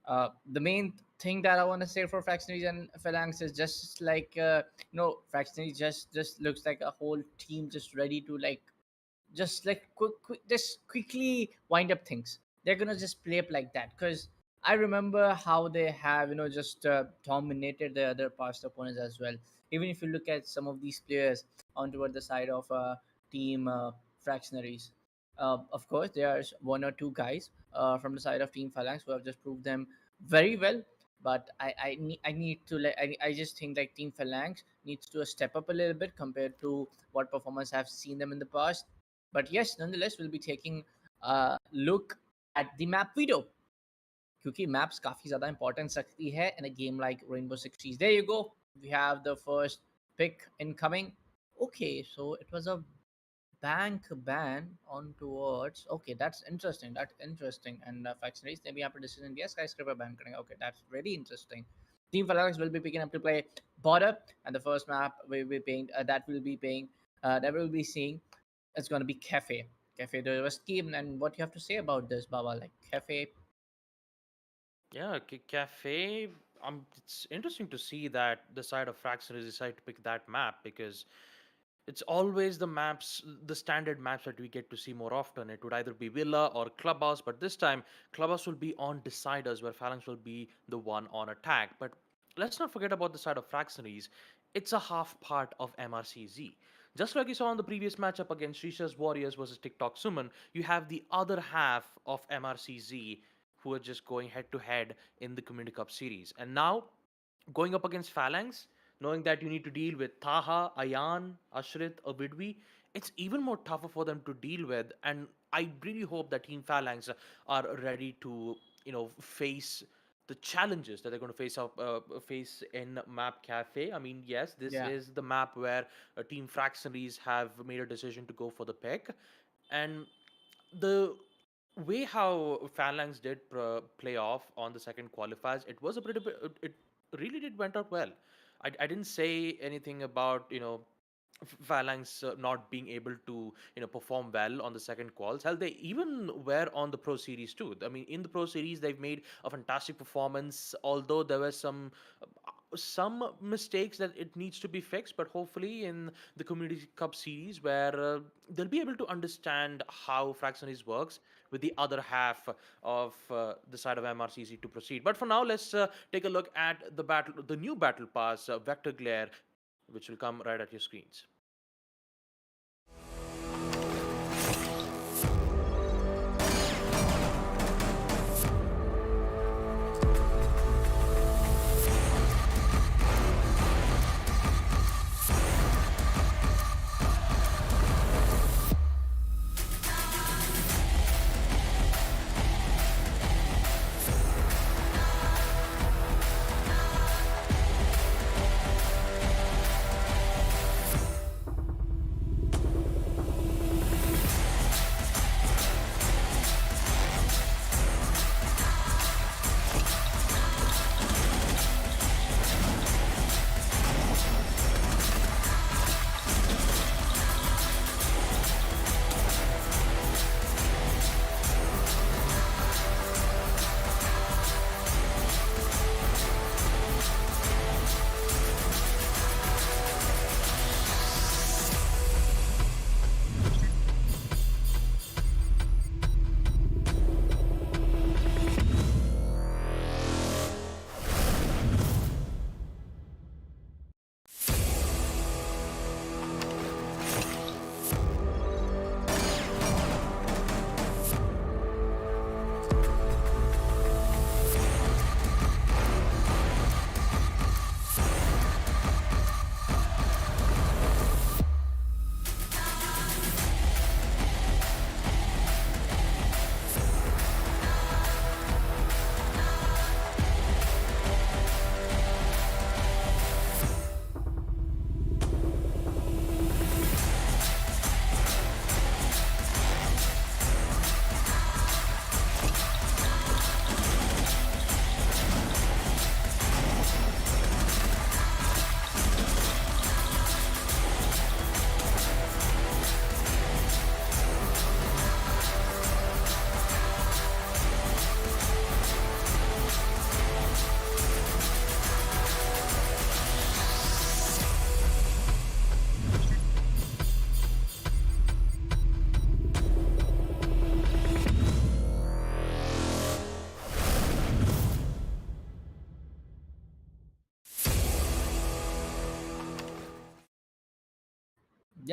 The main thing that I want to say for Fractionaries and Phalanx is just like Fractionaries just looks like a whole team just ready to just quickly wind up things. They're gonna just play up like that, because I remember how they have just dominated the other past opponents as well. Even if you look at some of these players on toward the side of team Fractionaries, of course there are one or two guys from the side of team Phalanx who have just proved them very well. But I need to I just think like team Phalanx needs to step up a little bit compared to what performance I've seen them in the past. But yes, nonetheless, we'll be taking a look at the map video, क्योंकि maps काफी ज़्यादा important रखती है in a game like Rainbow Six Siege. There you go. We have the first pick incoming. Okay, so it was a bank ban on towards. Okay, that's interesting. That's interesting. And Factories, they be after decision. Yes, skyscraper ban करेंगे. Okay, that's very interesting. Team Phalanx will be picking up to play border, and the first map will be paying. That will be seeing. It's gonna be Cafe. Cafe the scheme, and what you have to say about this, Baba? Like Cafe. Yeah, Cafe. It's interesting to see that the side of Fractionaries decided to pick that map because it's always the standard maps that we get to see more often. It would either be Villa or Clubhouse, but this time Clubhouse will be on deciders where Phalanx will be the one on attack. But let's not forget about the side of Fractionaries. It's a half part of MRCZ. Just like you saw in the previous matchup against Shreesha's Warriors versus TikTok Suman, you have the other half of MRCZ who are just going head to head in the Community Cup series. And now, going up against Phalanx, knowing that you need to deal with Taha, Ayan, Ashrit, or Vidwi, it's even more tougher for them to deal with. And I really hope that Team Phalanx are ready to, face the challenges that they're going to face in Map Cafe. I mean, yes, this Yeah. is the map where Team Fractionaries have made a decision to go for the pick, and the way how Phalanx did play off on the second qualifiers, it was a pretty bit. It really did went out well. I didn't say anything about Phalanx not being able to perform well on the second quals. Hell, they even were on the Pro Series too. I mean, in the Pro Series, they've made a fantastic performance. Although there were some mistakes that it needs to be fixed, but hopefully in the Community Cup series, where they'll be able to understand how Fractionaries works with the other half of the side of MRCC to proceed. But for now, let's take a look at the new battle pass, Vector Glare, which will come right at your screens.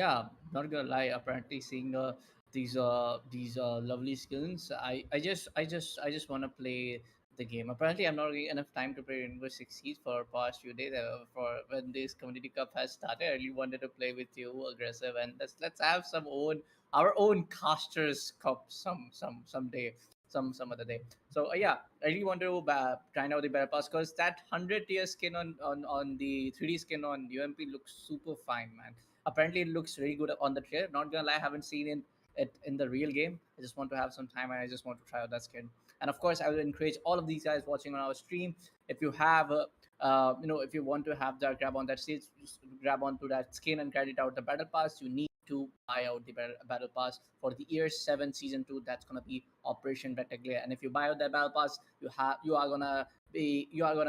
Yeah, not gonna lie. Apparently, seeing these lovely skins, I just want to play the game. Apparently, I'm not getting enough time to play Rainbow Six Siege for past few days. For when this community cup has started, I really wanted to play with you, aggressive, and let's have some own our own casters cup someday, some other day. So yeah, I really want to try out the battle pass because that 100 tier skin on the 3D skin on UMP looks super fine, man. Apparently, it looks really good on the trailer. Not gonna lie, I haven't seen it in the real game. I just want to have some time and I just want to try out that skin. And of course, I will encourage all of these guys watching on our stream. If you have, if you want to have that grab on that stage, just grab onto that skin and credit out the battle pass. You need to buy out the battle pass for the year 7 season 2. That's gonna be Operation Rectangular. And if you buy out that battle pass, you are gonna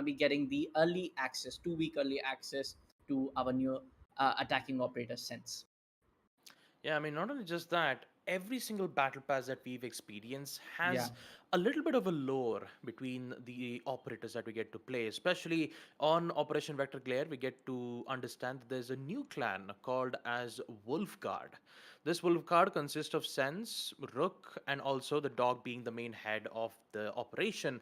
be getting the early access, 2 week early access to our new attacking operator sense. Yeah, I mean, not only just that, every single battle pass that we've experienced Yeah, has a little bit of a lore between the operators that we get to play. Especially on Operation Vector Glare, we get to understand that there's a new clan called as Wolf Guard. This Wolf Guard consists of Sense, Rook, and also the dog being the main head of the operation,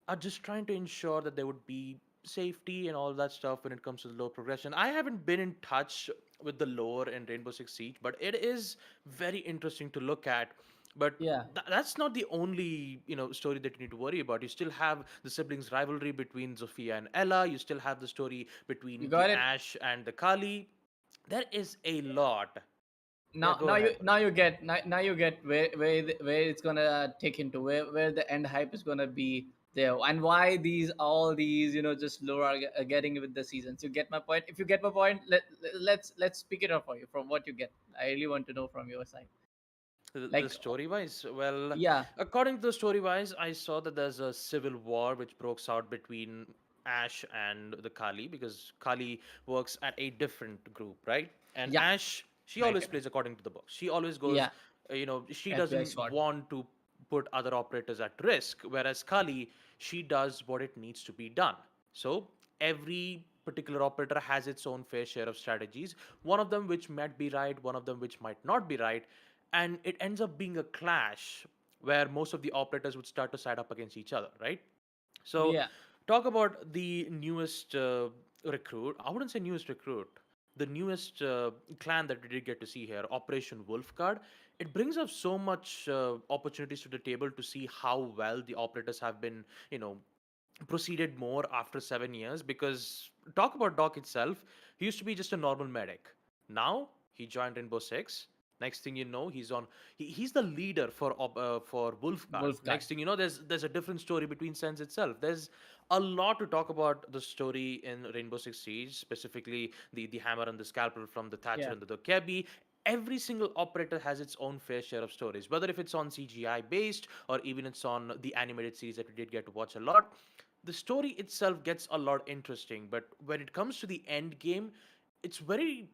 are just trying to ensure that there would be safety and all that stuff when it comes to the lore progression. I haven't been in touch with the lore in Rainbow Six Siege, but it is very interesting to look at. But yeah, that's not the only story that you need to worry about. You still have the siblings rivalry between Zofia and Ella. You still have the story you between got the it. Ash and the Kali. There is a lot. Yeah, Now, go ahead. now you get where it's gonna take into where the end hype is gonna be there, and why these just lore are getting with the seasons. You get my point. If you get my point, let's pick it up for you from what you get. I really want to know from your side. The Like, story wise, well, yeah, according to the story wise, I saw that there's a civil war which breaks out between Ash and the Kali, because Kali works at a different group, right? And yeah, Ash, she right, always plays according to the book. She always goes, yeah, she FBI doesn't SWAT. want to put other operators at risk, whereas Kali, she does what it needs to be done. So every particular operator has its own fair share of strategies, one of them which might be right, one of them which might not be right, and it ends up being a clash where most of the operators would start to side up against each other, right? So, Yeah, talk about the newest recruit. I wouldn't say newest recruit. The newest clan that we did get to see here, Operation Wolfguard. It brings up so much opportunities to the table to see how well the operators have been, proceeded more after 7 years. Because talk about Doc itself, he used to be just a normal medic. Now he joined Rainbow Six. Next thing you know, he's the leader for Wolfguard. Wolf guy. Next thing you know, there's a different story between Sense itself. There's a lot to talk about the story in Rainbow Six Siege, specifically the hammer and the scalpel from the Thatcher Yeah, and the Dokebi. Every single operator has its own fair share of stories, whether if it's on CGI based or even it's on the animated series that we did get to watch a lot. The story itself gets a lot interesting, but when it comes to the end game, it's very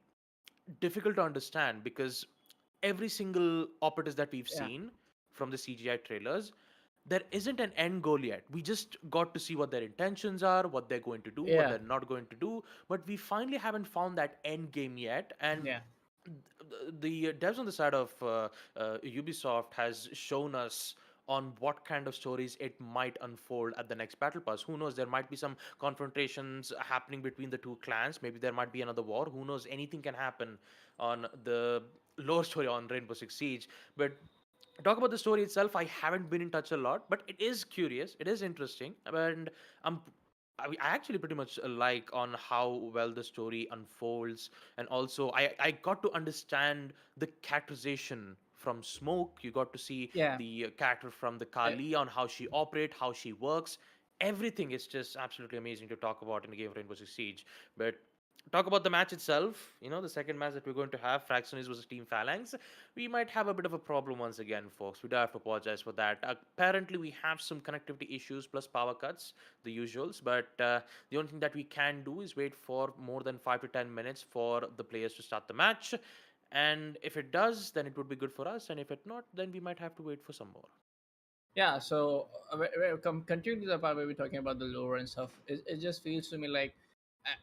difficult to understand, because every single operators that we've yeah, seen from the CGI trailers, there isn't an end goal yet. We just got to see what their intentions are, what they're going to do, what yeah, they're not going to do, but we finally haven't found that end game yet. And yeah, the devs on the side of Ubisoft has shown us on what kind of stories it might unfold at the next battle pass. Who knows? There might be some confrontations happening between the two clans. Maybe there might be another war. Who knows? Anything can happen on the lore story on Rainbow Six Siege. But talk about the story itself, I haven't been in touch a lot, but it is curious, it is interesting, and i'm I actually pretty much like on how well the story unfolds. And also I got to understand the characterization from Smoke. You got to see yeah. the character from the Uh, Kali, on how she operates, how she works. Everything is just absolutely amazing to talk about in the game of Rainbow Six Siege. But talk about the match itself. The second match that we're going to have, Fractionaries versus Team Phalanx. We might have a bit of a problem once again, folks. We do have to apologize for that. Apparently, we have some connectivity issues plus power cuts, the usuals. But the only thing that we can do is wait for more than 5 to 10 minutes for the players to start the match. And if it does, then it would be good for us. And if it not, then we might have to wait for some more. Yeah, so continue to the part where we're talking about the lore and stuff. It just feels to me like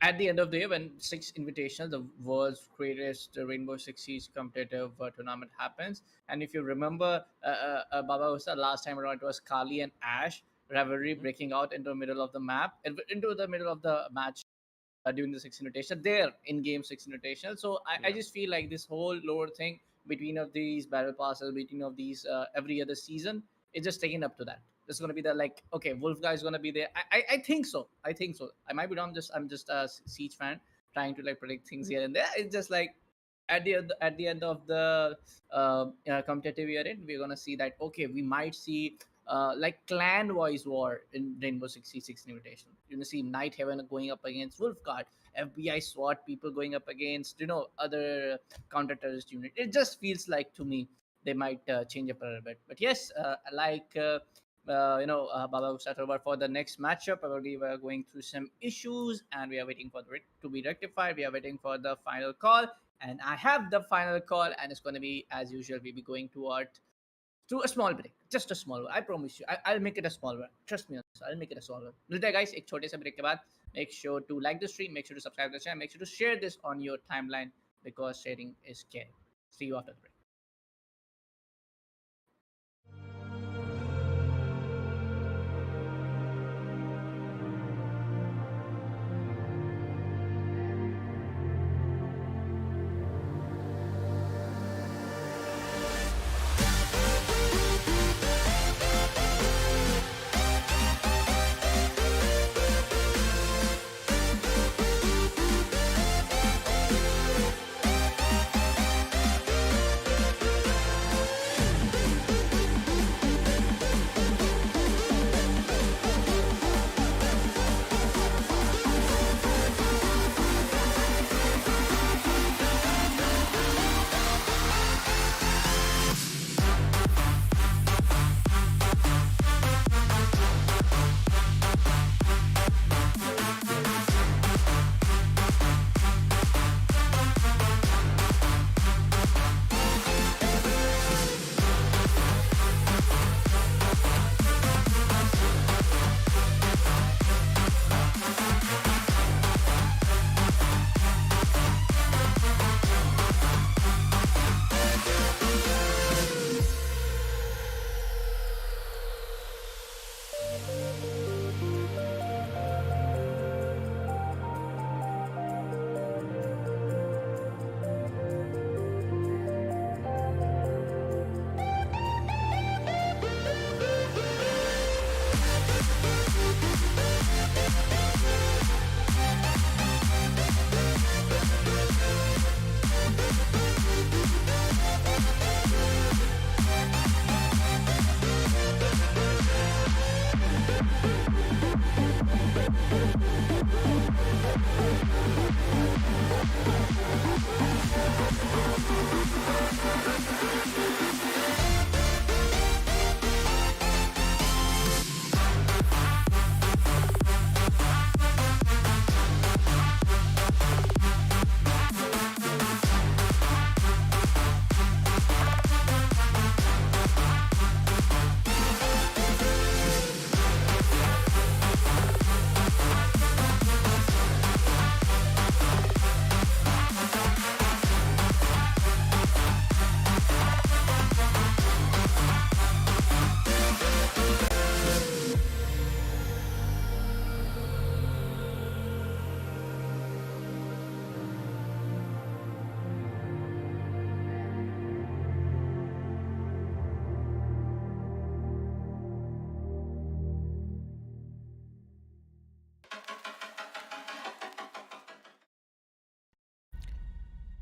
at the end of the year, when Six Invitational, the world's greatest Rainbow Six Siege competitive tournament happens, and if you remember, Baba was the last time around, it was Kali and Ash rivalry Mhm. breaking out into the middle of the map, into the middle of the match during the Six Invitational, there in game Six Invitational. So I Yeah. just feel like this whole lower thing between of these battle passes, between of these every other season, is just taking up to that. It's gonna be the like, okay, Wolf guy is gonna be there. I think so. I think so. I might be wrong. I'm just a Siege fan trying to like predict things here and there. It's just like at the end of the competitive year end, we're gonna see that okay, we might see like clan wise war in Rainbow 66 Invitation. You're gonna see Night Heaven going up against Wolfguard, FBI SWAT people going up against other counter terrorist unit. It just feels like to me they might change up a little bit. But yes, Baba Satova for the next matchup. Already we're going through some issues and we are waiting for it to be rectified. We are waiting for the final call, and I have the final call, and it's going to be as usual. We'll be going toward to a small break, just a small one. I promise you, I'll make it a small one. Trust me on this. I'll make it a small one. मिलते हैं guys एक छोटे से break के बाद. Make sure to like the stream, make sure to subscribe to the channel, make sure to share this on your timeline because sharing is caring. See you after the break.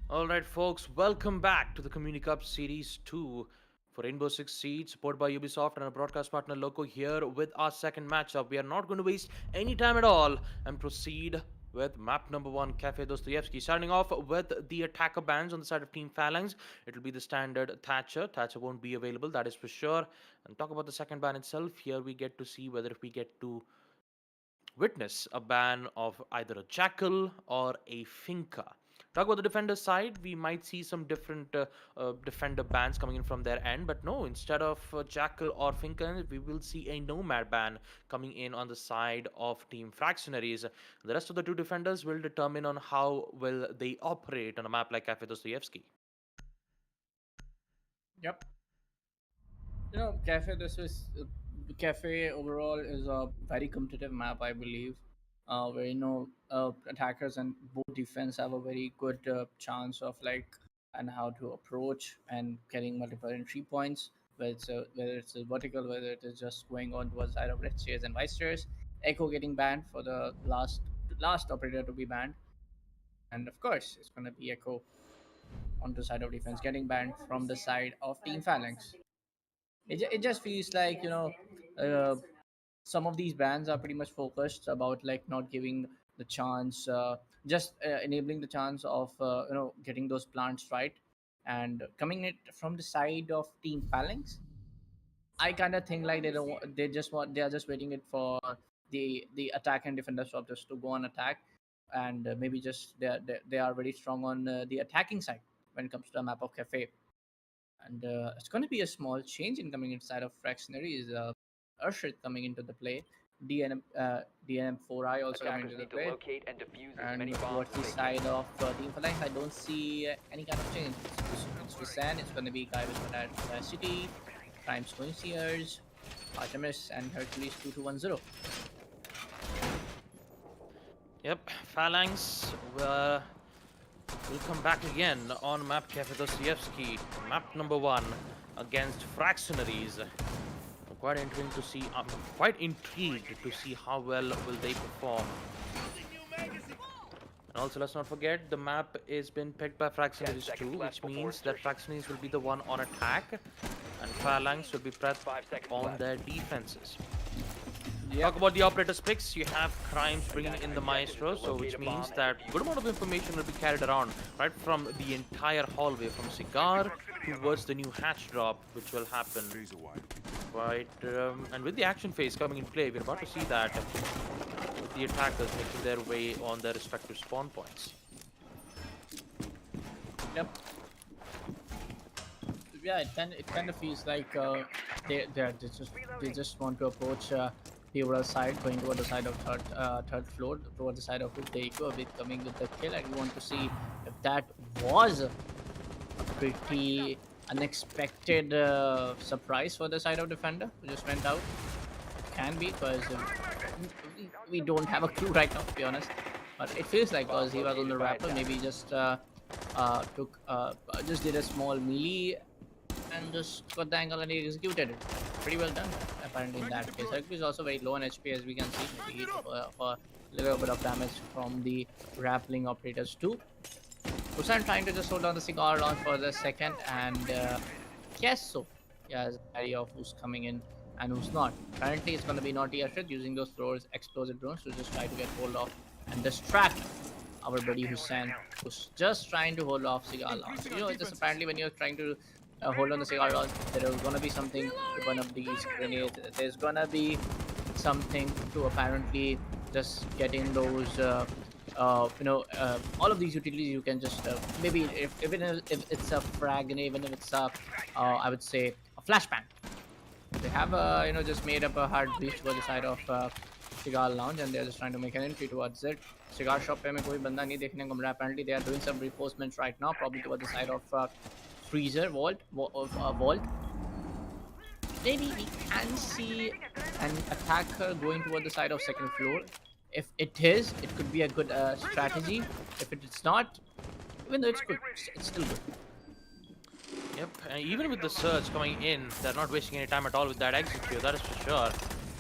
All right, folks, welcome back to the Community Cup Series 2 for Rainbow Six Siege, supported by Ubisoft and our broadcast partner Loco here with our second matchup. We are not going to waste any time at all and proceed with map number 1, Cafe Dostoevsky. Starting off with the attacker bans on the side of Team Phalanx. It will be the standard Thatcher. Thatcher won't be available, that is for sure. And talk about the second ban itself. Here we get to see whether if we get to witness a ban of either a jackal or a finca. Talk about the defender side, we might see some different defender bans coming in from their end, but no, instead of Jackal or Finken, we will see a Nomad ban coming in on the side of Team Fractionaries. The rest of the two defenders will determine on how will they operate on a map like Cafe Dostoevsky. Yep. Cafe. This is Cafe overall is a very competitive map, I believe, where attackers and both defense have a very good chance of like and how to approach and getting multiple entry points. Whether it's a vertical, whether it is just going on towards the side of red stairs and white stairs. Echo getting banned for the last operator to be banned, and of course it's gonna be Echo on the side of defense getting banned from the side of Team Phalanx. It just feels like uh, some of these bans are pretty much focused about like not giving the chance, just enabling the chance of getting those plants right, and coming it from the side of Team Phalanx. I kind of think like they don't they are just waiting it for the attack and defender swap just to go on attack, and maybe just they are very strong on the attacking side when it comes to the map of Cafe. And it's going to be a small change in coming inside of Fractionary is Urshid coming into the play. DNM4I also coming Attackers into the need to play. locate and defuse as And many bombs towards as the they side can. of Team Phalanx, I don't see any kind of change. It's Visan, it's going to be Guy with City, Crimes Concierge, Artemis, and Hercules 2210. Yep, Phalanx will come back again on map Cafe Dostoevsky, map number 1 against Fractionaries. Quite intriguing to see. I'm quite intrigued to see how well will they perform. And also, let's not forget the map is been picked by Fractionaries 2, seconds which left before means that insertion. Fractionaries will be the one on attack, and Phalanx will be prepped 5 seconds on left. their defenses. Yeah, Talk about the operator's picks. You have Crimes bringing in the Maestro, so which means that good amount of information will be carried around right from the entire hallway, from Cigar towards the new hatch drop, which will happen. Right, and with the action phase coming in play, we're about to see that with the attackers making their way on their respective spawn points. yep. Yeah, it kind of feels like they just want to approach the overall side, going toward the side of third floor, toward the side of Uteiko, with coming with the kill. And we want to see if that was a pretty unexpected surprise for the side of defender who just went out. Can be because we don't have a clue right now, to be honest. But it feels like because he was on the rapper, maybe he just just did a small melee and just got the angle and he executed it. Pretty well done, apparently, in that case. Hercules is also very low on HP, as we can see. Maybe he took a little bit of damage from the grappling operators too. Busan trying to just hold on the cigar launch for the second, and yes, so yeah, there's an idea of who's coming in and who's not. Currently, it's going to be Naughty Ashrid using those throwers, explosive drones to just try to get hold of and distract our buddy Hussein, who's just trying to hold off cigar launch. It's just apparently when you're trying to hold on the cigar launch, there is gonna be something to burn up these grenades. There's gonna be something to apparently just get in those. All of these utilities you can just maybe if it's a frag and even if it's a I would say a flashbang. They have just made up a hard breach to the side of cigar lounge, and they're just trying to make an entry towards it. Cigar shop पे में कोई बंदा नहीं देखने को मिल रहा. Apparently they are doing some reinforcements right now, probably towards the side of freezer vault. Maybe we can see an attacker going toward the side of second floor. If it is, it could be a good strategy. If it's not, even though it's good, it's still good. Yep, and even with the surge coming in, they're not wasting any time at all with that execute, that is for sure.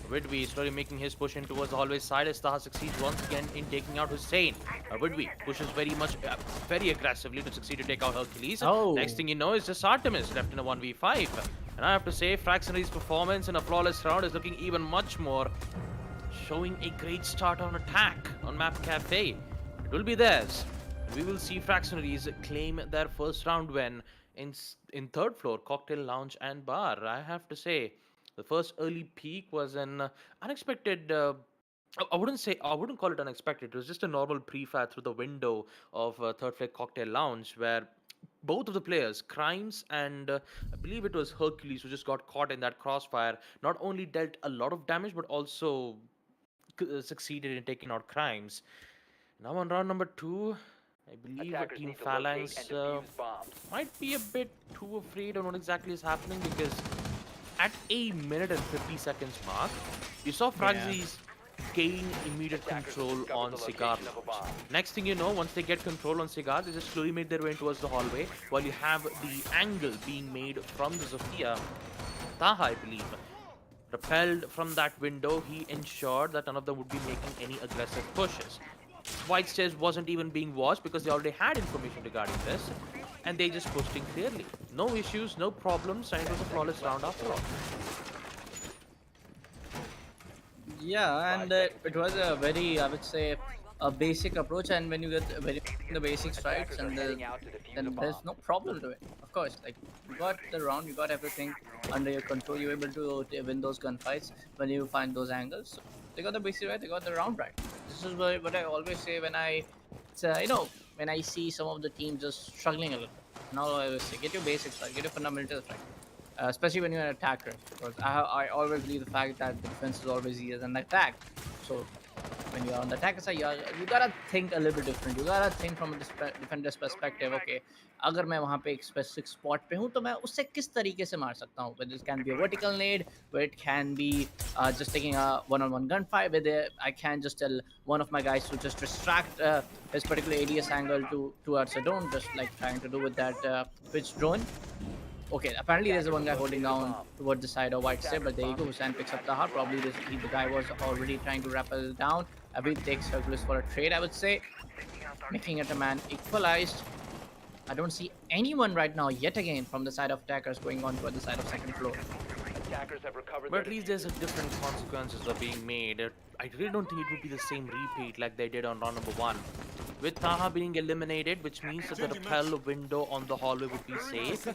Widby slowly making his push in towards the hallway side as Taha succeeds once again in taking out Hussein. Widby pushes very aggressively to succeed to take out Hercules. Oh. Next thing you know is just Artemis left in a 1v5. And I have to say, Fractionary's performance in a flawless round is looking even much more, showing a great start on attack on map Cafe. It will be theirs. We will see Fractionaries claim their first round win in third floor cocktail lounge and bar. I have to say, the first early peak was an unexpected I wouldn't call it unexpected. It was just a normal pre-fire through the window of Third Flight Cocktail Lounge, where both of the players, Crimes and I believe it was Hercules, who just got caught in that crossfire, not only dealt a lot of damage but also succeeded in taking out Crimes. Now on round number two, I believe Attackers Team need to locate and Phalanx defuse bombs. might be a bit too afraid on what exactly is happening, because at a minute and 50 seconds mark, you saw Fragzies gain immediate Attackers control discovered on the Cigar location of a Lounge. bomb. Next thing you know, once they get control on Cigar, they just slowly make their way towards the hallway, while you have the angle being made from the Zofia. Taha, I believe, repelled from that window. He ensured that none of them would be making any aggressive pushes. White Stairs wasn't even being watched because they already had information regarding this, and they just pushed in clearly. No issues, no problems, and it was a flawless round after all. Yeah, and it was a very, I would say, a basic approach. And when you get very the basics right, Attackers are and heading out to defuse a then bomb. there's no problem to it. Of course, like you got the round, you got everything under your control. You're able to win those gunfights when you find those angles. So they got the basic right, they got the round right. This is what I always say when when I see some of the teams just struggling a little bit. Now I always say, get your basics right, get your fundamentals right. Especially when you're an attacker, because I always believe the fact that the defense is always easier than the attack. So when you're on the attacker side, you gotta think a little bit different. You gotta think from a defender's perspective. Okay, अगर मैं वहाँ पे एक specific spot पे हूँ तो मैं उससे किस तरीके से मार सकता हूँ? Whether it can be a vertical nade, where it can be just taking a one-on-one gunfight, where I can just tell one of my guys to just distract his particular ADS angle towards a drone, just like trying to do with that pitch drone. Okay, apparently there's one guy holding down towards the side of White Step, but there you go. Hussein picks up the heart. Probably the guy was already trying to rappel down. Abhi takes Hercules for a trade, I would say, making it a man equalized. I don't see anyone right now yet again from the side of attackers going on to the side of second floor. Attackers have recovered But their at least defuse. there's a different consequences are being made. I really don't think it would be the same repeat like they did on round number one. With Taha being eliminated, which means that the rappel window on the hallway would be safe,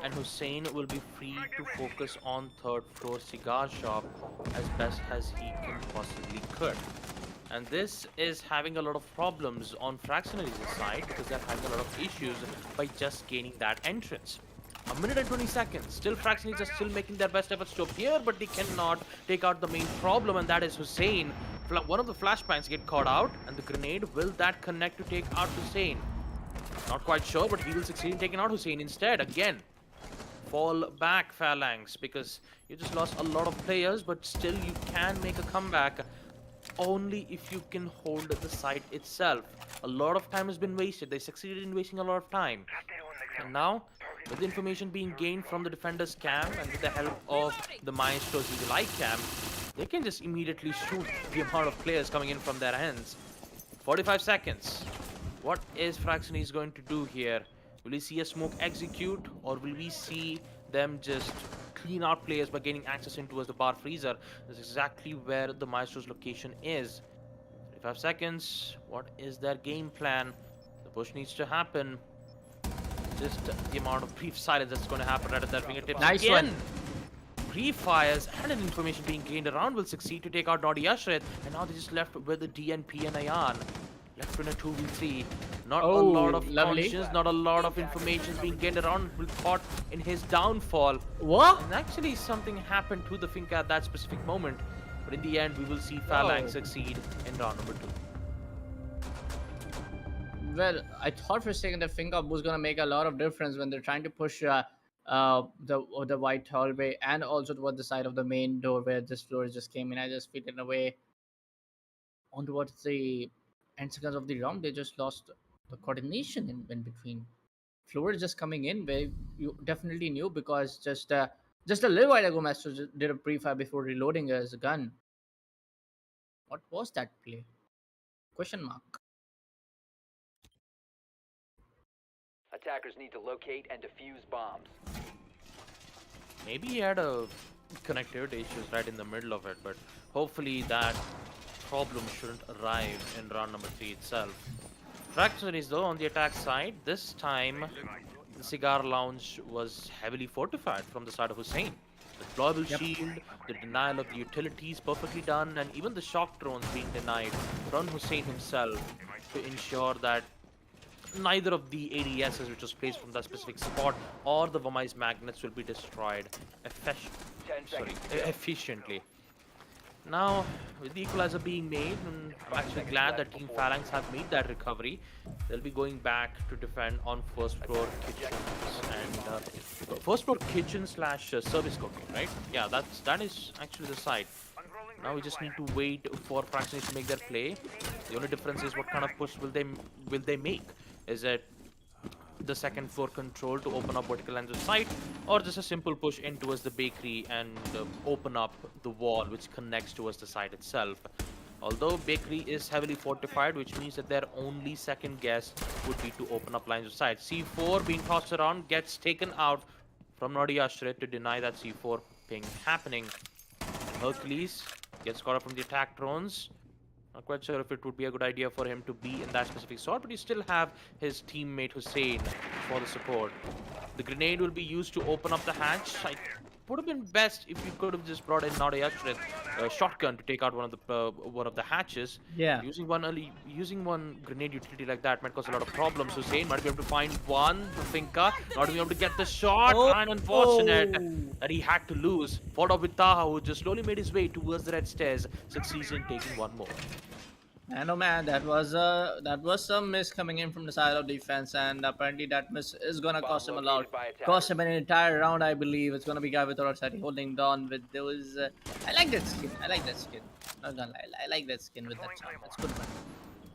and Hussein will be free to focus on third floor cigar shop as best as he can possibly could. And this is having a lot of problems on FragcenarieZ's side, because they're having a lot of issues by just gaining that entrance. A minute and 20 seconds. Still, FragcenarieZ are still making their best efforts to appear, but they cannot take out the main problem, and that is Hussein. One of the flashbangs get caught out, and the grenade, will that connect to take out Hussein? Not quite sure, but he will succeed in taking out Hussein instead. Again, fall back, Phalanx, because you just lost a lot of players, but still you can make a comeback only if you can hold the site itself. A lot of time has been wasted. They succeeded in wasting a lot of time. And now, with the information being gained from the defender's cam and with the help of the Maestro's Eagle Eye cam, they can just immediately shoot the amount of players coming in from their ends. 45 seconds. What is FragcenarieZ going to do here? Will we see a smoke execute, or will we see them just clean out players by gaining access in towards the bar freezer? That's exactly where the Maestro's location is. 35 seconds. What is their game plan? The push needs to happen. Just the amount of brief silence that's going to happen right at their fingertips. Nice Again, one. brief fires and an information being gained around will succeed to take out Naughty Ashret, and now they're just left with the DNP and Ayan. Left in a 2v3. Not a lot of lovely. conscience, not a lot of information being gained around, will caught in his downfall. What? And actually something happened to the Finca at that specific moment. But in the end, we will see Phalanx succeed in round number 2. Well, I thought for a second that Finca was gonna make a lot of difference when they're trying to push the white hallway and also towards the side of the main door where this floor just came in. I just feel in a way on towards the end seconds of the round, they just lost the coordination in between. Floor just coming in where you definitely knew, because just a little while ago, Master did a pre-fire before reloading his gun. What was that play? Question mark. Attackers need to locate and defuse bombs. Maybe he had a connectivity issues right in the middle of it, but hopefully that problem shouldn't arrive in round number 3 itself. FragcenarieZ though on the attack side, this time the Cigar Lounge was heavily fortified from the side of Hussein. The deployable shield, the denial of the utilities perfectly done, and even the shock drones being denied from Hussein himself to ensure that neither of the ADSs which was placed from that specific spot or the Vamai's magnets will be destroyed efficiently. Now, with the equalizer being made, and I'm actually glad that Team Phalanx have made that recovery. They'll be going back to defend on first floor kitchens and first floor kitchen slash service cooking, right? Yeah, that is actually the site. Now we just need to wait for Fractionaries to make their play. The only difference is what kind of push will they make? Is it the second floor control to open up vertical lines of sight, or just a simple push in towards the bakery and open up the wall which connects towards the site itself? Although bakery is heavily fortified, which means that their only second guess would be to open up lines of sight. C4 being tossed around gets taken out from Naughty Ashret to deny that C4 ping happening. Hercules gets caught up from the attack drones. Not quite sure if it would be a good idea for him to be in that specific slot, but you still have his teammate Hussein for the support. The grenade will be used to open up the hatch. It would have been best if you could have just brought in Naughty Ashret shotgun to take out one of the hatches. Yeah. Using one grenade utility like that might cause a lot of problems. Hussein might be able to find one. Finka not be able to get the shot. And unfortunate that he had to lose. Followed up with Taha, who just slowly made his way towards the red stairs, succeeds in taking one more. Man, oh man, that was some miss coming in from the side of defense, and apparently that miss is gonna cost him a lot. Cost him an entire round, I believe. It's gonna be guy with Orosati holding down with those. I like that skin. Not gonna lie, I like that skin with that charm. That's good, man.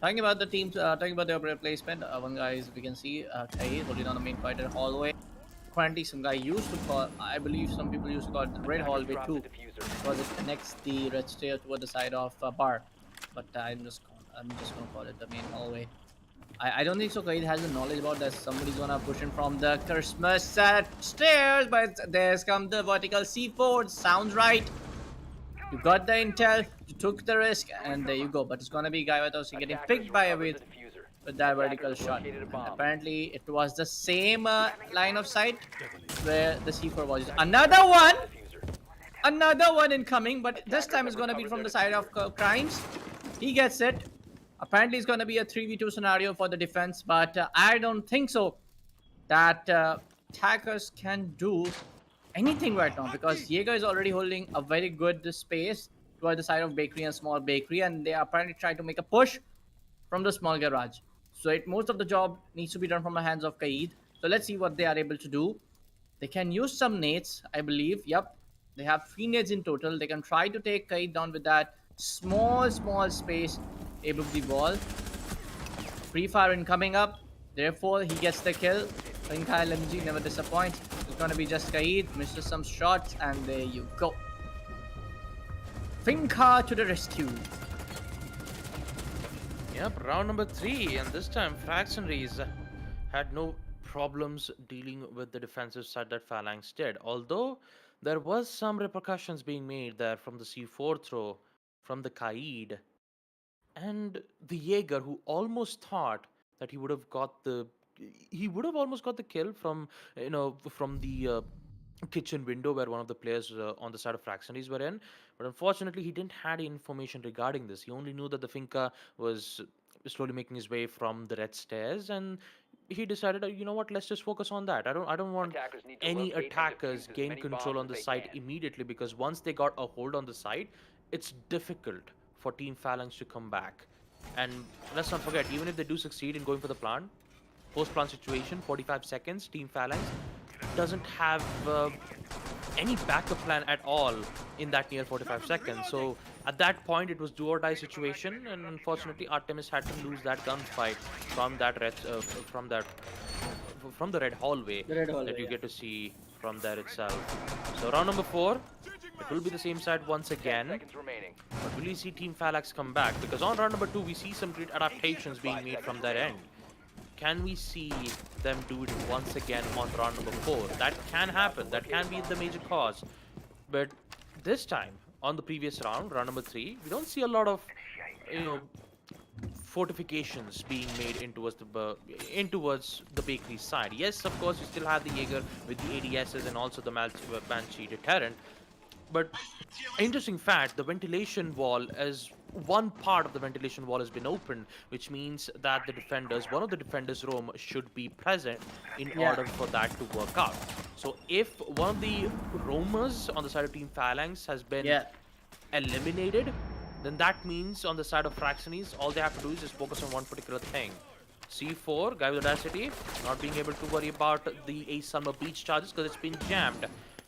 Talking about the teams, talking about their replacement, one guy is we can see Kai holding on the main fighter hallway. Currently, some guy used to call, I believe some people used to call it the red hallway too, because it connects the red stair toward the side of bar. But I'm just gonna call it the main hallway. I don't think so. Kaid has the knowledge about that. Somebody's gonna push in from the Christmas stairs, but there's come the vertical C4. Sounds right. You got the intel, you took the risk, and there you go. But it's gonna be Guy Vatos getting picked by a with that vertical shot. And apparently, it was the same line of sight where the C4 was. Another one incoming, but this time it's gonna be from the side of Crimes. He gets it. Apparently, it's going to be a 3v2 scenario for the defense, but I don't think so that attackers can do anything right now, because Jaeger is already holding a very good space toward the side of bakery and small bakery, and they are apparently trying to make a push from the small garage. So most of the job needs to be done from the hands of Kaid. So let's see what they are able to do. They can use some nades, I believe. Yep, they have 3 nades in total. They can try to take Kaid down with that small space above the wall. Free fire incoming up, therefore he gets the kill. Finka LMG never disappoints. It's gonna be just Kaid, misses some shots, and there you go. Finka to the rescue. Yep, round number 3, and this time FragcenarieZ had no problems dealing with the defensive side that Phalanx did. Although there was some repercussions being made there from the C4 throw from the Kaid and the Jaeger, who almost thought that he would have almost got the kill from from the kitchen window where one of the players on the side of Fractionaries were in, but unfortunately he didn't have any information regarding this. He only knew that the Finka was slowly making his way from the red stairs, and he decided, you know what, let's just focus on that. I don't want any attackers gain control on the site immediately, because once they got a hold on the site, it's difficult for Team Phalanx to come back. And let's not forget, even if they do succeed in going for the plant, post-plant situation, 45 seconds, Team Phalanx doesn't have any backup plan at all in that near 45 seconds. So at that point, it was do or die situation, and unfortunately, Artemis had to lose that gunfight from that from the red hallway, that you get to see from there itself. So round number 4, it will be the same side once again. But will you see Team Phalanx come back? Because on round number 2, we see some great adaptations being made from their end. Can we see them do it once again on round number 4? That can happen. That can be the major cause. But this time, on the previous round, round number 3, we don't see a lot of, fortifications being made in towards the bakery side. Yes, of course, you still have the Jaeger with the ADSs and also the Banshee deterrent. But interesting fact, the ventilation wall is one part of the ventilation wall has been opened, which means that one of the defenders' roam should be present in Yeah. order for that to work out. So if one of the roamers on the side of Team Phalanx has been Yeah. eliminated, then that means on the side of FragcenarieZ, all they have to do is just focus on one particular thing. C4, guy with audacity, not being able to worry about the Ace Summer Beach charges because it's been jammed.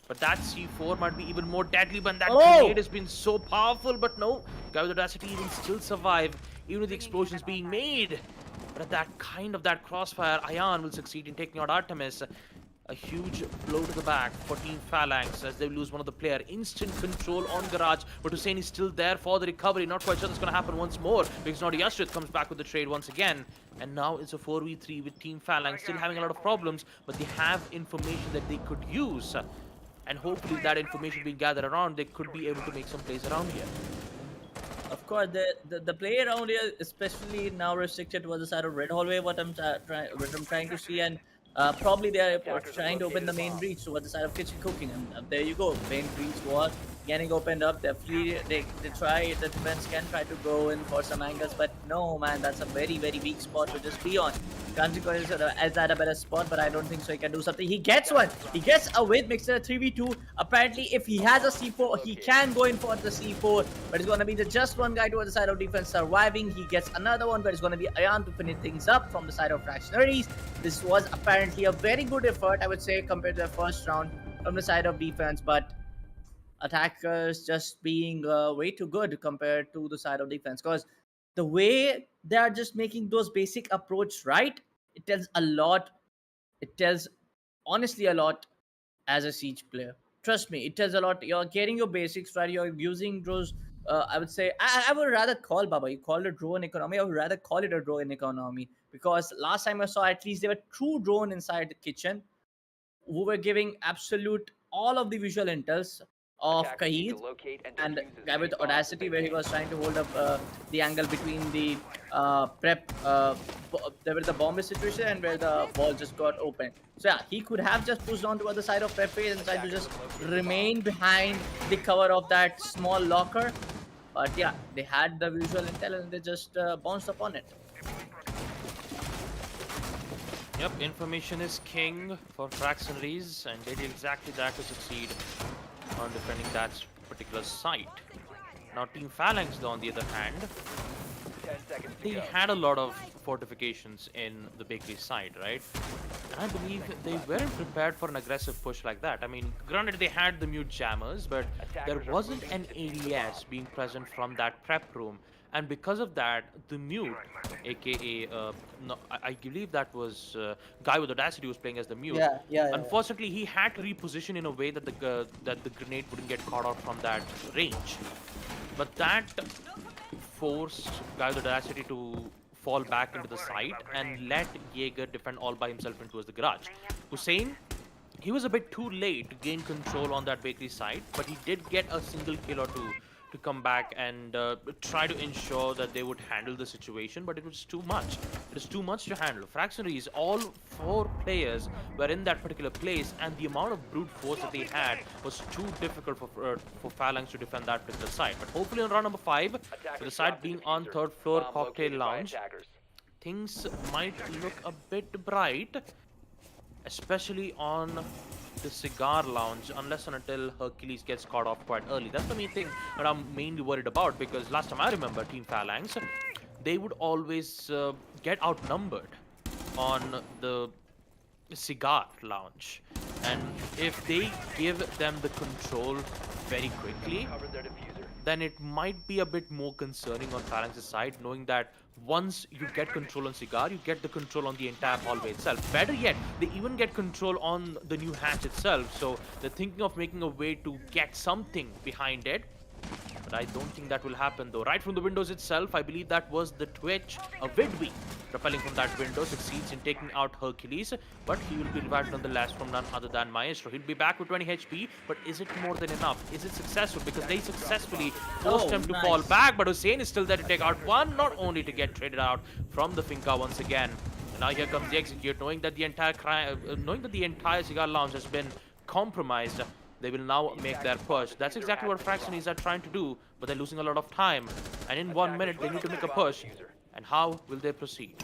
But that C4 might be even more deadly, but that grenade has been so powerful. But no, guy with audacity even still survive, even with the explosions being made. But at that crossfire, Ion will succeed in taking out Artemis. A huge blow to the back for Team Phalanx as they lose one of the player. Instant control on Garage, but Hussein is still there for the recovery. Not quite sure that's going to happen once more because now Yashrit comes back with the trade once again. And now it's a 4v3 with Team Phalanx still having a lot of problems, but they have information that they could use. And hopefully that information being gathered around, they could be able to make some plays around here. Of course, the play around here, especially now restricted towards the side of Red Hallway, what I'm trying to see, and probably they are trying to open the main breach towards the side of kitchen cooking, and there you go, main breach was getting opened up. They try, the defense can try to go in for some angles, but no, man, that's a very weak spot to just be on. Kanjiko is at a better spot, but I don't think so he can do something. He gets one. He gets a with Mixer 3v2. Apparently, if he has a C4, he can go in for the C4, but it's going to be just one guy towards the side of defense surviving. He gets another one, but it's going to be Ayan to finish things up from the side of Fractionaries. This was apparently a very good effort, I would say, compared to the first round from the side of defense, but attackers just being way too good compared to the side of defense, because the way they are just making those basic approach right, it tells a lot. It tells honestly a lot as a siege player. Trust me, it tells a lot. You're getting your basics right. You're using those. I would say I would rather call Baba. You called it drone economy. I would rather call it a drone economy, because last time I saw, at least there were true drone inside the kitchen who were giving absolute all of the visual intels of Attackers need to Kahid locate and and defuse as guy with many bombs as audacity, they where he can. was trying to hold up the angle between the prep there was the bomb situation and where the wall just got open. So yeah, he could have just pushed on to other side of prep phase and tried to just remain behind the cover of that small locker, but yeah, they had the visual intel and they just bounced upon it. Yep, information is king for FragcenarieZ, and they did exactly that to succeed on defending that particular site. Now Team Phalanx, though, on the other hand, 10 seconds to they go. had a lot of fortifications in the bakery side, right? And I believe they weren't prepared for an aggressive push like that. I mean, granted, they had the mute jammers, but there wasn't an ADS being present from that prep room. And because of that, the mute, aka, no, I believe that was guy with audacity was playing as the mute. Yeah. Unfortunately, he had to reposition in a way that the grenade wouldn't get caught out from that range. But that forced guy with audacity to fall back into the site and let Jaeger defend all by himself in towards the garage. Hussein, he was a bit too late to gain control on that bakery site, but he did get a single kill or two to come back and try to ensure that they would handle the situation, but it was too much. It is too much to handle. FragcenarieZ, all 4 players were in that particular place, and the amount of brute force that they had was too difficult for Phalanx to defend that particular site. But hopefully on round number 5, with the site being on 3rd floor Bomb cocktail located by lounge, attackers. things might look a bit bright, especially on the cigar lounge, unless and until Hercules gets caught off quite early. That's the main thing that I'm mainly worried about, because last time I remember Team Phalanx, they would always get outnumbered on the cigar lounge, and if they give them the control very quickly, Cover their diffuser. then it might be a bit more concerning on Phalanx's side, knowing that once you get control on Cigar, you get the control on the entire hallway itself. Better yet, they even get control on the new hatch itself, so they're thinking of making a way to get something behind it. I don't think that will happen though. Right from the windows itself, I believe that was the Twitch, a Vidwe, propelling from that window, succeeds in taking out Hercules, but he will be revived nonetheless from none other than Maestro. He'll be back with 20 HP, but is it more than enough? Is it successful? Because they successfully forced him to fall back, but Hussein is still there to take out one, not only to get traded out from the Finca once again. And now here comes the execute, knowing that the entire Cigar Lounge has been compromised. They will now make their push. That's exactly what FragcenarieZ are trying to do, but they're losing a lot of time. And in 1 minute, they need to make a push. And how will they proceed?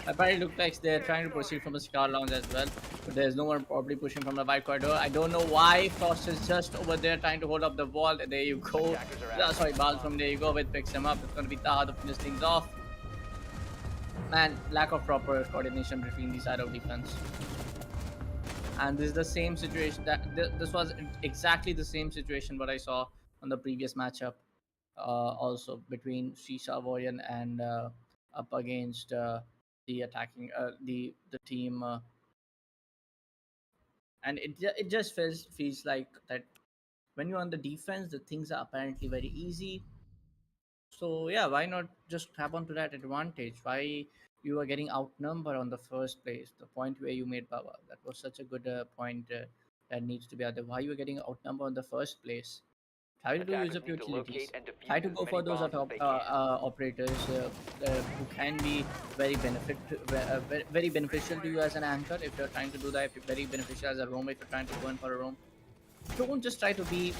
Apparently, it looks like they're trying to proceed from the Scar Lounge as well. But there's no one probably pushing from the wide corridor. I don't know why Frost is just over there trying to hold up the wall. There you go. Sorry, Balsam, there you go. It picks him up. It's going to be Taha to finish things off. Man, lack of proper coordination between the side of defense. And this is the same situation this was exactly the same situation what I saw on the previous matchup, also between Shreesha Warrior and up against the attacking the team, and it just feels like that when you're on the defense, the things are apparently very easy. So yeah, why not just grab onto that advantage? Why you were getting outnumbered on the first place? The point where you made Baba, that was such a good point that needs to be out there. Why you were getting outnumbered in the first place? Try to use up utilities. Try to go for those operators who can be very very beneficial to you as an anchor if you're trying to do that. If you're very beneficial as a roam, if you're trying to go in for a roam, don't just try to be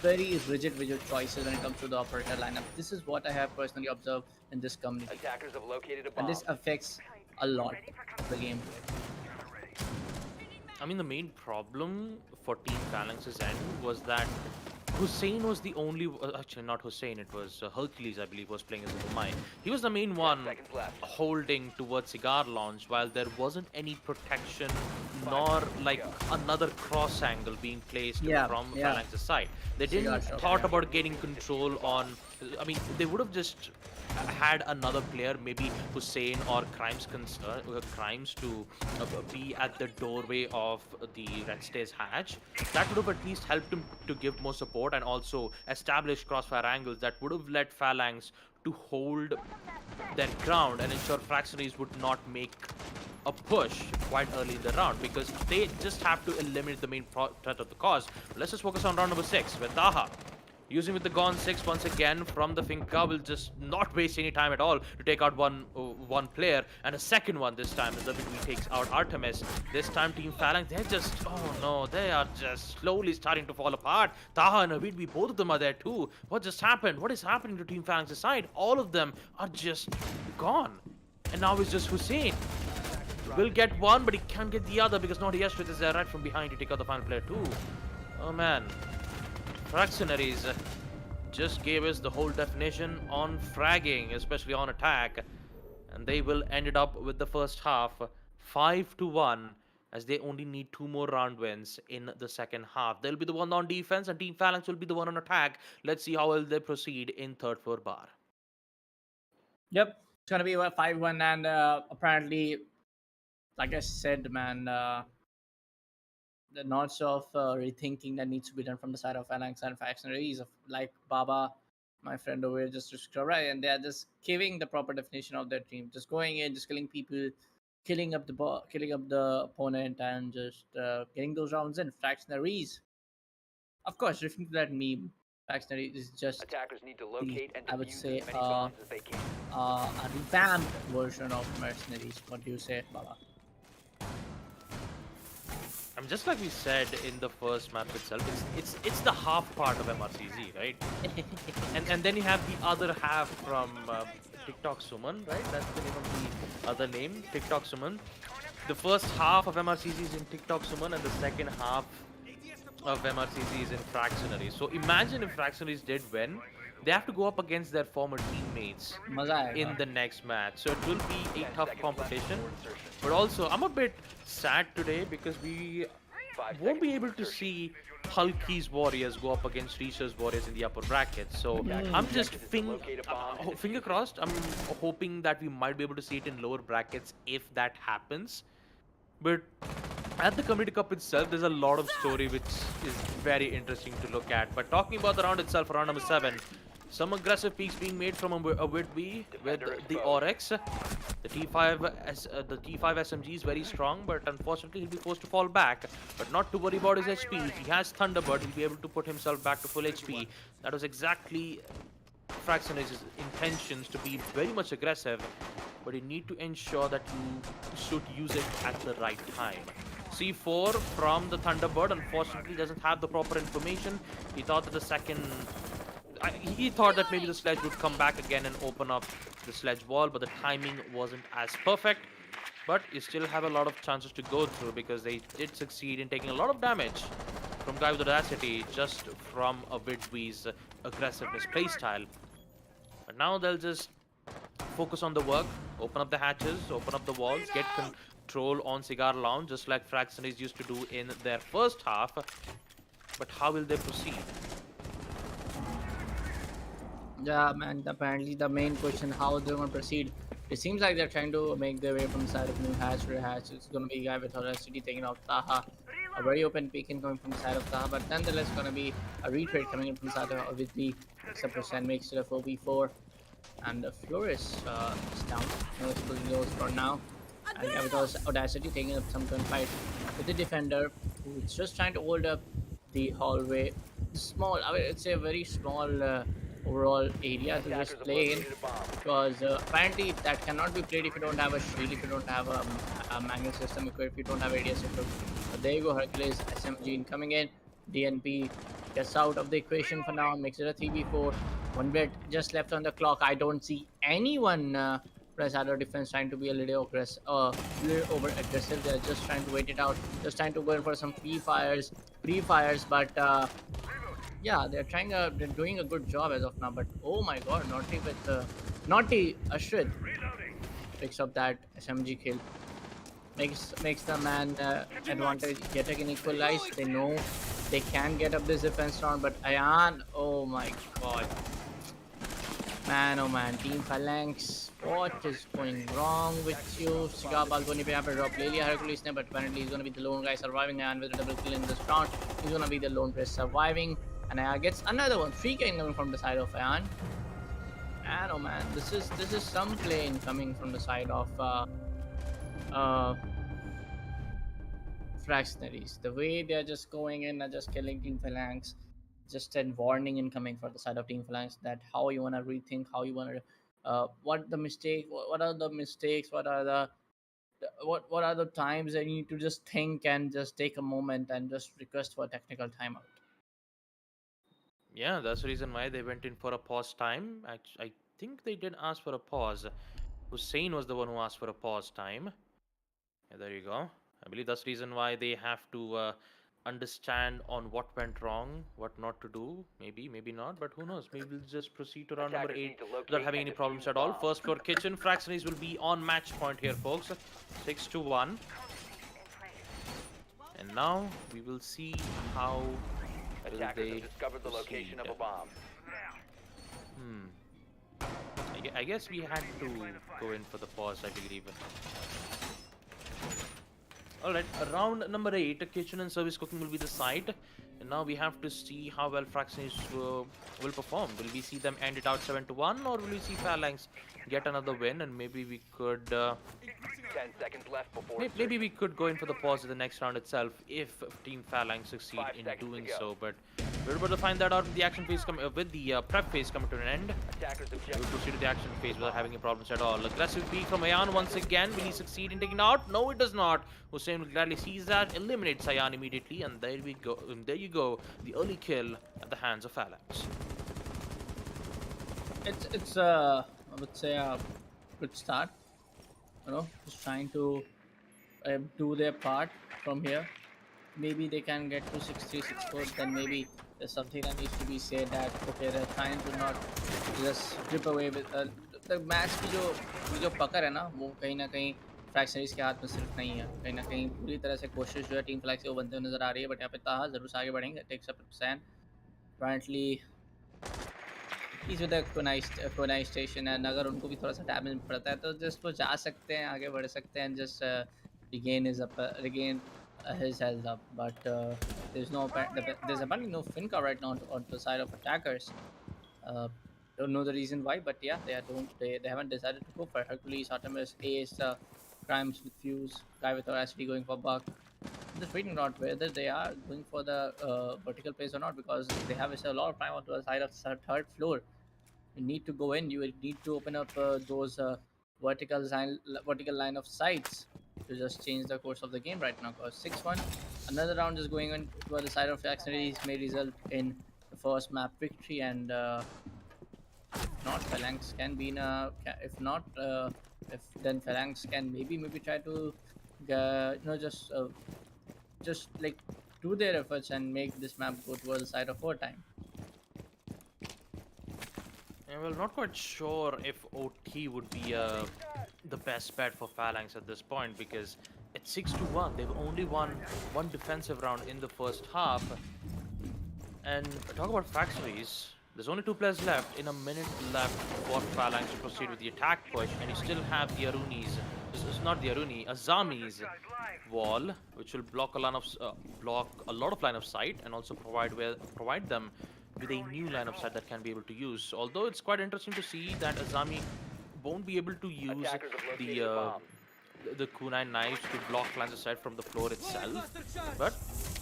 very rigid with your choices when it comes to the operator lineup. This is what I have personally observed in this community, Attackers have located a bomb. and this affects a lot the game. I mean, the main problem for Team Phalanx's end was that Hussein was the only... actually, not Hussein, it was Hercules, I believe, was playing as a Mine. He was the main one seconds left. holding towards Cigar Launch, while there wasn't any protection nor like another cross angle being placed from Phalanx's side. They didn't thought about getting control on... I mean, they would have just had another player, maybe Hussein or Crimes to be at the doorway of the Red Stairs hatch. That would have at least helped him to give more support and also establish crossfire angles that would have led Phalanx to hold their ground and ensure FragcenarieZ would not make a push quite early in the round, because they just have to eliminate the main threat of the cause. Let's just focus on round number 6 with Taha. Using with the Gone 6 once again from the Finca, will just not waste any time at all to take out one player, and a second one this time as the Vidwe takes out Artemis. This time Team Phalanx, they're just, oh no, they are just slowly starting to fall apart. Taha and Vidwe, both of them are there too. What just happened? What is happening to Team Phalanx's side? All of them are just gone. And now it's just Hussein. Will get one, but he can't get the other because not Yeshwith is there right from behind to take out the final player too. Oh man. FragcenarieZ just gave us the whole definition on fragging, especially on attack, and they will end it up with the first half 5-1, as they only need 2 more round wins in the second half. They'll be the one on defense, and Team Phalanx will be the one on attack. Let's see how well they proceed in third floor bar. Yep, it's gonna be a 5-1, and apparently, like I said, man, the lots of rethinking that needs to be done from the side of Phalanx and FragcenarieZ, like Baba, my friend over here, just described, right? And they are just giving the proper definition of their team, just going in, just killing people, killing up the opponent, and just getting those rounds in. FragcenarieZ, of course, referring to that meme, FragcenarieZ is just Attackers need to locate and I would defuse say as many bombs as they can. a revamped version of Mercenaries. What do you say, Baba? Just like we said in the first map itself, it's the half part of MRCZ, right? and then you have the other half from TikTok Sumon, right? That's the name of the other name, TikTok Sumon. The first half of MRCZ is in TikTok Sumon, and the second half of MRCZ is in FragcenarieZ. So imagine if FragcenarieZ did win, they have to go up against their former teammates in the next match. So it will be a tough competition. But also, I'm a bit sad today because we won't be able to see Hulky's Warriors go up against Shreesha's Warriors in the upper bracket. So I'm just finger crossed. I'm hoping that we might be able to see it in lower brackets if that happens. But at the Community Cup itself, there's a lot of story which is very interesting to look at. But talking about the round itself, round number 7, some aggressive peaks being made from a Widby with the Oryx. The T5 SMG is very strong, but unfortunately he'll be forced to fall back. But not to worry about his HP. He has Thunderbird. He'll be able to put himself back to full HP. That was exactly FragcenarieZ's intentions, to be very much aggressive, but you need to ensure that you should use it at the right time. C4 from the Thunderbird unfortunately doesn't have the proper information. He thought that he thought that maybe the sledge would come back again and open up the sledge wall, but the timing wasn't as perfect. But you still have a lot of chances to go through, because they did succeed in taking a lot of damage from Guy with Audacity just from a Widby's aggressiveness playstyle. But now they'll just focus on the work, open up the hatches, open up the walls, get control on Cigar Lounge, just like FragcenarieZ used to do in their first half. But how will they proceed? Yeah, man, apparently the main question, how they're going to proceed. It seems like they're trying to make their way from the side of New Hatch, Rear Hatch. It's going to be a guy with Audacity taking out Taha. A very open peeking coming from the side of Taha, but nonetheless going to be a retread coming in from the side of Widby. Except percent makes it a 4v4. And the Floris is down. No explosive lows for now. And guy with Audacity taking up some gunfight with the defender, who's just trying to hold up the hallway. Small, I would say a very small overall area to just play in, because apparently that cannot be played if you don't have a shield, if you don't have a magnet system equipped, if you don't have ADS equipped. But there you go, Hercules SMG coming in. DNP gets out of the equation for now, makes it a 3v4. 1 bit just left on the clock. I don't see anyone press out defense trying to be a little aggressive, over aggressive. They're just trying to wait it out, just trying to go in for some free fires, but yeah, they're doing a good job as of now. But oh my god, Naughty Ashrid picks up that SMG kill, makes the man advantage yet again equalized. They know they can get up this defense round, but Ayan, oh my god, man, oh man, Team Phalanx, what is going wrong with you? Cigar Balboni पे यहाँ पे drop ले लिया Hercules ने, but apparently he's gonna be the lone guy surviving, and with a double kill in this round, he's gonna be the lone player surviving. And Ayan gets another one, 3 coming from the side of Ayan. And oh man, this is some plane coming from the side of FragcenarieZ. The way they're just going in and just killing Team Phalanx, just a warning incoming for the side of Team Phalanx, that how you wanna rethink, how you wanna what are the mistakes, what are the times that you need to just think and just take a moment and just request for a technical timeout. Yeah, that's the reason why they went in for a pause time. I think they did ask for a pause. Hussein was the one who asked for a pause time. Yeah, there you go. I believe that's the reason why they have to understand on what went wrong, what not to do. Maybe, maybe not, but who knows? Maybe we'll just proceed to round number 8 without having any problems at all. First floor kitchen. FragcenarieZ will be on match point here, folks. 6-1. And now we will see how Attackers they have discovered the location of a bomb. I guess we had to go in for the pause, I believe. Alright, round number 8, kitchen and service cooking will be the side. And now we have to see how well FragcenarieZ will perform. Will we see them end it out 7-1, or will we see Phalanx get another win, and maybe we could 10 seconds left before maybe we could go in for the pause in the next round itself if Team Phalanx succeed 5 in seconds doing to go. so. But we're about to find that out with the action phase with the prep phase coming to an end. Attackers have We'll just proceed to the action phase without having any problems at all. Aggressive peek from Ayan once again. Will he succeed in taking out? No, it does not. Hussein will gladly seize that, eliminates Ayan immediately, and there we go. And there you go, the early kill at the hands of Phalanx. It's I would say a good start. You know, just trying to do their part from here. Maybe they can get to 6-3, 6-4. Then maybe there's something that needs to be said, that okay, they're trying to not just rip away with the match की जो पकड़ है ना, वो कहीं ना कहीं FragcenarieZ के हाथ में सिर्फ नहीं है. कहीं ना कहीं पूरी तरह से कोशिश जो है टीम फ्लैक्स से वो बनते हुए नजर आ रही है. बट यहाँ पे ताहा जरूर से आगे बढ़ेंगे. Takes up San. Apparently he's with the Konai station, and अगर उनको भी थोड़ा सा डैमेज पड़ता है तो जस्ट वो जा सकते हैं, आगे बढ़ सकते हैं, just regain his health up, but there's apparently no Finca right now on the side of attackers. Uh, don't know the reason why, but yeah, they haven't decided to go for Hercules, Artemis, Ace, Crimes with Fuse, Guy with Audacity going for Buck. I'm just waiting out whether they are going for the vertical place or not, because they have a lot of time on the side of the third floor. You need to go in. You will need to open up those vertical line of sights to just change the course of the game right now. Because 6-1, another round is going on to the side of FragcenarieZ may result in the first map victory, and if not, Phalanx can be in a. If not, if then Phalanx can maybe try to, just like do their efforts and make this map go towards the side of overtime. Yeah, well, not quite sure if OT would be the best bet for Phalanx at this point, because it's 6-1. They've only won one defensive round in the first half. And talk about factories. There's only 2 players left. In a minute left for Phalanx to proceed with the attack push, and you still have the Aruni's. This is not the Aruni, Azami's wall, which will block a lot of line of sight, and also provide them with a new line of sight that can be able to use. Although it's quite interesting to see that Azami won't be able to use Attackers have located the a uh, bomb. the kunai knives to block lines of sight from the floor itself. But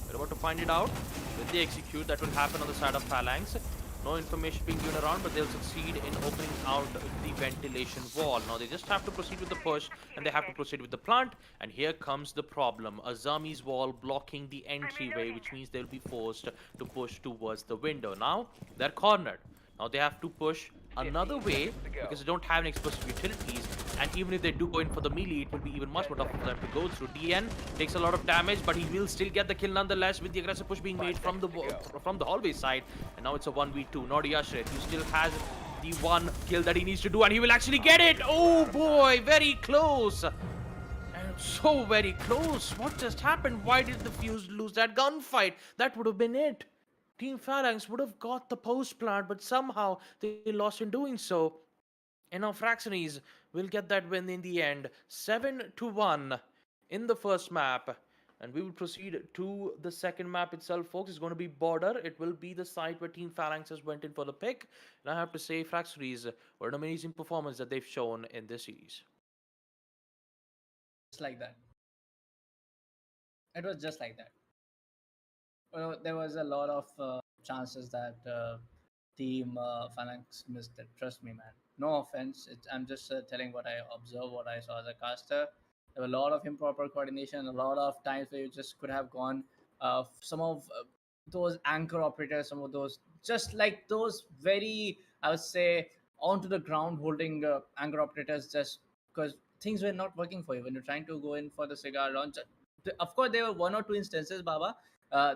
we're about to find it out. When they execute, that will happen on the side of Phalanx. No information being given around, but they'll succeed in opening out the ventilation wall. Now they just have to proceed with the push, and they have to proceed with the plant. And here comes the problem. Azami's wall blocking the entryway, which means they'll be forced to push towards the window. Now they're cornered. Now they have to push another 15 way seconds to go. because they don't have any explosive utilities, and even if they do go in for the melee, it will be even much more tougher for them to go through. DN takes a lot of damage, but he will still get the kill nonetheless, with the aggressive push being made from the hallway side. And now it's a 1v2. Not Yashret, who still has the one kill that he needs to do, and he will actually get it. Oh boy, very close. And so very close. What just happened? Why did the Fuse lose that gunfight? That would have been it. Team Phalanx would have got the post plant, but somehow they lost in doing so. And now FragcenarieZ will get that win in the end, 7-1 in the first map. And we will proceed to the second map itself, folks. It's going to be Border. It will be the site where Team Phalanx has went in for the pick. And I have to say, FragcenarieZ, what an amazing performance that they've shown in this series. Just like that. It was just like that. Well, there was a lot of chances that team Phalanx missed it. Trust me, man. No offense. I'm just telling what I observed, what I saw as a caster. There were a lot of improper coordination, a lot of times where you just could have gone. Some of those anchor operators, some of those, just like those very, I would say, onto the ground holding anchor operators, just because things were not working for you when you're trying to go in for the cigar launch. Of course, there were one or two instances, Baba.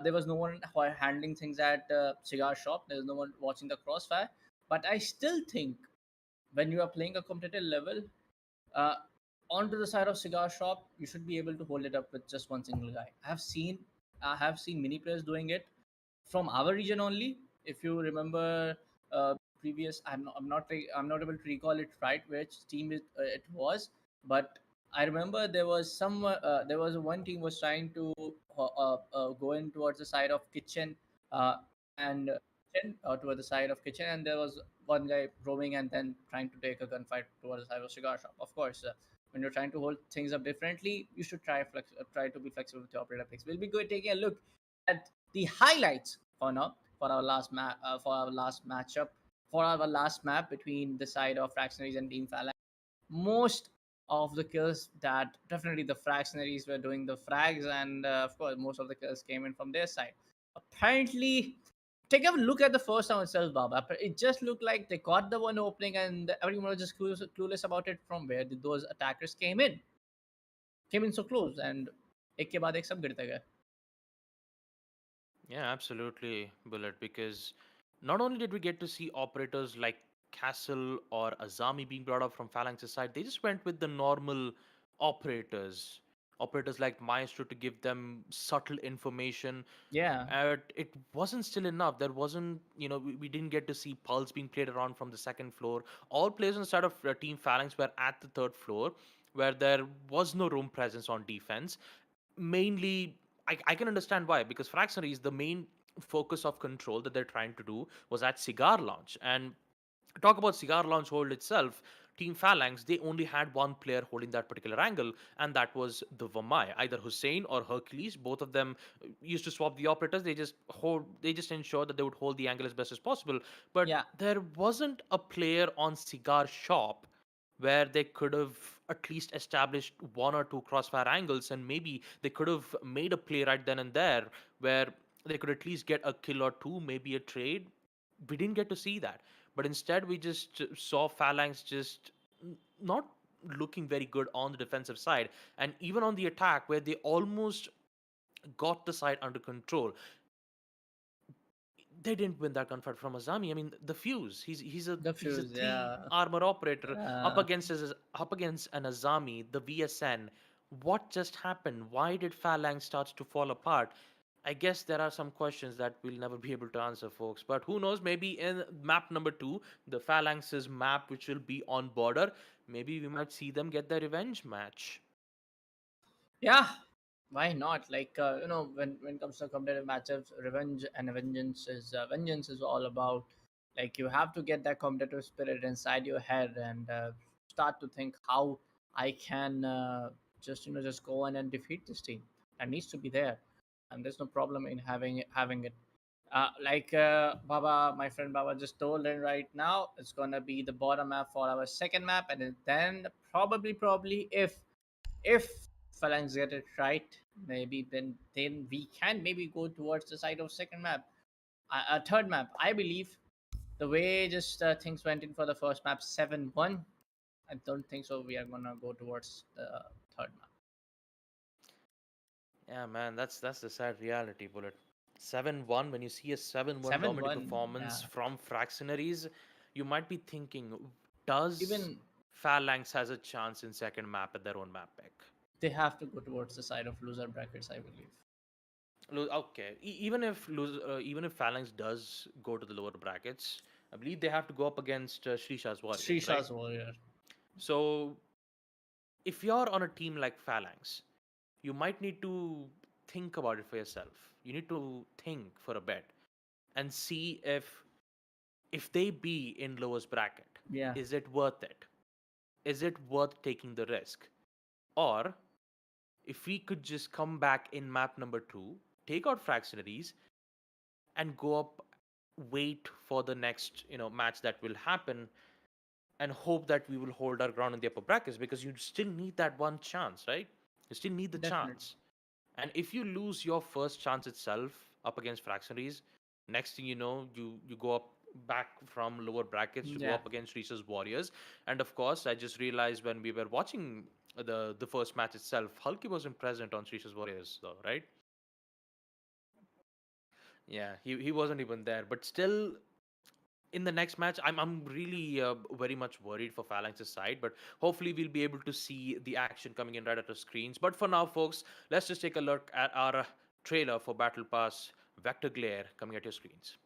There was no one handling things at cigar shop. There was no one watching the crossfire. But I still think when you are playing a competitive level, uh, onto the side of cigar shop, you should be able to hold it up with just one single guy. I have seen many players doing it from our region only. If you remember, previous, I'm not able to recall it right which team it was, but I remember there was one team was trying to go in towards the side of kitchen, uh, and toward the side of kitchen, and there was one guy roaming and then trying to take a gunfight towards the side of cigar shop. Of course, when you're trying to hold things up differently, you should try to be flexible with your operator picks. We'll be good taking a look at the highlights for now for our last matchup, for our last map between the side of Fractionaries and Team Phalanx. Most of the kills that definitely the Fractionaries were doing the frags, and of course most of the kills came in from their side. Apparently, take a look at the first round itself, Baba. It just looked like they got the one opening, and everyone was just clueless about it from where did those attackers came in so close, and एक के बाद एक सब गिरते गए. Yeah, absolutely, Bullet, because not only did we get to see operators like Castle or Azami being brought up from Phalanx's side, they just went with the normal operators. Operators like Maestro to give them subtle information. Yeah. It wasn't still enough. There wasn't, we didn't get to see Pulse being played around from the second floor. All players on the side of Team Phalanx were at the third floor, where there was no room presence on defense. Mainly, I can understand why, because Fractionaries, the main focus of control that they're trying to do was at Cigar Launch. And talk about Cigar Launch hold itself, Team Phalanx, they only had one player holding that particular angle, and that was the Vamai, either Hussein or Hercules. Both of them used to swap the operators. They just ensured that they would hold the angle as best as possible. But Yeah. there wasn't a player on Cigar Shop where they could have at least established one or two crossfire angles, and maybe they could have made a play right then and there where they could at least get a kill or two, maybe a trade. We didn't get to see that, but instead we just saw Phalanx just not looking very good on the defensive side, and even on the attack where they almost got the side under control. They didn't win that gunfight from Azami. I mean, the Fuse. He's a The he's a Fuse, three yeah. armor operator Uh, up against an Azami, the VSN. What just happened? Why did Phalanx start to fall apart? I guess there are some questions that we'll never be able to answer, folks. But who knows? Maybe in map number 2, the Phalanx's map, which will be on border, maybe we might see them get their revenge match. yeah, why not? Like when it comes to competitive matchups, revenge and vengeance is all about, like, you have to get that competitive spirit inside your head and start to think how I can just go in and defeat this team. That needs to be there, and there's no problem in having it. Baba, my friend Baba just told in right now, it's gonna be the bottom map for our second map, and then probably if Phalanx get it right, maybe then we can maybe go towards the side of second map, third map. I believe the way just things went in for the first map 7-1, I don't think so. We are gonna go towards the third map. Yeah, man, that's the sad reality, Bullet. 7-1, when you see a 7-1 dominant 7-1, performance yeah. from Fractionaries, you might be thinking, does Even Phalanx has a chance in second map at their own map pick? they have to go towards the side of loser brackets, I believe. Okay, even if Phalanx does go to the lower brackets, I believe they have to go up against Shreesha's Warriors, right? Shreesha's warrior. So if you're on a team like Phalanx, you might need to think about it for yourself. You need to think for a bit and see if they be in lowest bracket, Yeah. is it worth it? Is it worth taking the risk? Or if we could just come back in map number 2, take out Fractionaries, and go up, wait for the next match that will happen, and hope that we will hold our ground in the upper brackets, because you still need that one chance, right? You still need the Definitely. chance. And if you lose your first chance itself up against Fractionaries, next thing you know, you go up back from lower brackets to go Yeah. up against Reese's Warriors. And of course, I just realized when we were watching the first match itself, Hulky wasn't present on Reese's Warriors, though, right? Yeah, he wasn't even there. But still, in the next match, I'm really very much worried for Phalanx's side, but hopefully we'll be able to see the action coming in right at our screens. But for now, folks, let's just take a look at our trailer for Battle Pass Vector Glare coming at your screens.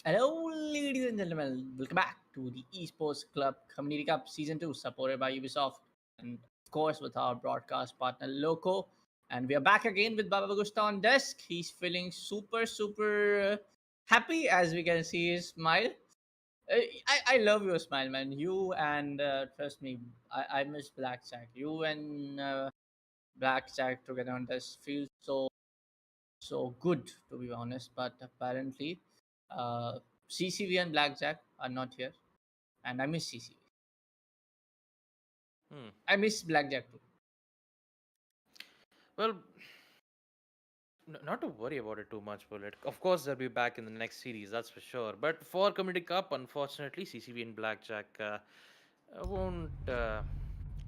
Hello, ladies and gentlemen. Welcome back to the Esports Club Community Cup Season 2, supported by Ubisoft, and of course, with our broadcast partner Loco. And we are back again with Baba Gusta on desk. He's feeling super happy, as we can see his smile. I love your smile, man. You and trust me, I miss Blackjack. You and Blackjack together on desk feels so good, to be honest. But apparently, uh, CCV and Blackjack are not here, and I miss CCV. Hmm. I miss Blackjack too. Well, not to worry about it too much, Bullet. Of course, they'll be back in the next series, that's for sure. But for Community Cup, unfortunately, CCV and Blackjack won't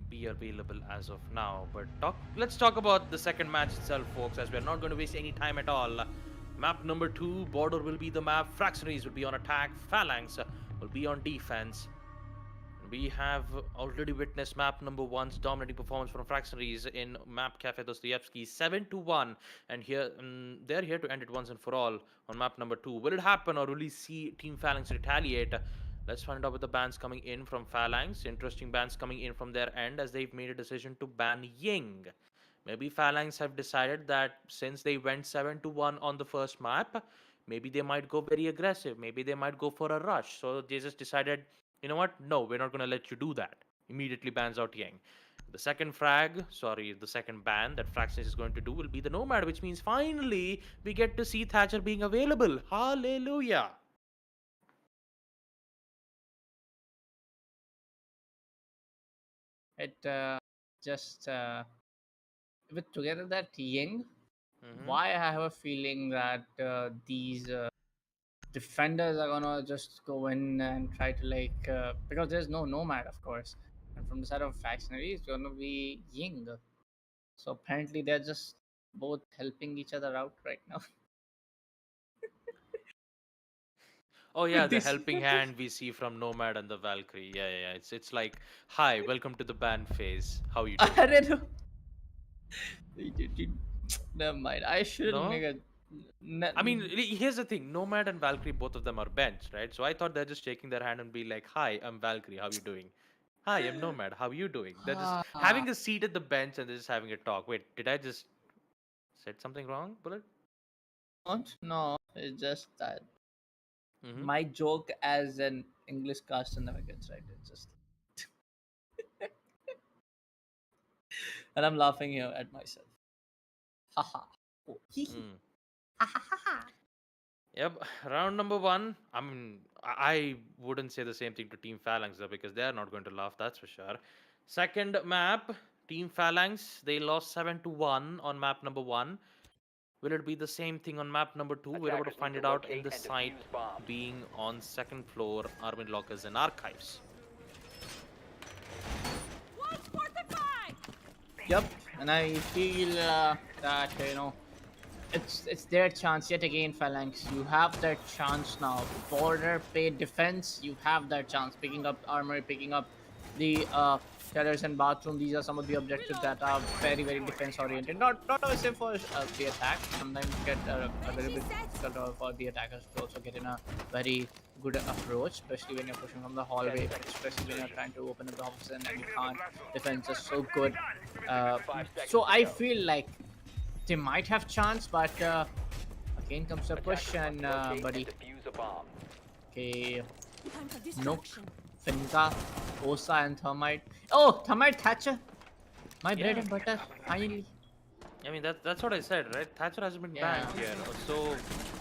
be available as of now. But let's talk about the second match itself, folks, as we're not going to waste any time at all. Map number 2, Border will be the map. Fractionaries will be on attack. Phalanx will be on defense. We have already witnessed map number 1's dominating performance from Fractionaries in map Cafe Dostoevsky 7-1, and here they're here to end it once and for all on map number 2. Will it happen, or will we see Team Phalanx retaliate? Let's find out with the bans coming in from Phalanx. Interesting bans coming in from their end, as they've made a decision to ban Ying. Maybe Phalanx have decided that since they went 7-1 on the first map, maybe they might go very aggressive. Maybe they might go for a rush. So they just decided, you know what? No, we're not going to let you do that. Immediately bans out Yang. The second the second ban that Fraxis is going to do will be the Nomad, which means finally we get to see Thatcher being available. Hallelujah. It just with together that Ying. Why I have a feeling that these defenders are gonna just go in and try to because there's no Nomad, of course, and from the side of Fractionary, it's gonna be Ying. So apparently they're just both helping each other out right now. Oh yeah, With the this, helping hand we see from Nomad and the Valkyrie. Yeah. It's like, hi, welcome to the ban phase. How you doing? I don't know. Never mind. I shouldn't No? make a. I mean, here's the thing. Nomad and Valkyrie, both of them are bench, right? So I thought they're just shaking their hand and be like, hi, I'm Valkyrie. How you doing? Hi, I'm Nomad. How you doing? They're just having a seat at the bench and they're just having a talk. Wait, did I just said something wrong, Bullet? No, it's just that Mm-hmm. my joke as an English caster never gets right. It's just, and I'm laughing here at myself. Haha. Oh, hee hee. Mm. Yep, round number 1. I mean, I wouldn't say the same thing to Team Phalanx though, because they're not going to laugh, that's for sure. Second map, Team Phalanx, they lost 7-1 on map number 1. Will it be the same thing on map number 2? We're about to Attackers find need it to out in locate the and site defuse bombs. being on second floor, armored lockers and archives. Yep, and I feel that it's their chance yet again, Phalanx. You have that chance now. Border, paid defense. You have that chance. Picking up armor, picking up the tellers and bathroom. These are some of the objectives that are very defense oriented. Not always for the attack. Sometimes get a little bit difficult for the attackers to also get in a very good approach, especially when you're pushing from the hallway, especially when you're trying to open up the office and you can't. Defense is so good. So I feel like they might have chance, but again comes the question, buddy. Defuse a bomb. Okay, Time for Nook, distraction. Finka, Osa, and Thermite. Oh, Thermite Thatcher, my bread Yeah. and butter. Finally, I mean, that's what I said, right? Thatcher hasn't been Yeah. banned here. So,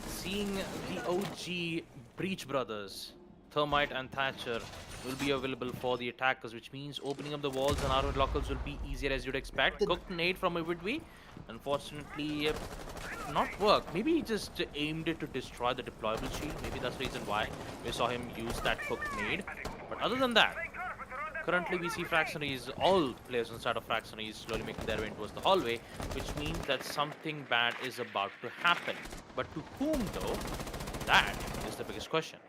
seeing the OG Breach Brothers, Thermite and Thatcher, will be available for the attackers, which means opening up the walls and armored lockers will be easier as you'd expect. Cooked nade from Ividwi, unfortunately, not work. Maybe he just aimed it to destroy the deployable shield. Maybe that's the reason why we saw him use that cooked nade. But other than that, currently we see Fractionaries, all players inside of Fractionaries slowly making their way towards the hallway, which means that something bad is about to happen. But to whom though? That is the biggest question.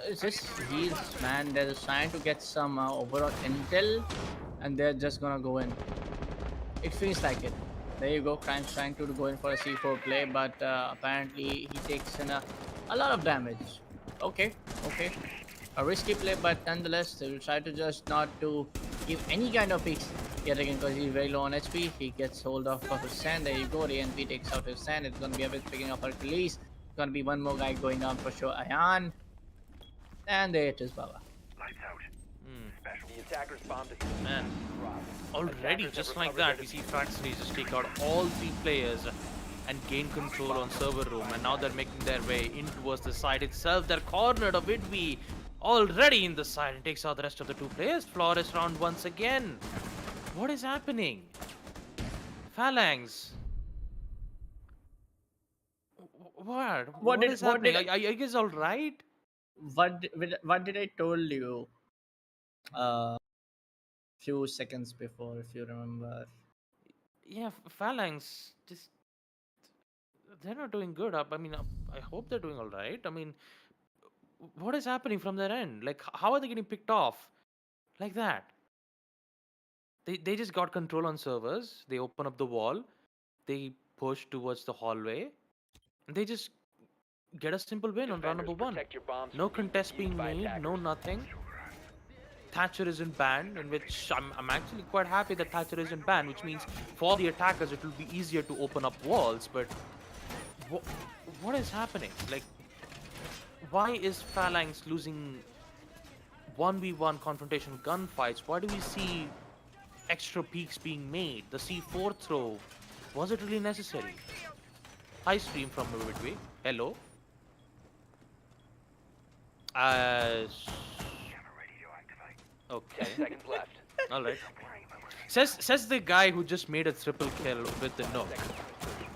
it's just heals, man. They're just trying to get some overall intel, and they're just gonna go in. It feels like it. There you go. Crime's trying to go in for a C4 play, but apparently he takes in a lot of damage. Okay, okay. A risky play, but nonetheless, they will try to just not to give any kind of picks yet again because he's very low on HP. He gets hold of Hussein. There you go. The NP takes out Hussein. It's going to be a bit picking up Hercules. It's going to be one more guy going down for sure. Ayan. And there it is, Baba. The attackers bombed the Man, already Attackers just have like recovered that, we their see FragcenarieZ just take out all 3 players and gain control on server room, and now they're making their way in towards the side itself. They're cornered of Vidvi already in the side and takes out the rest of the 2 players. Flores round once again. What is happening? Phalanx. What is happening? Are you guys all right? What did I told you? Few seconds before, if you remember. Yeah, Phalanx just they're not doing good. I mean, I hope they're doing all right. I mean, what is happening from their end? Like, how are they getting picked off like that? They just got control on servers. They open up the wall. They push towards the hallway. And they just get a simple win on round defenders. number 1. Protect your bombs No from being contest defused being by made. No attackers. nothing. Thatcher isn't banned, in which I'm actually quite happy that Thatcher isn't banned, which means for the attackers it will be easier to open up walls. But what is happening? Like, why is Phalanx losing 1v1 confrontation gunfights? Why do we see extra peaks being made? The C4 throw, was it really necessary? Hi stream from Midway. Hello. Okay. 10 seconds left. All right. Says the guy who just made a triple kill with the no.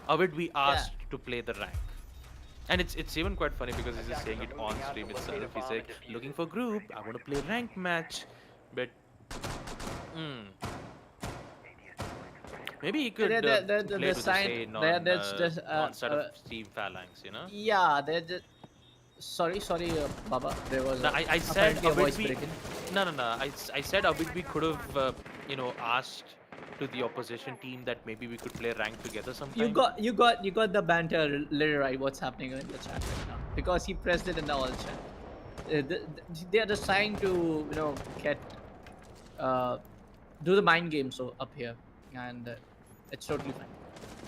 Or would we asked to play the rank? And it's even quite funny because he's just saying it on stream itself. He's like, looking for group, I want to play rank match. But maybe he could play the with the sign Sane on, there, that's just on side of Team Phalanx, you know? Yeah, sorry, Baba. There was No, I said apparently a voice Abidvi. break-in. No. I said Abidvi could have, asked to the opposition team that maybe we could play rank together sometime. You got the banter literally right. What's happening in the chat right now? Because he pressed it in the all chat. They are just trying to get do the mind games up here, and it's totally fine.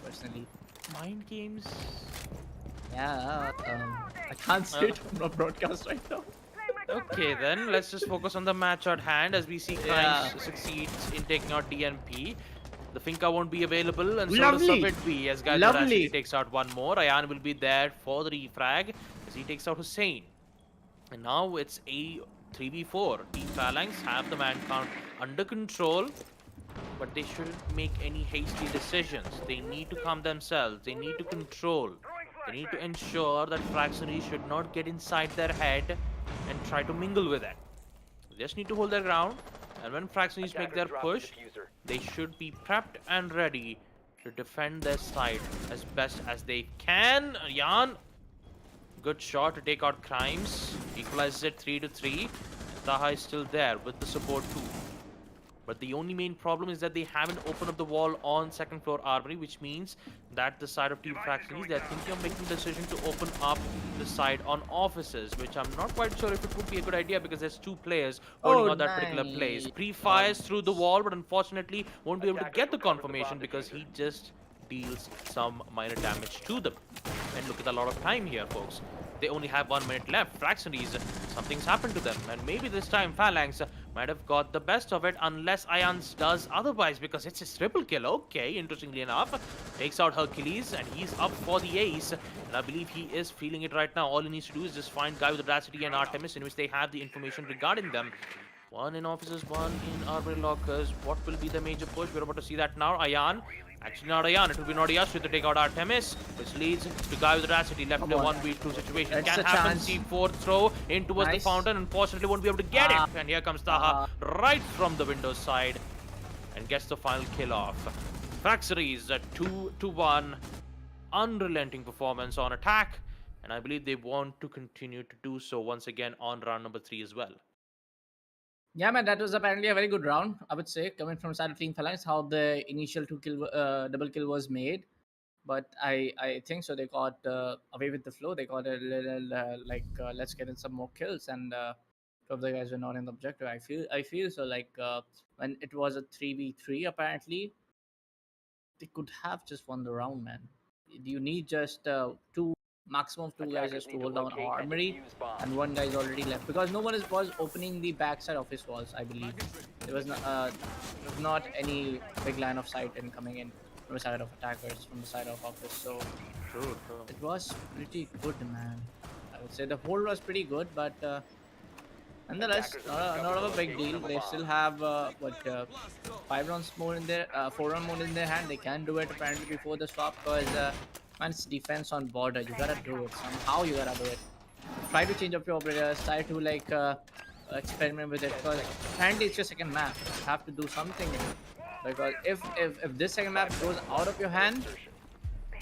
Personally, Mind games. yeah. I can't say it on the broadcast right now. Okay, then let's just focus on the match at hand as we see Crimes succeeds in taking out DNP. The Finka won't be available, and so does Lovely. Sabitvi as Guy Lovely. takes out one more. Ayan will be there for the refrag as he takes out Hussein. And now it's a 3v4. Team Phalanx have the man count under control, but they shouldn't make any hasty decisions. They need to calm themselves. They need to control. They need to ensure that FragcenarieZ should not get inside their head and try to mingle with it. They just need to hold their ground, and when FragcenarieZ make their push, they should be prepped and ready to defend their side as best as they can. Yan, good shot to take out Crimes. Equalizes it 3-3. Taha is still there with the support too. But the only main problem is that they haven't opened up the wall on second floor armory, which means that the side of Team FragcenarieZ, they're thinking of making the decision to open up the side on offices, which I'm not quite sure if it would be a good idea because there's 2 players holding out that particular place. Pre-fires through the wall, but unfortunately won't be able to get the confirmation because he just deals some minor damage to them. And look at a lot of time here, folks. They only have 1 minute left. FragcenarieZ, something's happened to them. And maybe this time Phalanx might have got the best of it unless Ayans does otherwise because it's his triple kill. Okay, interestingly enough, takes out Hercules and he's up for the ace. And I believe he is feeling it right now. All he needs to do is just find Guy with Audacity and Artemis in which they have the information regarding them. 1 in offices, 1 in armory lockers. What will be the major push? We're about to see that now. Ayan. Actually, not Ayan. It will be Nodiyasu to take out Artemis, which leads to Guy with Audacity left in a 1v2 situation. That's Can a happen. chance. C4 throw in towards Nice. the fountain. Unfortunately, won't be able to get it. And here comes Taha right from the window side and gets the final kill off. FragcenarieZ at 2-1. Unrelenting performance on attack. And I believe they want to continue to do so once again on round number 3 as well. Yeah, man, that was apparently a very good round, I would say, coming from side of Team Phalanx, how the initial double kill was made. But I think so. They got away with the flow. They got a little let's get in some more kills, and two of the guys were not in the objective. I feel so. When it was a 3v3, apparently they could have just won the round, man. You need just two, maximum of two guys Attackers just to need to hold down locate and armory, defuse bombs. and one guy is already left because no one was opening the backside of his walls. I believe there was not any big line of sight in coming in from the side of attackers, from the side of office. So True, true. it was pretty good, man. I would say the hold was pretty good, but nonetheless, not of a big deal. They still have 5 rounds more in their 4 round more in their hand. They can do it apparently before the swap because man, it's defense on border. You gotta do it somehow. You gotta do it. Try to change up your operators. Try to experiment with it because apparently it's your second map. You have to do something in it. Because if this second map goes out of your hand,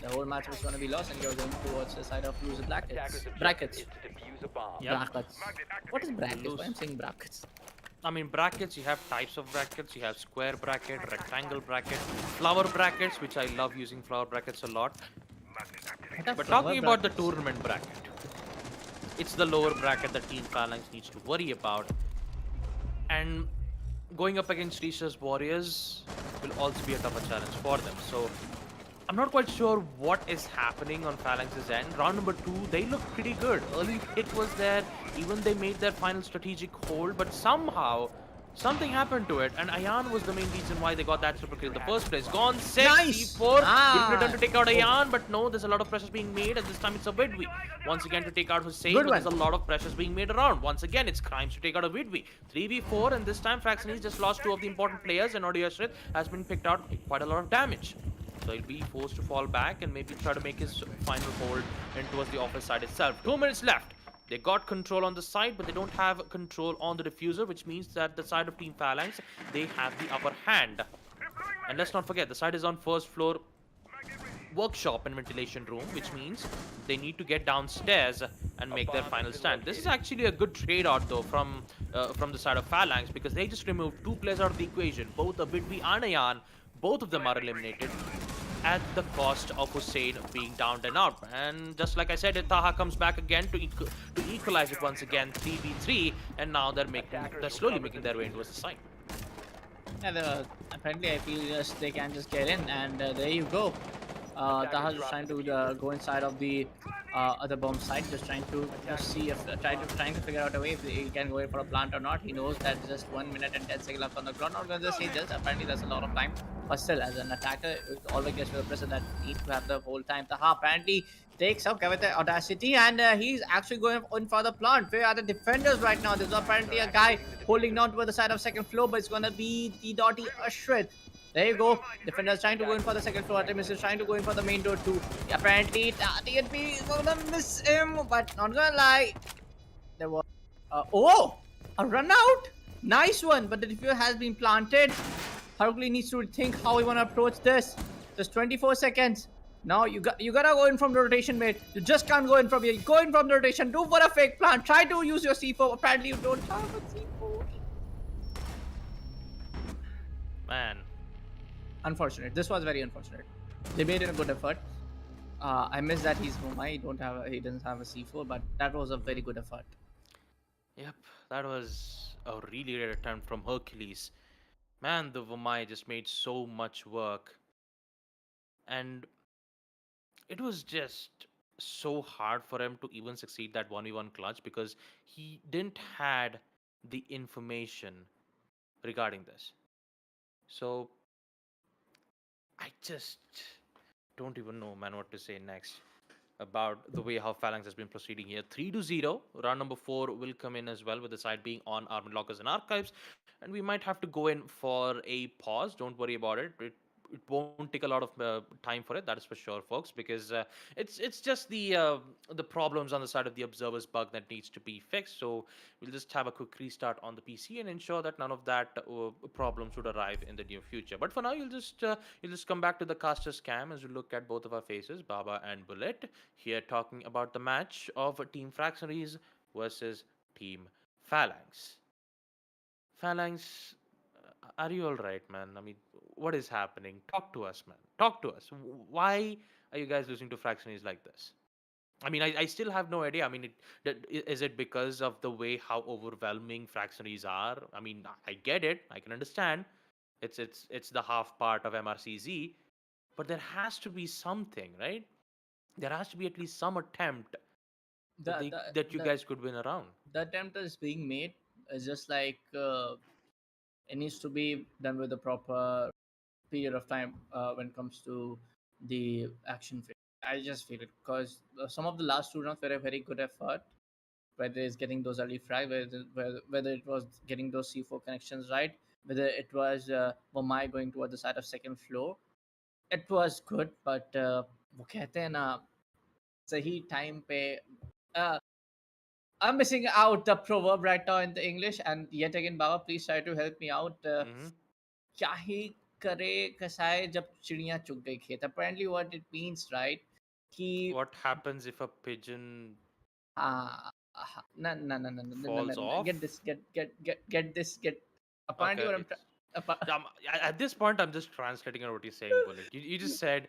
the whole match is going to be lost, and you're going towards the side of loser Attackers' brackets. objective is to defuse a bomb. Yep. Brackets. What is brackets? Lose. Why I'm saying brackets? I mean, brackets, you have types of brackets. You have square bracket, rectangle bracket, flower brackets, which I love using flower brackets a lot. What are But flower talking about the brackets? tournament bracket, it's the lower bracket that Team Phalanx needs to worry about. And going up against Shreesha's Warriors will also be a tougher challenge for them. So I'm not quite sure what is happening on Phalanx's end. Round number 2, they look pretty good. Early hit was there, even they made their final strategic hold, but somehow something happened to it, and Ayan was the main reason why they got that triple kill in the first place. Gone 6, Nice! C4, Ah! good return to take out Ayan, but no, there's a lot of pressure being made, and this time it's a Widwi. Once again to take out Hussein, Good but there's a one. lot of pressures being made around. Once again, it's crimes to take out a Widwi. 3v4, and this time FragcenarieZ just lost 2 of the important players, and Odiyashrit has been picked out quite a lot of damage. So he'll be forced to fall back and maybe try to make his final hold in towards the office side itself. 2 minutes left. They got control on the side, but they don't have control on the diffuser, which means that the side of Team Phalanx, they have the upper hand. And let's not forget, the side is on first floor workshop and ventilation room, which means they need to get downstairs and make their final stand. This is actually a good trade out though from the side of Phalanx, because they just removed 2 players out of the equation, both a Bidvi and Ayan. Both of them are eliminated at the cost of Hussein being downed and out. And just like I said, Taha comes back again to equalize it once again, 3v3, and now they're slowly making their way into the side. Yeah, apparently I feel just they can just get in, and there you go. Taha is trying to go inside of the other bomb site, just trying to see if trying to figure out a way if he can go in for a plant or not. He knows that just 1 minute and 10 seconds left on the clock. Not going to say just apparently there's a lot of time, but still, as an attacker, it always gets with the pressure that needs to have the whole time. Taha apparently takes up with the audacity, and he's actually going in for the plant. Where are the defenders right now? There's apparently a guy holding down to the side of second floor, but it's going to be the Dotty Ashrit. There you go. Defenders trying to go in for the second floor. Artemis is trying to go in for the main door too. Apparently, TNP is gonna miss him, but not gonna lie. There was a run out. Nice one, but the diffuser has been planted. Harugli needs to rethink how we wanna approach this. Just 24 seconds. Now you gotta go in from the rotation, mate. You just can't go in from here. Go in from the rotation. Do for a fake plant. Try to use your C4. Apparently, you don't have a C4. Man, Unfortunate. This was very unfortunate. They made it a good effort. I miss that he's Mumbai. He doesn't have a C4, but that was a very good effort. yep, that was a really great attempt from Hercules. Man, the Vamai just made so much work. And it was just so hard for him to even succeed that 1v1 clutch because he didn't had the information regarding this. So I just don't even know, man, what to say next about the way how Phalanx has been proceeding here. 3-0. Round number 4 will come in as well, with the side being on Armored Lockers and Archives. And we might have to go in for a pause. Don't worry about it. It won't take a lot of time for it, that is for sure, folks, because it's just the problems on the side of the observer's bug that needs to be fixed. So we'll just have a quick restart on the PC and ensure that none of that problems would arrive in the near future. But for now, you'll just come back to the caster's cam as we look at both of our faces, Baba and Bullet, here talking about the match of Team FragcenarieZ versus Team Phalanx. Phalanx, are you all right, man? I mean, what is happening? Talk to us, man. Talk to us. Why are you guys losing to Fractionaries like this? I mean, I still have no idea. I mean, is it because of the way how overwhelming Fractionaries are? I mean, I get it. I can understand. It's the half part of MRCZ, but there has to be something, right? There has to be at least some attempt that The the that you the, guys could win around. the attempt is being made. It's just like it needs to be done with a proper period of time when it comes to the action phase. I just feel it because some of the last two rounds were a very good effort, whether it's getting those early frag, whether it was getting those C4 connections right, whether it was Vamai going toward the side of second floor. It was good, but वो कहते हैं ना सही time पे uh, I'm missing out the proverb right now in the English, and yet again, Baba, please try to help me out. Hmm. क्या ही करे कसाए जब चिड़िया चुग गई खेत. Apparently, what it means, right? कि What happens if a pigeon no, no, no, no, no, no, no, falls no, no. off? Get this, get. Apparently, Okay. what I'm At this point, I'm just translating on what you're saying, Bullet. You just said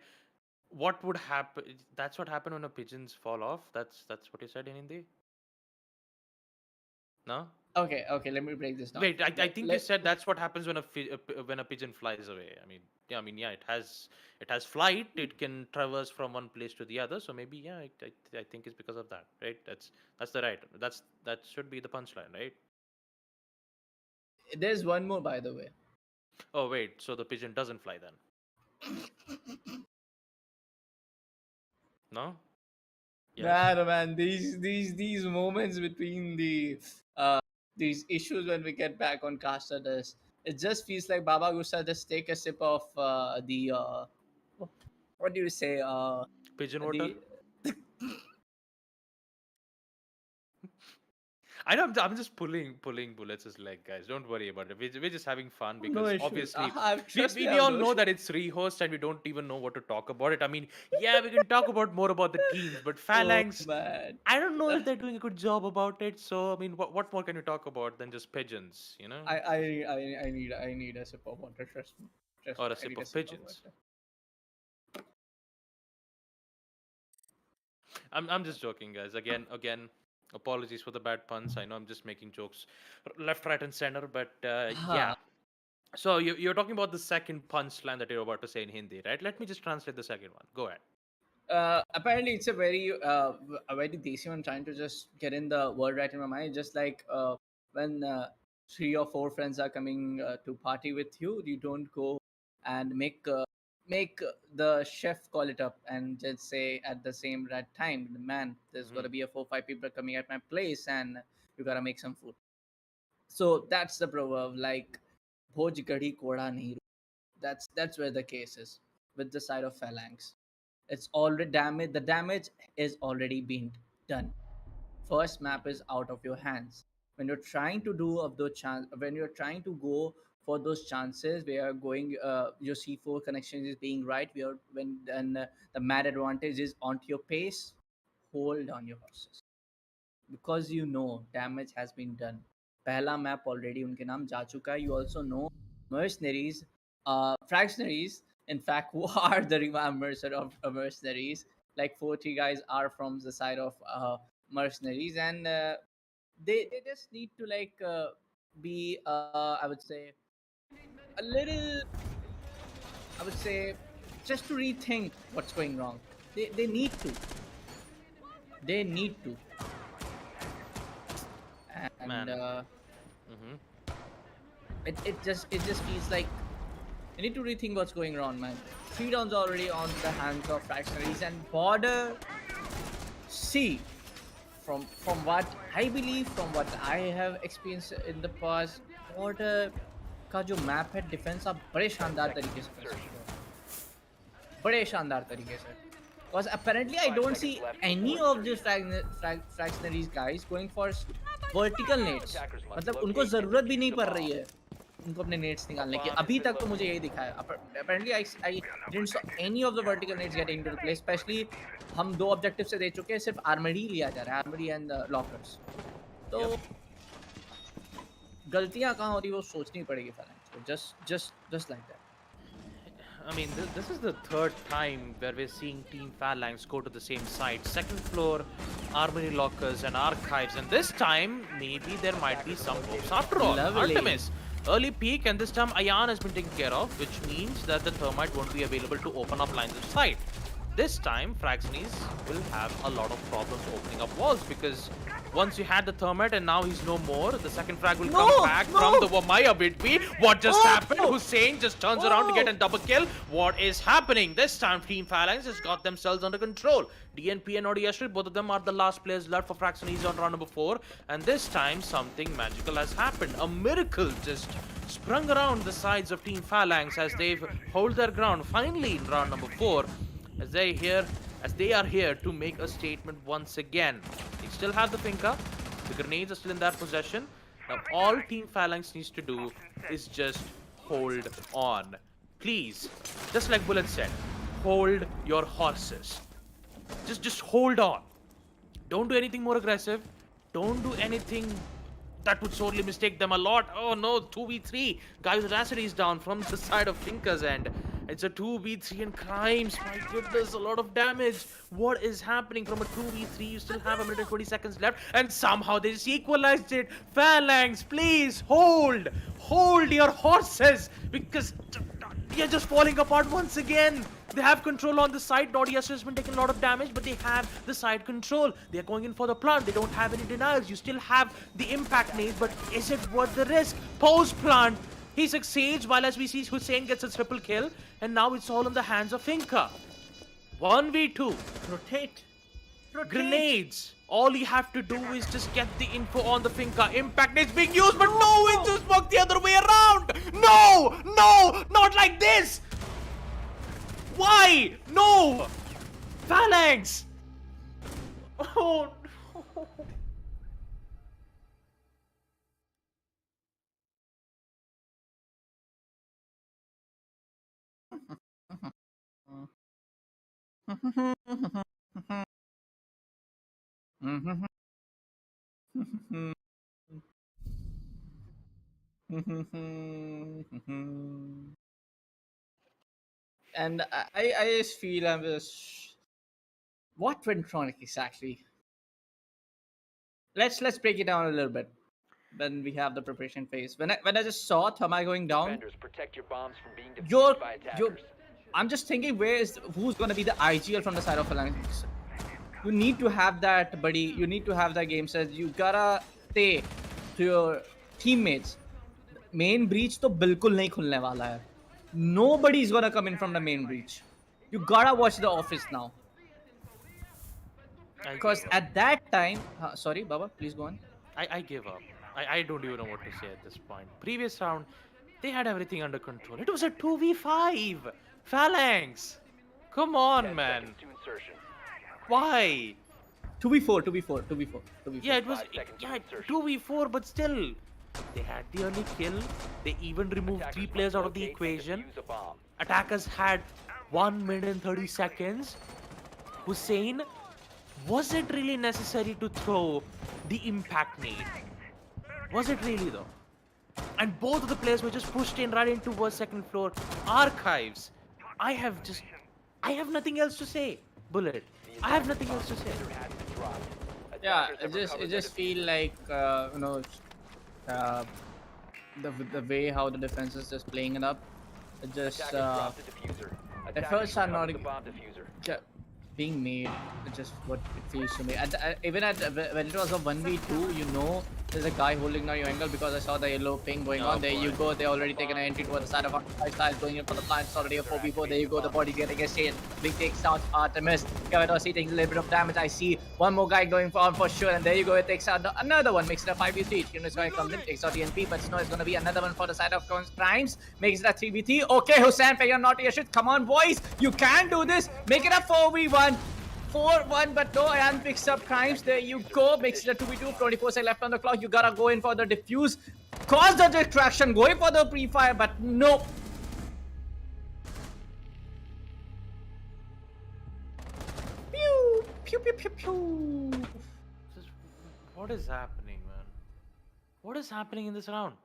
what would happen. That's what happened when a pigeons fall off. That's what you said in Hindi. No. okay, okay. Let me break this down. Wait, I think you Let, said that's what happens when when a pigeon flies away. I mean, yeah, it has flight. It can traverse from one place to the other. So maybe yeah, I think it's because of that, right? That's the right. That should be the punchline, right? there's one more, by the way. Oh wait, so the pigeon doesn't fly then? No. Yes. Man, these moments between these issues when we get back on caster does it just feels like Baba Gusa just take a sip of the what do you say Pigeon water. the I know I'm just pulling bullets as leg, guys. Don't worry about it. We're just having fun no because issues. obviously Trust me, I we have all no know issues. that it's rehost and we don't even know what to talk about it. I mean, yeah, we can talk about more about the teams, but Oh Phalanx, man, I don't know if they're doing a good job about it. So I mean, what more can you talk about than just pigeons, you know, I need a sip of water. Trust or me, a I sip need a of sip of pigeons? water. I'm just joking, guys. Again, apologies for the bad puns. I know I'm just making jokes left, right, and center, but yeah. So you're talking about the second punchline that you're about to say in Hindi, right? Let me just translate the second one. Go ahead. Apparently it's a very desi one trying to just get in the word right in my mind, just like when three or four friends are coming to party with you, you don't go and make the chef call it up and just say at the same right time, man, there's got to be a 4 5 people coming at my place and you gotta make some food. So that's the proverb, like bhoj gadi koda nahi. That's where the case is with the side of Phalanx. It's already damage. The damage is already been done. First map is out of your hands. When you're trying to do of those when you're trying to go for those chances, we are going. Your C4 connection is being right. We are when then the mad advantage is onto your pace. Hold on your horses because you know damage has been done. पहला map already उनके नाम जा चुका है. You also know mercenaries, fractionaries, in fact, who are the revamped of mercenaries. Like 40 guys are from the side of mercenaries, and they just need to like be, I would say, a little. I would say, just to rethink what's going wrong. They need to. They need to. And Man. Hmm. it just feels like you need to rethink what's going on, man. 3 rounds already on the hands of fractionaries and border. See, from what I believe, from what I have experienced in the past, border का जो map है defence आप बड़े शानदार तरीके से कर सकते हो, बड़े शानदार तरीके से. Because apparently I don't see any of these fractionaries guys going for vertical nades. मतलब उनको ज़रूरत भी नहीं पड़ रही है उनको अपने nades निकालने की. अभी तक तो मुझे यही दिखा है. Apparently I didn't saw any of the vertical nades getting into play. Especially हम 2 objectives से दे चुके हैं, सिर्फ armory लिया जा रहा है, armory and lockers. तो गलतियां कहाँ होती है वो सोचनी पड़ेगी Phalanx को. Just like that. I mean, this is the third time where we're seeing Team Phalanx go to the same site. Second floor, armory lockers and archives. And this time, maybe there might be some hopes. After all, Lovely. Artemis, early peak, and this time Ayan has been taken care of, which means that the thermite won't be available to open up lines of sight. This time, FragcenarieZ will have a lot of problems opening up walls because once you had the thermite and now he's no more, the second frag will come back from the Maya Bidby. What just happened? Hussein just turns around to get a double kill. What is happening? This time, Team Phalanx has got themselves under control. DNP and Odiyashri, both of them are the last players left for FragcenarieZ on round number 4. And this time, something magical has happened. A miracle just sprung around the sides of Team Phalanx as they hold their ground finally in round number 4. As they are here to make a statement once again. They still have the Finca. The grenades are still in their possession. Now all Team Phalanx needs to do is just hold on. Please, just like Bullet said, hold your horses. Just hold on. Don't do anything more aggressive. Don't do anything that would sorely mistake them a lot. Oh no, 2v3. Guy's audacity is down from the side of Finca's end. It's a 2v3 and crimes. My goodness, a lot of damage. What is happening from a 2v3? You still have a minute and 20 seconds left. And somehow they just equalized it. Phalanx, please hold. Hold your horses. Because you're just falling apart once again. They have control on the side. Naughty has been taking a lot of damage, but they have the side control. They're going in for the plant. They don't have any denials. You still have the impact nade, but is it worth the risk? Post plant. He succeeds, while as we see Hussein gets a triple kill, and now it's all in the hands of Finca. 1v2. Rotate. Grenades. All you have to do is just get the info on the Finca. Impact is being used, but no, it just worked the other way around. No, not like this. Why? No! Phalanx! Oh no! And I just feel I'm just what went wrong exactly. Let's break it down a little bit. When we have the preparation phase, when I just saw Thermite going down, Defenders, protect your bombs from being you're, defused by you're attackers. I'm just thinking who's gonna be the IGL from the side of Phalanx. You need to have that, buddy. You need to have that game sense. You gotta say to your teammates, main breach तो बिल्कुल नहीं खुलने वाला है. Nobody is gonna come in from the main breach. You gotta watch the office now. Because at that time, sorry, Baba, please go on. I give up. I don't even know what to say at this point. Previous round, they had everything under control. It was a 2v5. Phalanx. Come on, 10 man. seconds to insertion. Why? 2v4. Yeah, it was 5 seconds to yeah insertion. 2v4, but still, they had the early kill. They even removed Attackers 3 must players out of the locate and equation. defuse a bomb. Attackers had 1 minute and 30 seconds. Hussein, was it really necessary to throw the impact nade? Was it really though? And both of the players were just pushed in right into the second floor. Archives. I have nothing else to say. Bullet. I have nothing else to say. Diffuser has been dropped. Yeah, Attackers have it recovered just the feel like the way how the defense is just playing it up. It just Attackers dropped the diffuser. at first I'm not the bomb diffuser. being made. It's just what it feels to me. Even when it was a 1v2, you know there's a guy holding down your angle because I saw the yellow ping going on. There you go. They already taken an entry towards the side of our side going in for the plant. It's already a 4v4. There you go. The body getting a shade. Big takes out Artemis. Kavadosi takes a little bit of damage. I see one more guy going for sure. And there you go. It takes out another one. Makes it a 5v3. This guy comes in, takes out the NP. But no, it's going to be another one for the side of Crimes. Makes it a 3v3. Okay, Hussein, figure not your shit. Come on, boys. You can do this. Make it a 4v1. 4-1, but no, Ayan picks up Crimes. There you go. Makes it a 2v2. 24 seconds left on the clock. You gotta go in for the defuse. Cause the distraction. Going for the pre-fire, but no. Pew! Pew, pew, pew, pew. What is happening, man? What is happening in this round?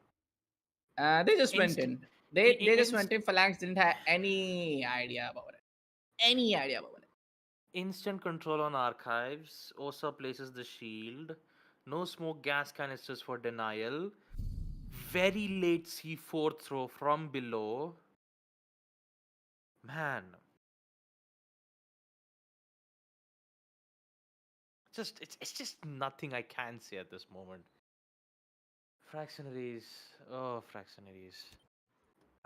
They just went in. They just went Inst- in. Phalanx didn't have any idea about it. Any idea about it. Instant control on archives. Osa places the shield. No smoke gas canisters for denial. Very late C4 throw from below. Man. It's just nothing I can say at this moment. Fractionaries. Oh, fractionaries.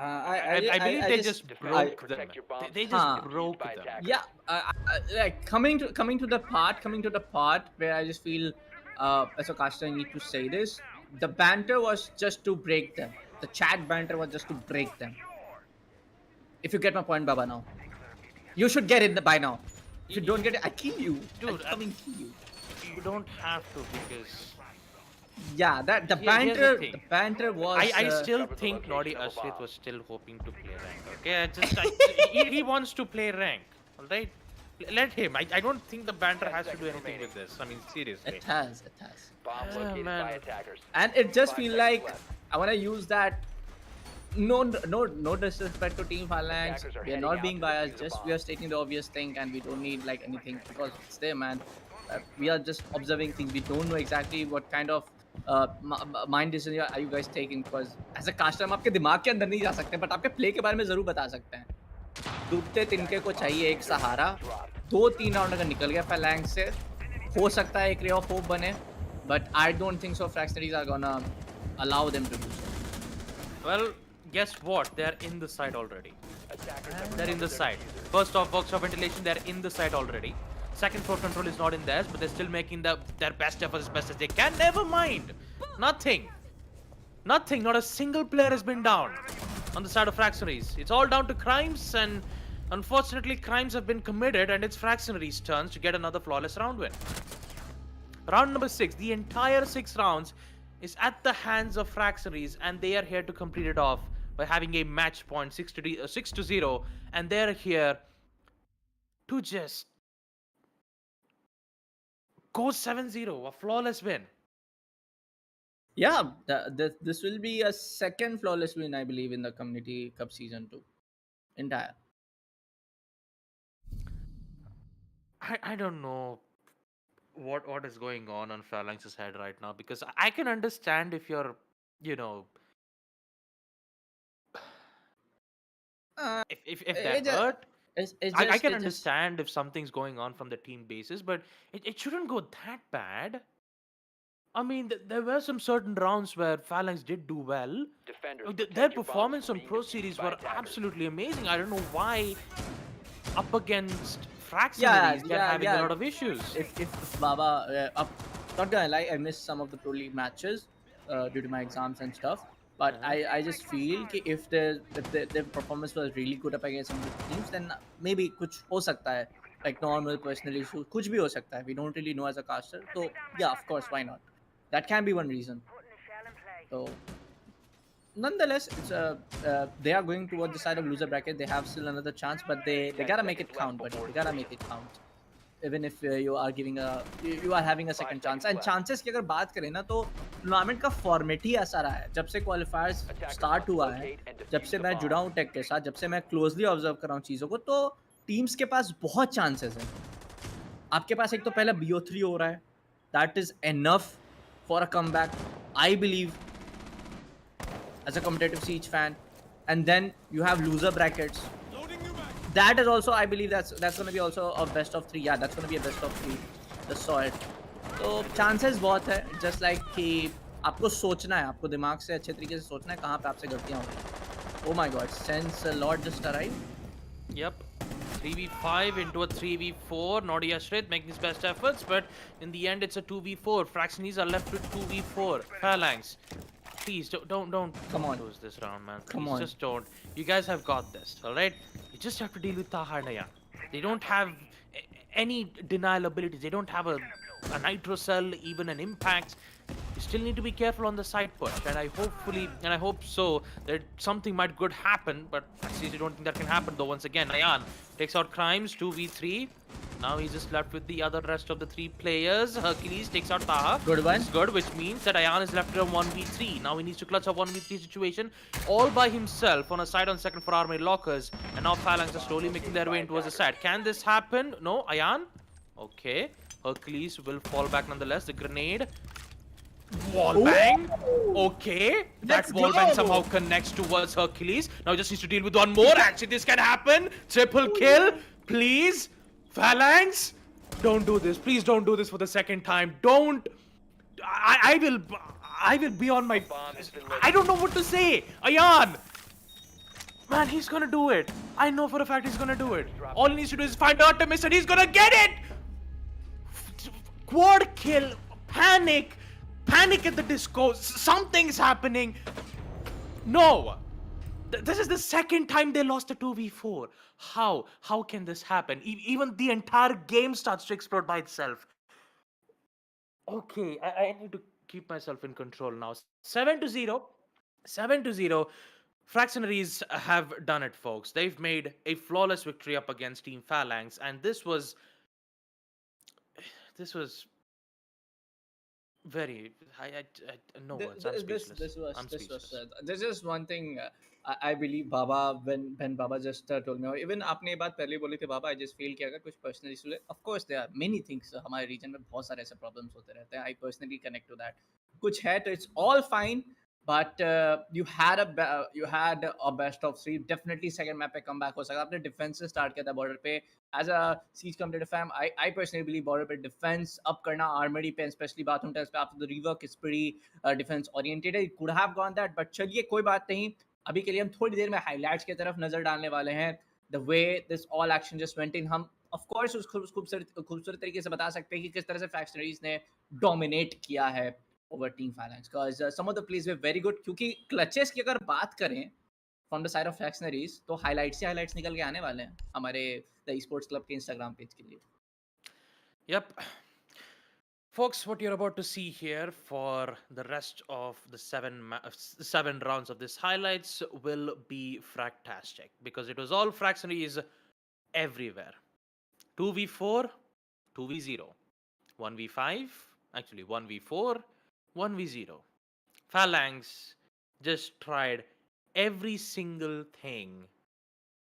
I believe they just broke them. Protect your bombs They from just Huh. being broke used by them. attackers. Yeah, like coming to the part where I just feel as a caster I need to say this. The banter was just to break them. The chat banter was just to break them. If you get my point, Baba, now you should get it by now. If you don't get it, I kill you. Dude, I come and kill you. You don't have to because Yeah, that the Here's the banter, thing. the banter was. I still Cover the think Nodi location of a Ashrit bomb. was still hoping to play rank. Okay, he wants to play rank. All right, let him. I don't think the banter 10 has to do seconds anything with remaining. this. I mean, seriously. It has. Bomb Ah, located by man. attackers. And it just 5 feel seconds like left. I want to use that. No disrespect to Team Phalanx. Attackers are We are heading not out being to biased. defuse the Just bomb. we are stating the obvious thing, and we don't need like anything because it's there, man. We are just observing things. We don't know exactly what kind of mind decision are you guys taking. Because as a caster, हम आपके दिमाग के अंदर नहीं जा सकते, but आपके play के बारे में जरूर बता सकते हैं. डूबते तिनके को चाहिए एक सहारा. 2-3 राउंड अगर निकल गया Phalanx से, हो सकता है एक रे ऑफ होप बने, but I don't think so. Fragcenariez are gonna allow them to do so. Well, guess what? They're in the site already. Attackers have They're in the recovered their site. diffuser. First off, box of ventilation. They're in the site already. Second floor control is not in theirs, but they're still making their best efforts as best as they can. Never mind. Nothing. Nothing. Not a single player has been down on the side of Fractionaries. It's all down to crimes, and unfortunately, crimes have been committed, and it's Fractionaries' turns to get another flawless round win. Round number 6. The entire 6 rounds is at the hands of Fractionaries, and they are here to complete it off by having a match point 6 to 0, and they're here to just go 7-0, a flawless win. Yeah, this will be a second flawless win, I believe, in the Community Cup Season 2. Entire. I don't know what is going on Phalanx's head right now, because I can understand if you're, you know, if they're it just- hurt. It's I just, can it just- understand if something's going on from the team basis, but it shouldn't go that bad. I mean, there were some certain rounds where Phalanx did do well. Defenders, Their protect your bombs performance from on being Pro defused Series by were attackers. absolutely amazing. I don't know why up against Fragcenariez Yeah, they're having yeah. a lot of issues. if Baba, not gonna lie, I missed some of the Pro League matches due to my exams and stuff. But I just feel कि if their performance was really good up against some of the teams, then maybe कुछ हो सकता है, like normal personal issue, कुछ भी हो सकता है. We don't really know as a caster. So yeah, of course, why not? That can be one reason. So nonetheless, it's they are going towards the side of loser bracket. They have still another chance, but they gotta make it count, buddy. They gotta make it count. Even if you are having a second chance. And chances की अगर बात करें ना, तो tournament का format ही ऐसा रहा है. जब से क्वालिफायर्स स्टार्ट हुआ है, जब से मैं जुड़ा हूँ टेक के साथ, जब से मैं क्लोजली ऑब्जर्व कर रहा हूँ चीज़ों को, तो टीम्स के पास बहुत चांसेस हैं. आपके पास एक तो पहला BO3 हो रहा है. That is enough for a comeback, I believe, as a competitive Siege fan. And then you have loser brackets. That is also, I believe, that's going to be also a best of 3. Yeah, that's going to be a best of 3. Just saw it. So chances बहुत है. Just like कि आपको सोचना है, आपको दिमाग से अच्छे तरीके से सोचना है कहाँ पे आपसे गलतियाँ हो रही हैं. Oh my God, Sense Lord just arrived. Yep. 3v5 into a 3v4. Nodi Ashrit making his best efforts, but in the end it's a 2v4. Fractionaries are left with 2v4. Phalanx, please don't Come on. lose this round, man. Come Please, on. just don't. You guys have got this, all right? You just have to deal with Taha Naya. They don't have any denial abilities. They don't have a nitro cell, even an impact. You still need to be careful on the side push, and I hope so that something might good happen, but I seriously don't think that can happen though. Once again, Ayan takes out Crimes 2v3. Now he's just left with the other rest of the 3 players. Hercules takes out Taha. Good one. It's good, which means that Ayan is left in a 1v3. Now he needs to clutch a 1v3 situation all by himself on a side on second for armored lockers. And now Phalanx are slowly making their way in towards the side. Can this happen? No, Ayan. Okay. Hercules will fall back nonetheless. The grenade. Wall bang. Okay. Let's That wall bang go. somehow connects towards Hercules. Now he just needs to deal with one more. Actually, this can happen. Triple kill. Please. Phalanx. Don't do this. Please don't do this for the second time. Don't. I will be on my. I don't know what to say. Ayan. Man, he's gonna do it. I know for a fact he's gonna do it. All he needs to do is find Artemis and he's gonna get it! Quad kill. Panic. Panic at the disco. Something's happening. No. This is the second time they lost a 2v4. How? How can this happen? Even the entire game starts to explode by itself. Okay, I need to keep myself in control now. 7-0. 7-0. FragcenarieZ have done it, folks. They've made a flawless victory up against Team Phalanx, and this was very. I no words. I'm speechless. I'm speechless. This is one thing I believe Baba when Baba just told me, even आपने ये बात पहले बोली थी Baba, I just feel कि अगर कुछ personal issue है, of course there are many things हमारे region में बहुत सारे ऐसे problems होते रहते हैं. I personally connect to that. कुछ है तो it's all fine. But you had a best of 3. Definitely second map पे comeback हो सका. आपने defense से start किया था border पे. As a siege competitive fam, I personally believe border पे defense up करना armory पे, especially bathroom test पे after the rework is pretty defense oriented. It could have gone that, but चलिए कोई बात नहीं. अभी के लिए हम थोड़ी देर में highlights की तरफ नजर डालने वाले हैं. The way this all action just went in, हम of course उस खूबसूरत तरीके से बता सकते हैं कि किस तरह से FragcenarieZ ने dominate किया है over Team Phalanx, because some of the plays were very good. क्योंकि clutches की अगर बात करें from the side of FragcenarieZ, तो highlights निकल के आने वाले हैं हमारे the Esports Club के Instagram page के लिए. Yep. Folks, what you're about to see here for the rest of the 7 rounds of this highlights will be fragtastic, because it was all FragcenarieZ everywhere. 2v4, 2v0, 1v5, actually 1v4, 1v0. Phalanx just tried every single thing.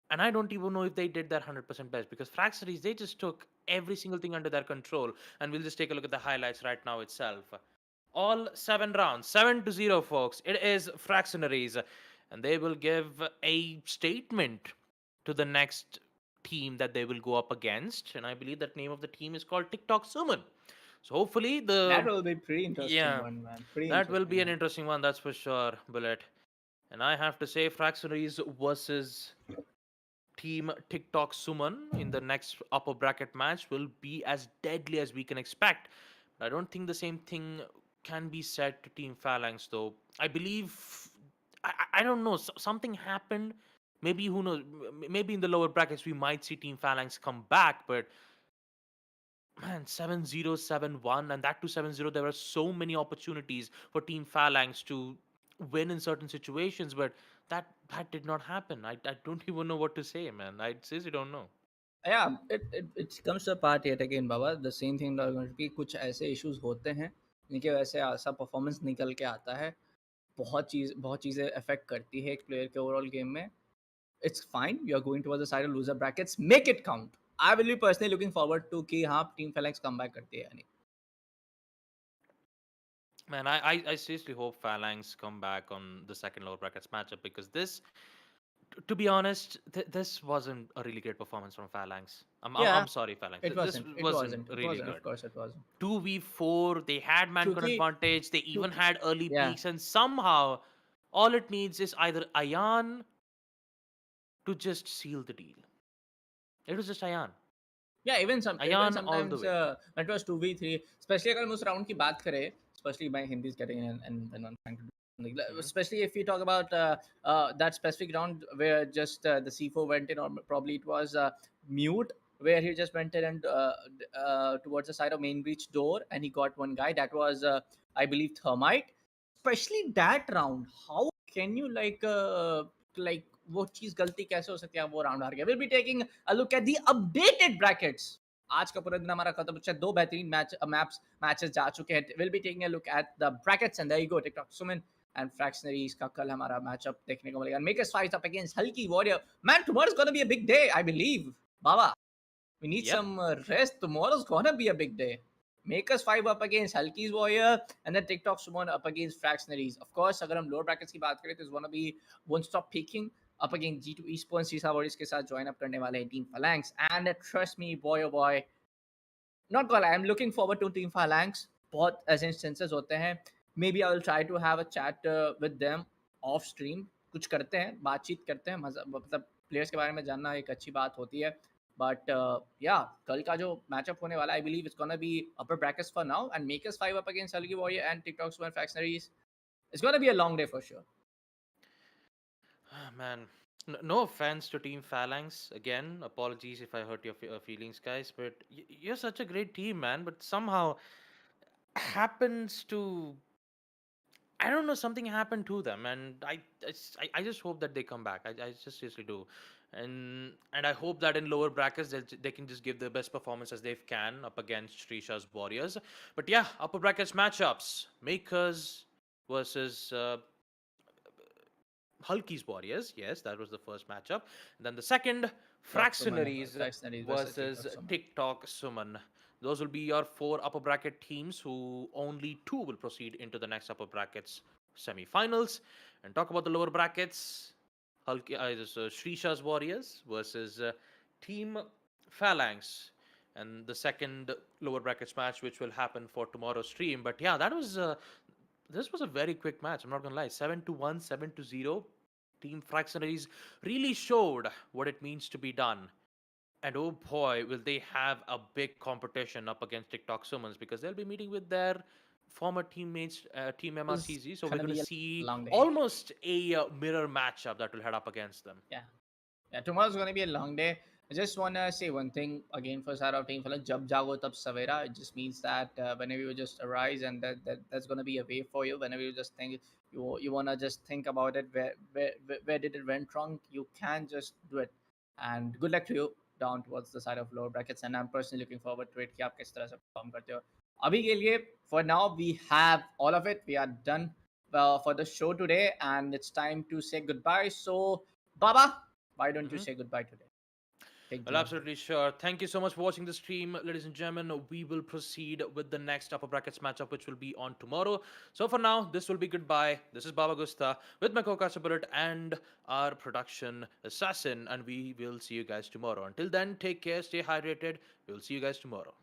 And I don't even know if they did their 100% best, because FragcenarieZ, they just took every single thing under their control. And we'll just take a look at the highlights right now itself. All 7 rounds, 7-0, folks. It is FragcenarieZ. And they will give a statement to the next team that they will go up against. And I believe that name of the team is called TikTok Sumon. So hopefully that will be pretty interesting one, man. That will be an interesting one, that's for sure, Bullet. And I have to say, FragcenarieZ versus Team TikTok Sumon in the next upper bracket match will be as deadly as we can expect. But I don't think the same thing can be said to Team Phalanx, though. I believe, I don't know, something happened. Maybe, who knows, maybe in the lower brackets we might see Team Phalanx come back, but man, 7-0, 7-1, and that to 7-0, there were so many opportunities for Team Phalanx to win in certain situations, but that did not happen. I don't even know what to say, man. I seriously don't know. Yeah, it comes to a part yet again, Baba. The same thing that going to be कुछ ऐसे issues होते हैं जिनकी वजह से ऐसा performance निकल के आता है. बहुत चीजें affect करती है एक player के overall game में. It's fine. You are going towards the side of loser brackets. Make it count. I will be personally looking forward to कि हाँ Team Phalanx comeback करती है या नहीं. Man, I seriously hope Phalanx come back on the second lower brackets matchup, because this, to be honest, this wasn't a really great performance from Phalanx. I'm sorry, Phalanx. It wasn't. This wasn't really good. Of course, it wasn't. 2v4, they had man-gun advantage, they even had early Yeah. peaks, and somehow all it needs is either Ayan to just seal the deal. It was just Ayan. Yeah, even Ayan all the sometimes way. it was 2v3, especially अगर हम उस round की बात करें, especially my Hindi is getting in and when I'm trying to do something. Especially if we talk about that specific round where just the C4 went in, or probably it was mute, where he just went in and towards the side of main breach door and he got one guy. That was I believe Thermite. Especially that round, how can you like वो चीज गलती कैसे हो सकती है, वो round हार गया. We'll be taking a look at the updated brackets आज का पूरा दिन हमारा खत्म हो चुका है, 2 बेहतरीन मैचेस जा चुके हैं. We'll be taking a look at the brackets and there you go, TikTok Suman and FragcenarieZ का कल हमारा मैचअप देखने को मिलेगा. Makers fight up against Hulky Warrior. Man, tomorrow's gonna be a big day, I believe. Baba, we need Yep. some rest. Tomorrow's gonna be a big day. Makers 5 up against Hulky's Warrior and then TikTok Sumon up against FragcenarieZ. Of course, अगर हम lower brackets की बात करें तो it's gonna be One Stop Peaking up against G2 Esports. Shreesha Warriors के साथ join up करने वाले हैं Team Phalanx. And trust me, boy oh boy, not gonna lie, I'm looking forward to Team Phalanx. बहुत ऐसे instances होते हैं. Maybe I will try to have a chat with them off stream. कुछ करते हैं, बातचीत करते हैं, मतलब players के बारे में जानना एक अच्छी बात होती है. But yeah, कल का जो matchup होने वाला, I believe it's gonna be upper brackets for now, and Makers 5 up against Hulky Warrior and TikTok Super FragcenarieZ. It's gonna be a long day for sure. Man, no offense to Team Phalanx. Again, apologies if I hurt your feelings, guys. But you're such a great team, man. But somehow happens to, I don't know, something happened to them, and I just hope that they come back. I just seriously do, and I hope that in lower brackets they can just give their best performance as they can up against Shreesha's Warriors. But yeah, upper brackets matchups: Makers versus Hulky's Warriors. Yes, that was the first matchup. And then the second, FragcenarieZ FragcenarieZ versus TikTok Suman. Those will be your 4 upper bracket teams, who only 2 will proceed into the next upper brackets semi-finals. And talk about the lower brackets, Shreesha's Warriors versus Team Phalanx. And the second lower brackets match, which will happen for tomorrow's stream. But yeah, that was this was a very quick match. I'm not gonna lie. 7-1, 7-0. Team FragcenarieZ really showed what it means to be done. And oh boy, will they have a big competition up against TikTok Summons, because they'll be meeting with their former teammates, Team MRCZ. So we're gonna going be to a see long day. almost a mirror matchup that will head up against them. Yeah, tomorrow's gonna be a long day. I just wanna say one thing again for side of Team Phalanx. Jab jago tab savera. It just means that whenever you just arise, and that's gonna be a way for you. Whenever you just think you wanna just think about it, where did it went wrong? You can just do it. And good luck to you down towards the side of lower brackets. And I'm personally looking forward to it कि आप किस तरह से perform करते हो. अभी के लिए, for now, we have all of it. We are done for the show today, and it's time to say goodbye. So, Baba, why don't you say goodbye today? Well, absolutely sure. Thank you so much for watching the stream, ladies and gentlemen. We will proceed with the next upper brackets matchup, which will be on tomorrow. So for now, this will be goodbye. This is Baba Gusta with my co-caster Bullet and our production assassin, and we will see you guys tomorrow. Until then, take care, stay hydrated. We will see you guys tomorrow.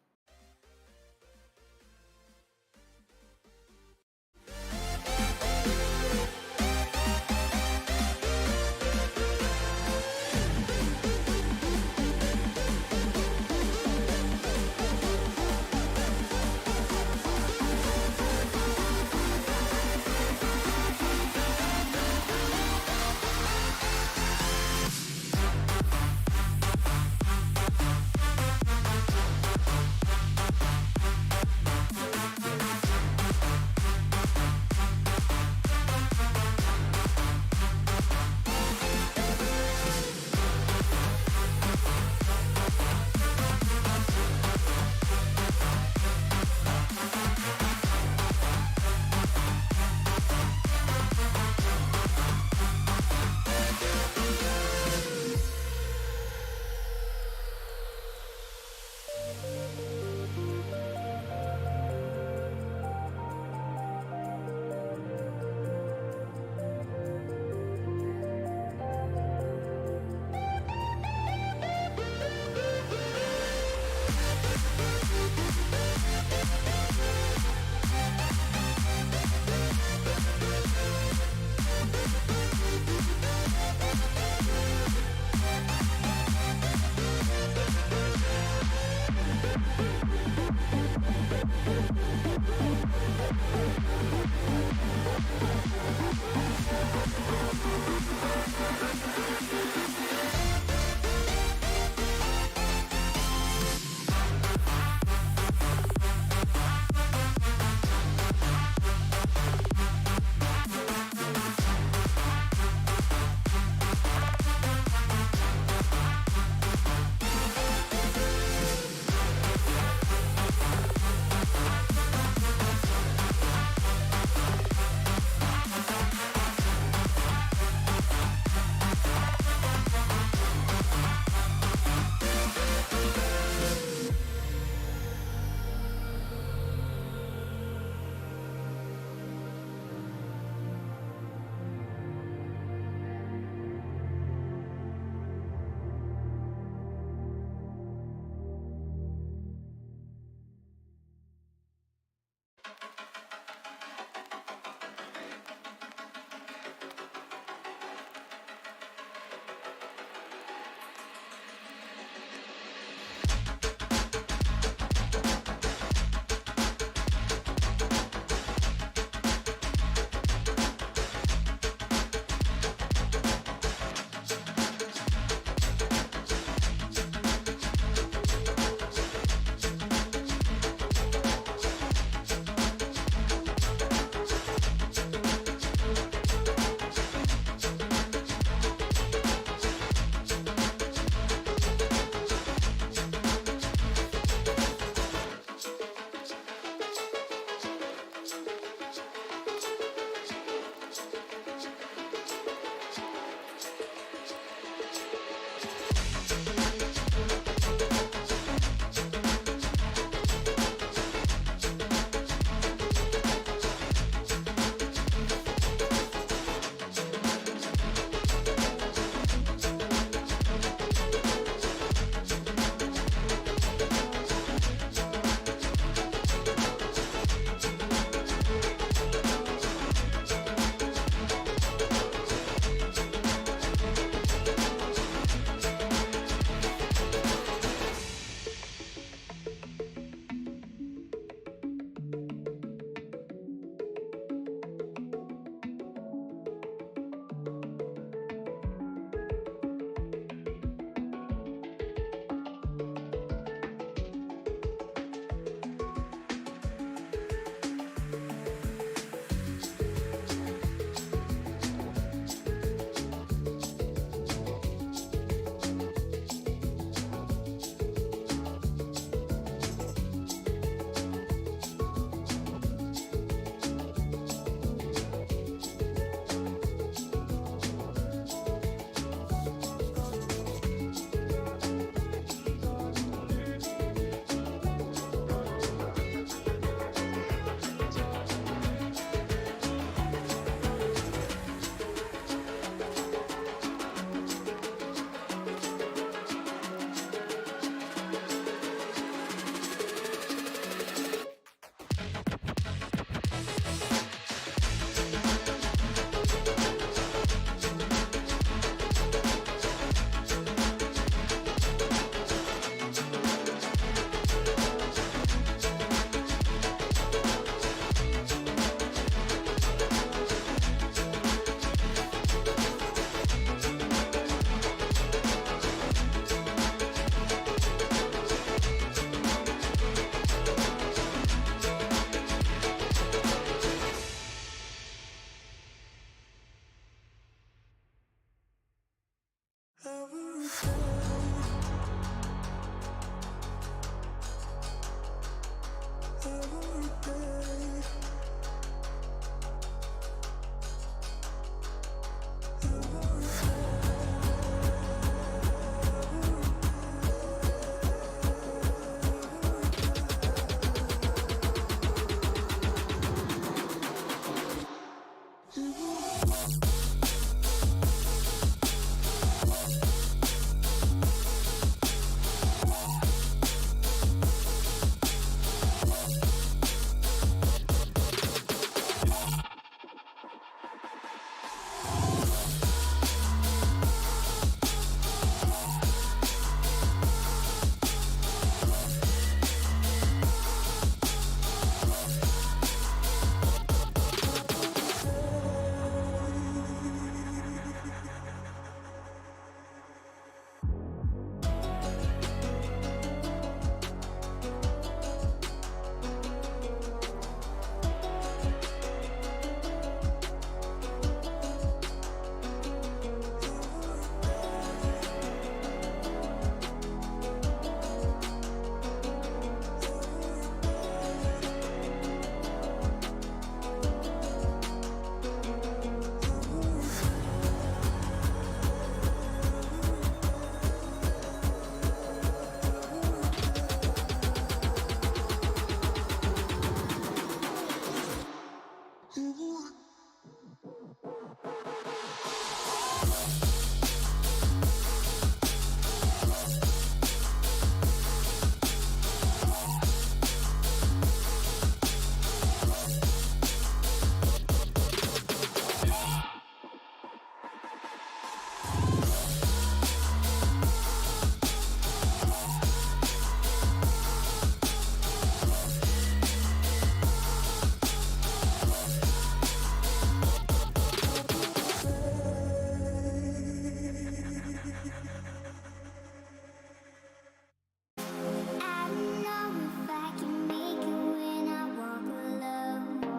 I don't know if I can make it when I walk alone.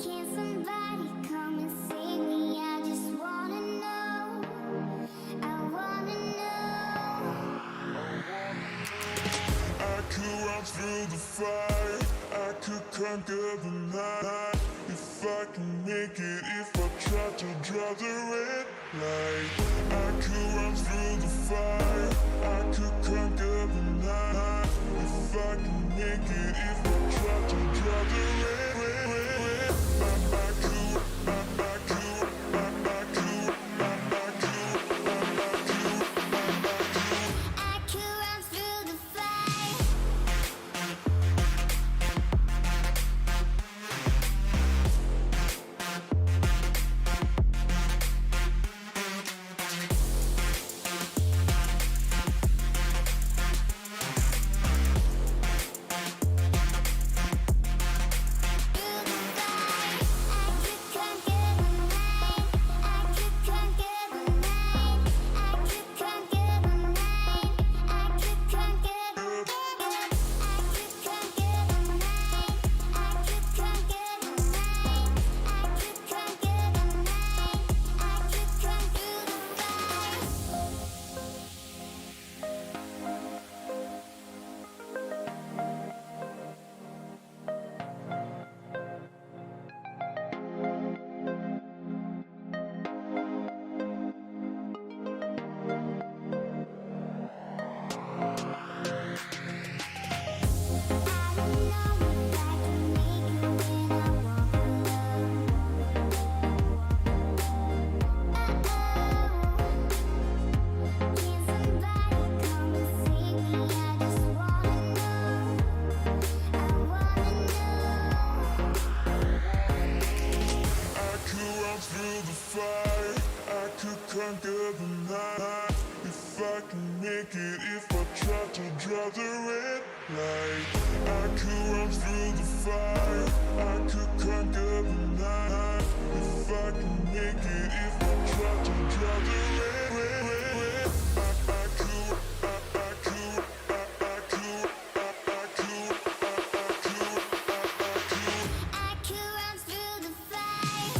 Can somebody come and save me? I just wanna know. I wanna know. I could run through the fire, I could conquer the night. If I can make it, if I try to draw the red light. I could run through the fire, I could conquer the night. If I can make it, if I try to draw the red, I could, I could, I could, I could, I could run through the fire. conquer the night. If I can make it, if I try to draw the red light, I could run through the fire, I could conquer the night. If I can make it, if I try to draw the red, I could, I could, I could, I could, I could run through the fire.